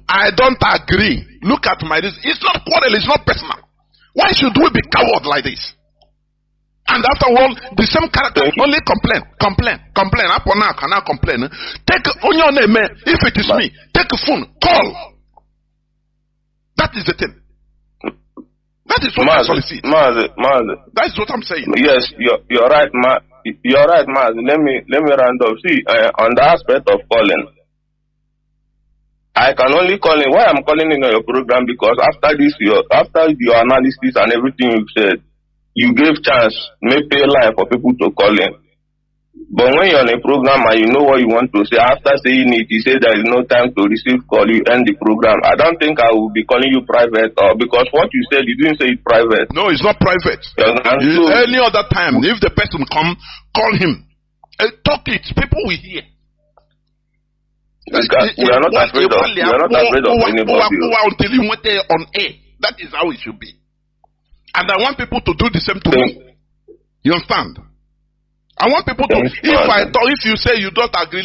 I don't agree. Look at my reason. It's not quarrel, it's not personal. Why should we be coward like this? And after all, the same character only complain. Upon now, cannot complain. Take on your name, if it is me, take a phone, call. That is the thing. That is what I solicit. That is what I'm saying. Yes, you're right, You're right, Mazi. Let me round up. See, on the aspect of calling, I can only call in. Why I'm calling in on your program? Because after your analysis and everything you said, you gave chance, may pay line for people to call in. But when you're on a program and you know what you want to say, after saying it, you say there is no time to receive call, you end the program. I don't think I will be calling you private, or because what you said, you didn't say it private. No, it's not private. Any other time, if the person come, call him. Talk it. People will hear. We are not afraid of anybody. Until you went there on air. That is how it should be. And I want people to do the same to me. You understand? I want people to. If you say you don't agree,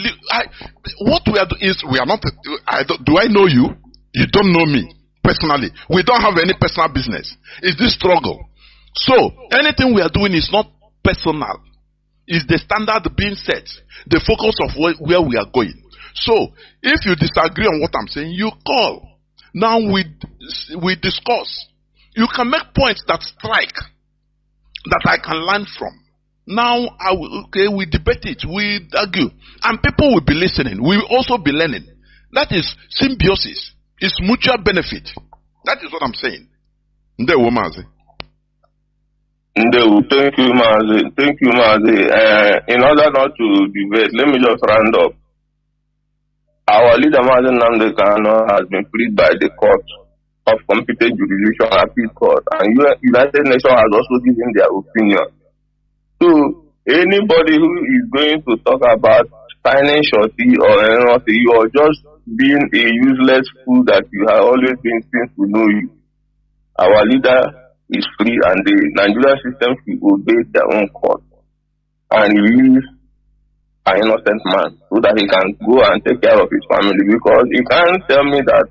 what we are doing is we are not. Do I know you? You don't know me personally. We don't have any personal business. It's this struggle. So anything we are doing is not personal. It's the standard being set. The focus of where we are going. So, if you disagree on what I'm saying, you call. Now we discuss. You can make points that strike, that I can learn from. Now, we debate it, we argue, and people will be listening. We will also be learning. That is symbiosis. It's mutual benefit. That is what I'm saying. Mazi. Thank you, Mazi. In order not to debate, let me just round up. Our leader, Mazi Nnamdi Kanu, has been freed by the court of competent jurisdiction, appeal court, and United Nations has also given their opinion. So, anybody who is going to talk about signing shorty or anything, you are just being a useless fool that you have always been since we know you. Our leader is free, and the Nigerian system should obey their own court and release an innocent man so that he can go and take care of his family, because you can't tell me that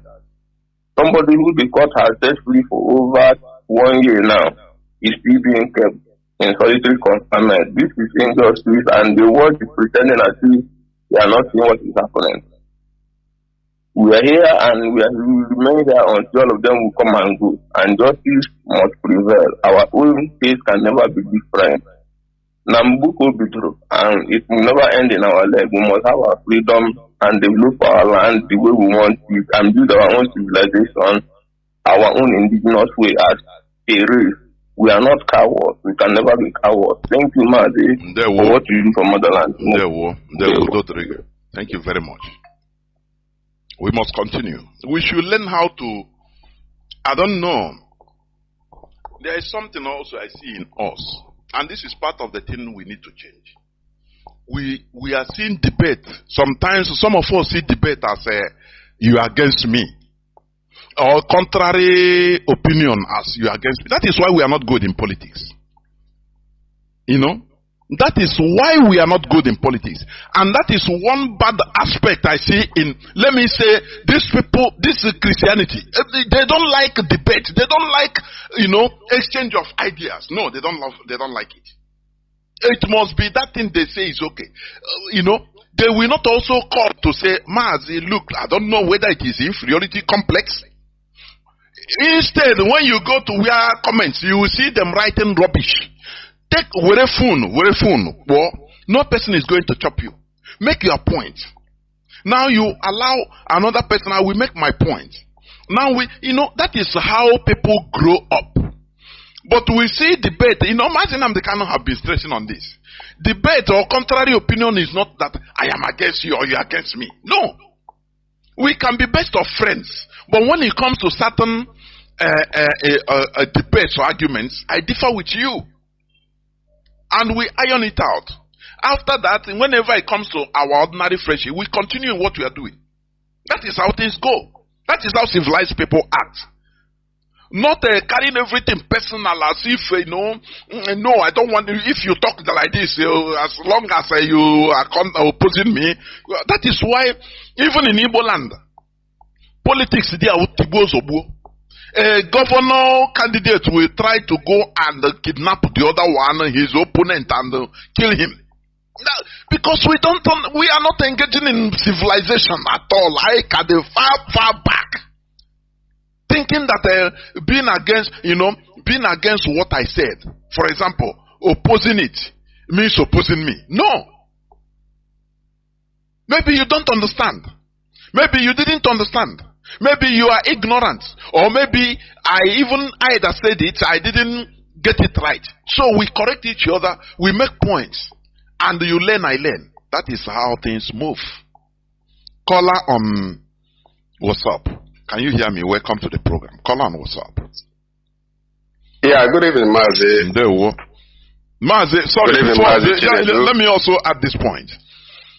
somebody who the court has set free for over 1 year now is still being kept in solitary confinement. This is injustice, and the world is pretending as if they are not seeing what is happening. We are here and we will remain here until all of them will come and go. And justice must prevail. Our own case can never be different. Nambuko be true, and it will never end in our leg. We must have our freedom and develop our land the way we want it and build our own civilization, our own indigenous way as a race. We are not cowards. We can never be cowards. Thank you, Mazi, for what you do for motherland. Thank you very much. We must continue. We should learn how to, I don't know, there is something also I see in us. And this is part of the thing we need to change. We are seeing debate. Sometimes some of us see debate as you are against me. Or contrary opinion as you are against me. That is why we are not good in politics. You know? That is why we are not good in politics. And that is one bad aspect I see in, let me say, these people, this is Christianity. They don't like debate. They don't like, exchange of ideas. No, they don't like it. It must be that thing they say is okay. They will not also call to say, Mazi, look, I don't know whether it is inferiority complex. Instead, when you go to where comments, you will see them writing rubbish. Take where phone, well, no person is going to chop you. Make your point. Now you allow another person, I will make my point. Now that is how people grow up. But we see debate, Mazi Nnamdi Kanu have been stressing on this. Debate or contrary opinion is not that I am against you or you are against me. No. We can be best of friends. But when it comes to certain debates or arguments, I differ with you. And we iron it out. After that, whenever it comes to our ordinary friendship, we continue what we are doing. That is how things go. That is how civilized people act. Not carrying everything personal as if, no, I don't want, if you talk like this, as long as you are opposing me. That is why, even in Igbo land, politics, they are a governor candidate will try to go and kidnap the other one, his opponent, and kill him. Because we are not engaging in civilization at all. Like at the far back. Thinking that being against what I said, for example, opposing it means opposing me. No. Maybe you don't understand. Maybe you didn't understand. Maybe you are ignorant. Or maybe I that said it, I didn't get it right. So we correct each other, we make points. And you learn, I learn. That is how things move. Caller on WhatsApp. Can you hear me? Welcome to the program. Caller on WhatsApp. Yeah, good evening, Mazi. Mazi, sorry, good evening, Mazi, let me also add this point.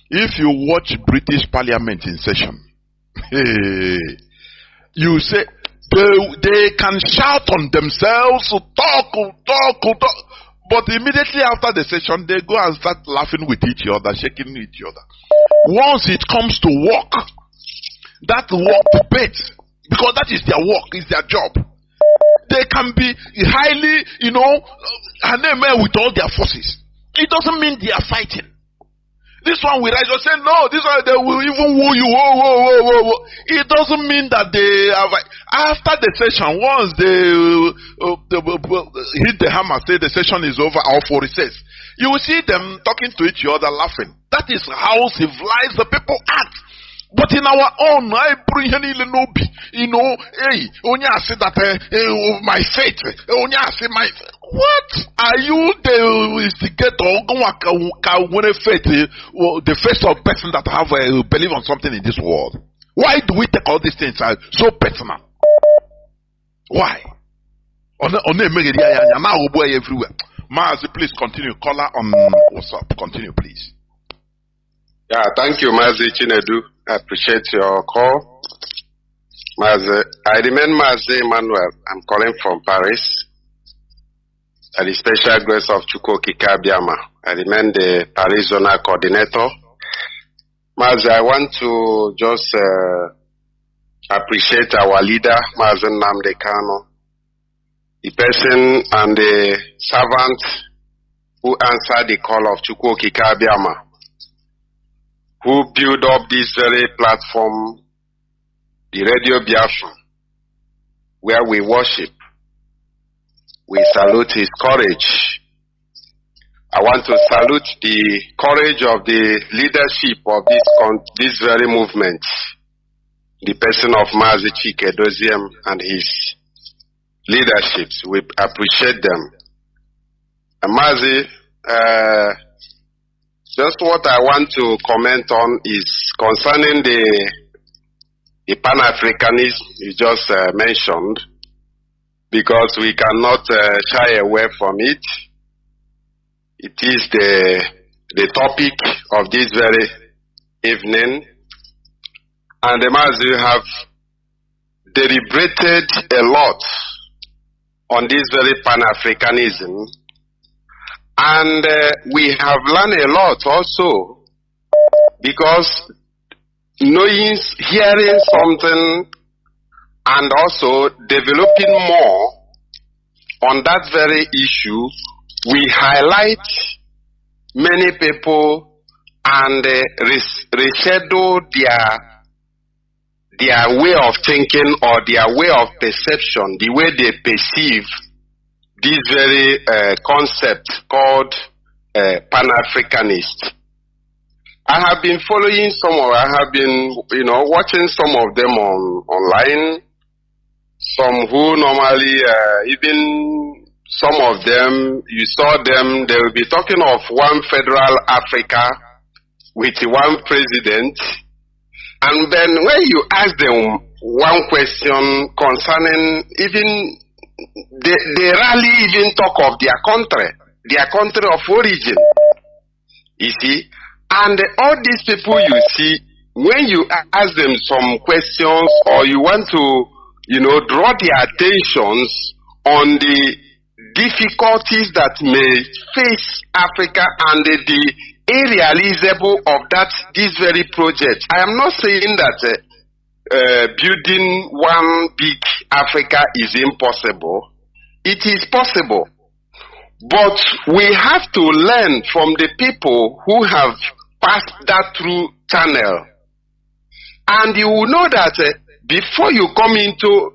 If you watch British Parliament in session, you say they can shout on themselves, talk, but immediately after the session, they go and start laughing with each other, shaking each other. Once it comes to work, that work debate, because that is their work, is their job. They can be highly, with all their forces. It doesn't mean they are fighting. This one will rise and say, no, this one they will even woo you. Whoa. It doesn't mean that they have. After the session, once they hit the hammer, say the session is over, or for recess, you will see them talking to each other, laughing. That is how civilized the people act. But in our own, I bring any lenobi, only I say that my faith, only I say my. What are you the instigator? The first of person that have believe on something in this world? Why do we take all these things so personal? Why? Everywhere. Mazi, please continue. Caller on WhatsApp. Continue, please. Yeah, thank you, Mazi Chinedu. I appreciate your call. Mazi, I remain Mazi Emmanuel. I'm calling from Paris. At the special grace of Chukwuoki Kabiama. I remain the Paris Zonal Coordinator. Mazi, I want to just appreciate our leader, Mazi Nnamdi Kanu, the person and the servant who answered the call of Chukwuoki Kabiama, who built up this very platform the Radio Biafra, where we worship. We salute his courage. I want to salute the courage of the leadership of this very movement, the person of Mazi and his leaderships. We appreciate them. And Mazi, just what I want to comment on is concerning the Pan-Africanism you just mentioned, because we cannot shy away from it. It is the topic of this very evening. And the Mazi have deliberated a lot on this very Pan-Africanism. And we have learned a lot also, because hearing something and also developing more on that very issue, we highlight many people and reschedule their way of thinking or their way of perception, the way they perceive this very concept called Pan-Africanist. I have been following I have been, watching some of them online. Some who normally, even some of them, you saw them, they will be talking of one federal Africa with one president. And then when you ask them one question concerning even, they rarely even talk of their country of origin. You see? And all these people you see, when you ask them some questions or you want to, draw their attentions on the difficulties that may face Africa and the irrealizable of this very project. I am not saying that building one big Africa is impossible. It is possible. But we have to learn from the people who have passed that through channel. And you will know that before you come into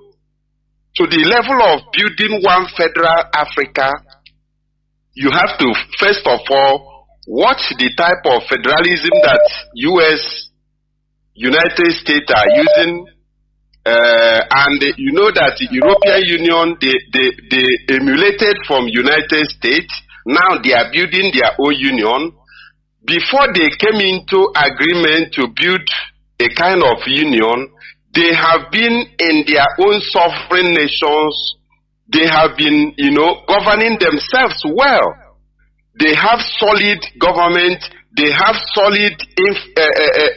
the level of building one federal Africa, you have to first of all watch the type of federalism that United States are using, and you know that the European Union, they emulated from United States. Now they are building their own union. Before they came into agreement to build a kind of union, they have been in their own sovereign nations. They have been, governing themselves well. They have solid government. They have solid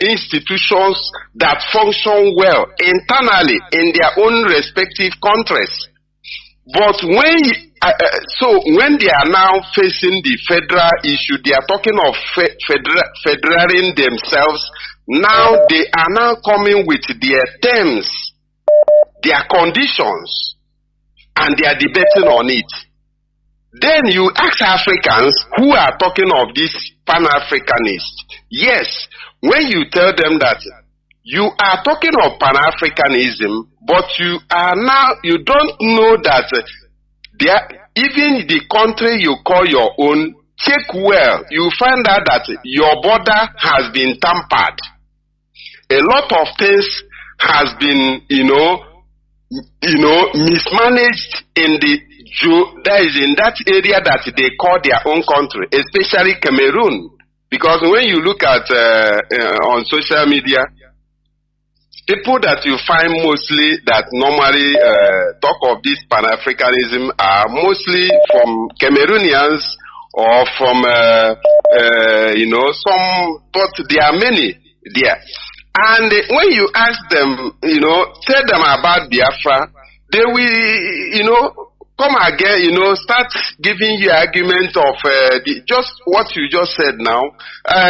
institutions that function well internally in their own respective countries. But when they are now facing the federal issue, they are talking of federating themselves. Now they are now coming with their terms, their conditions, and they are debating on it. Then you ask Africans who are talking of this Pan-Africanist. Yes, when you tell them that you are talking of Pan-Africanism, but you don't know that even the country you call your own, check well, you find out that your border has been tampered. A lot of things has been, mismanaged in that area that they call their own country, especially Cameroon. Because when you look at on social media, people that you find mostly that normally talk of this Pan-Africanism are mostly from Cameroonians or from, but there are many there. And when you ask them, tell them about Biafra, they will, come again, start giving you argument of just what you just said now.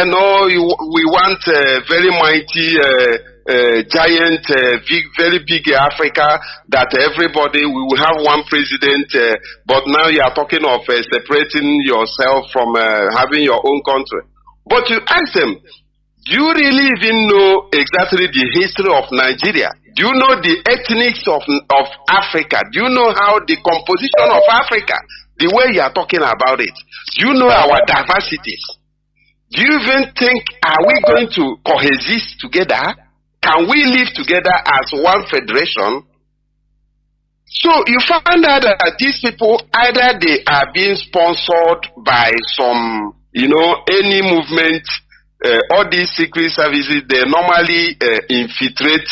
No, we want a very mighty, giant, very big Africa that everybody, we will have one president, but now you are talking of separating yourself from having your own country. But you ask them, do you really even know exactly the history of Nigeria? Do you know the ethnics of Africa? Do you know how the composition of Africa, the way you are talking about it? Do you know our diversities? Do you even think, are we going to coexist together? Can we live together as one federation? So you find out that these people, either they are being sponsored by some, any movement, all these secret services, they normally infiltrate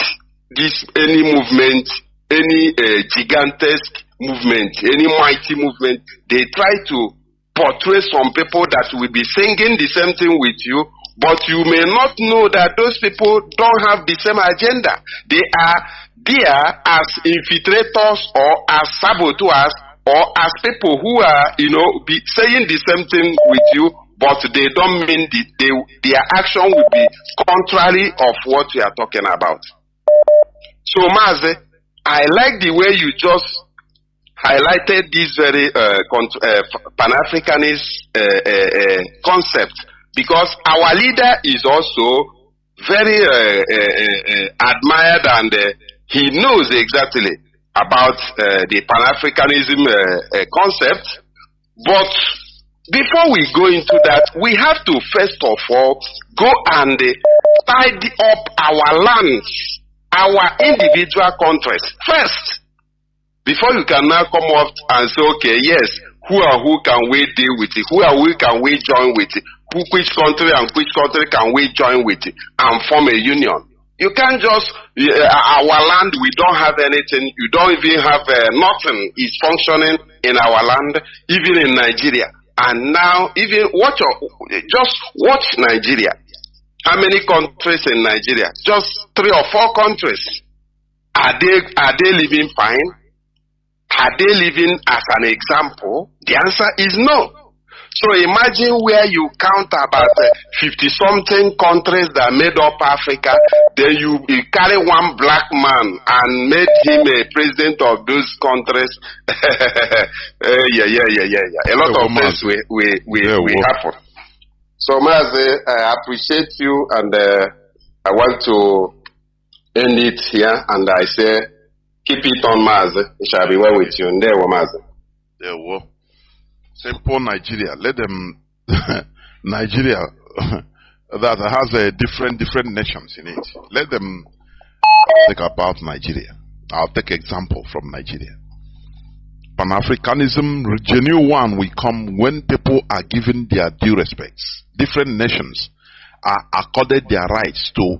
any movement, any gigantesque movement, any mighty movement. They try to portray some people that will be singing the same thing with you, but you may not know that those people don't have the same agenda. They are there as infiltrators or as saboteurs or as people who are, be saying the same thing with you, but they don't mean their action will be contrary of what we are talking about. So, Mazi, I like the way you just highlighted this very Pan-Africanist concept, because our leader is also very admired, and he knows exactly about the Pan-Africanism concept. But before we go into that, we have to first of all go and tidy up our lands, our individual countries first. Before you can now come up and say, okay, yes, who can we deal with it? Who can we join with it? Which country and which country can we join with it and form a union? You can't just, our land, we don't have anything. You don't even have, nothing is functioning in our land, even in Nigeria. And now, just watch Nigeria. How many countries in Nigeria? Just 3 or 4 countries. Are they living fine? Are they living as an example? The answer is no. So imagine where you count about 50-something countries that made up Africa, then you carry one black man and made him a president of those countries. A lot of things will happen. So Mazi, I appreciate you, and I want to end it here, and I say, keep it on, Mazi. It shall be well with you. And there, Mazi. Yeah, well, simple Nigeria. Let them Nigeria that has a different nations in it. Let them think about Nigeria. I'll take example from Nigeria. Pan-Africanism, genuine one, will come when people are given their due respects. Different nations are accorded their rights to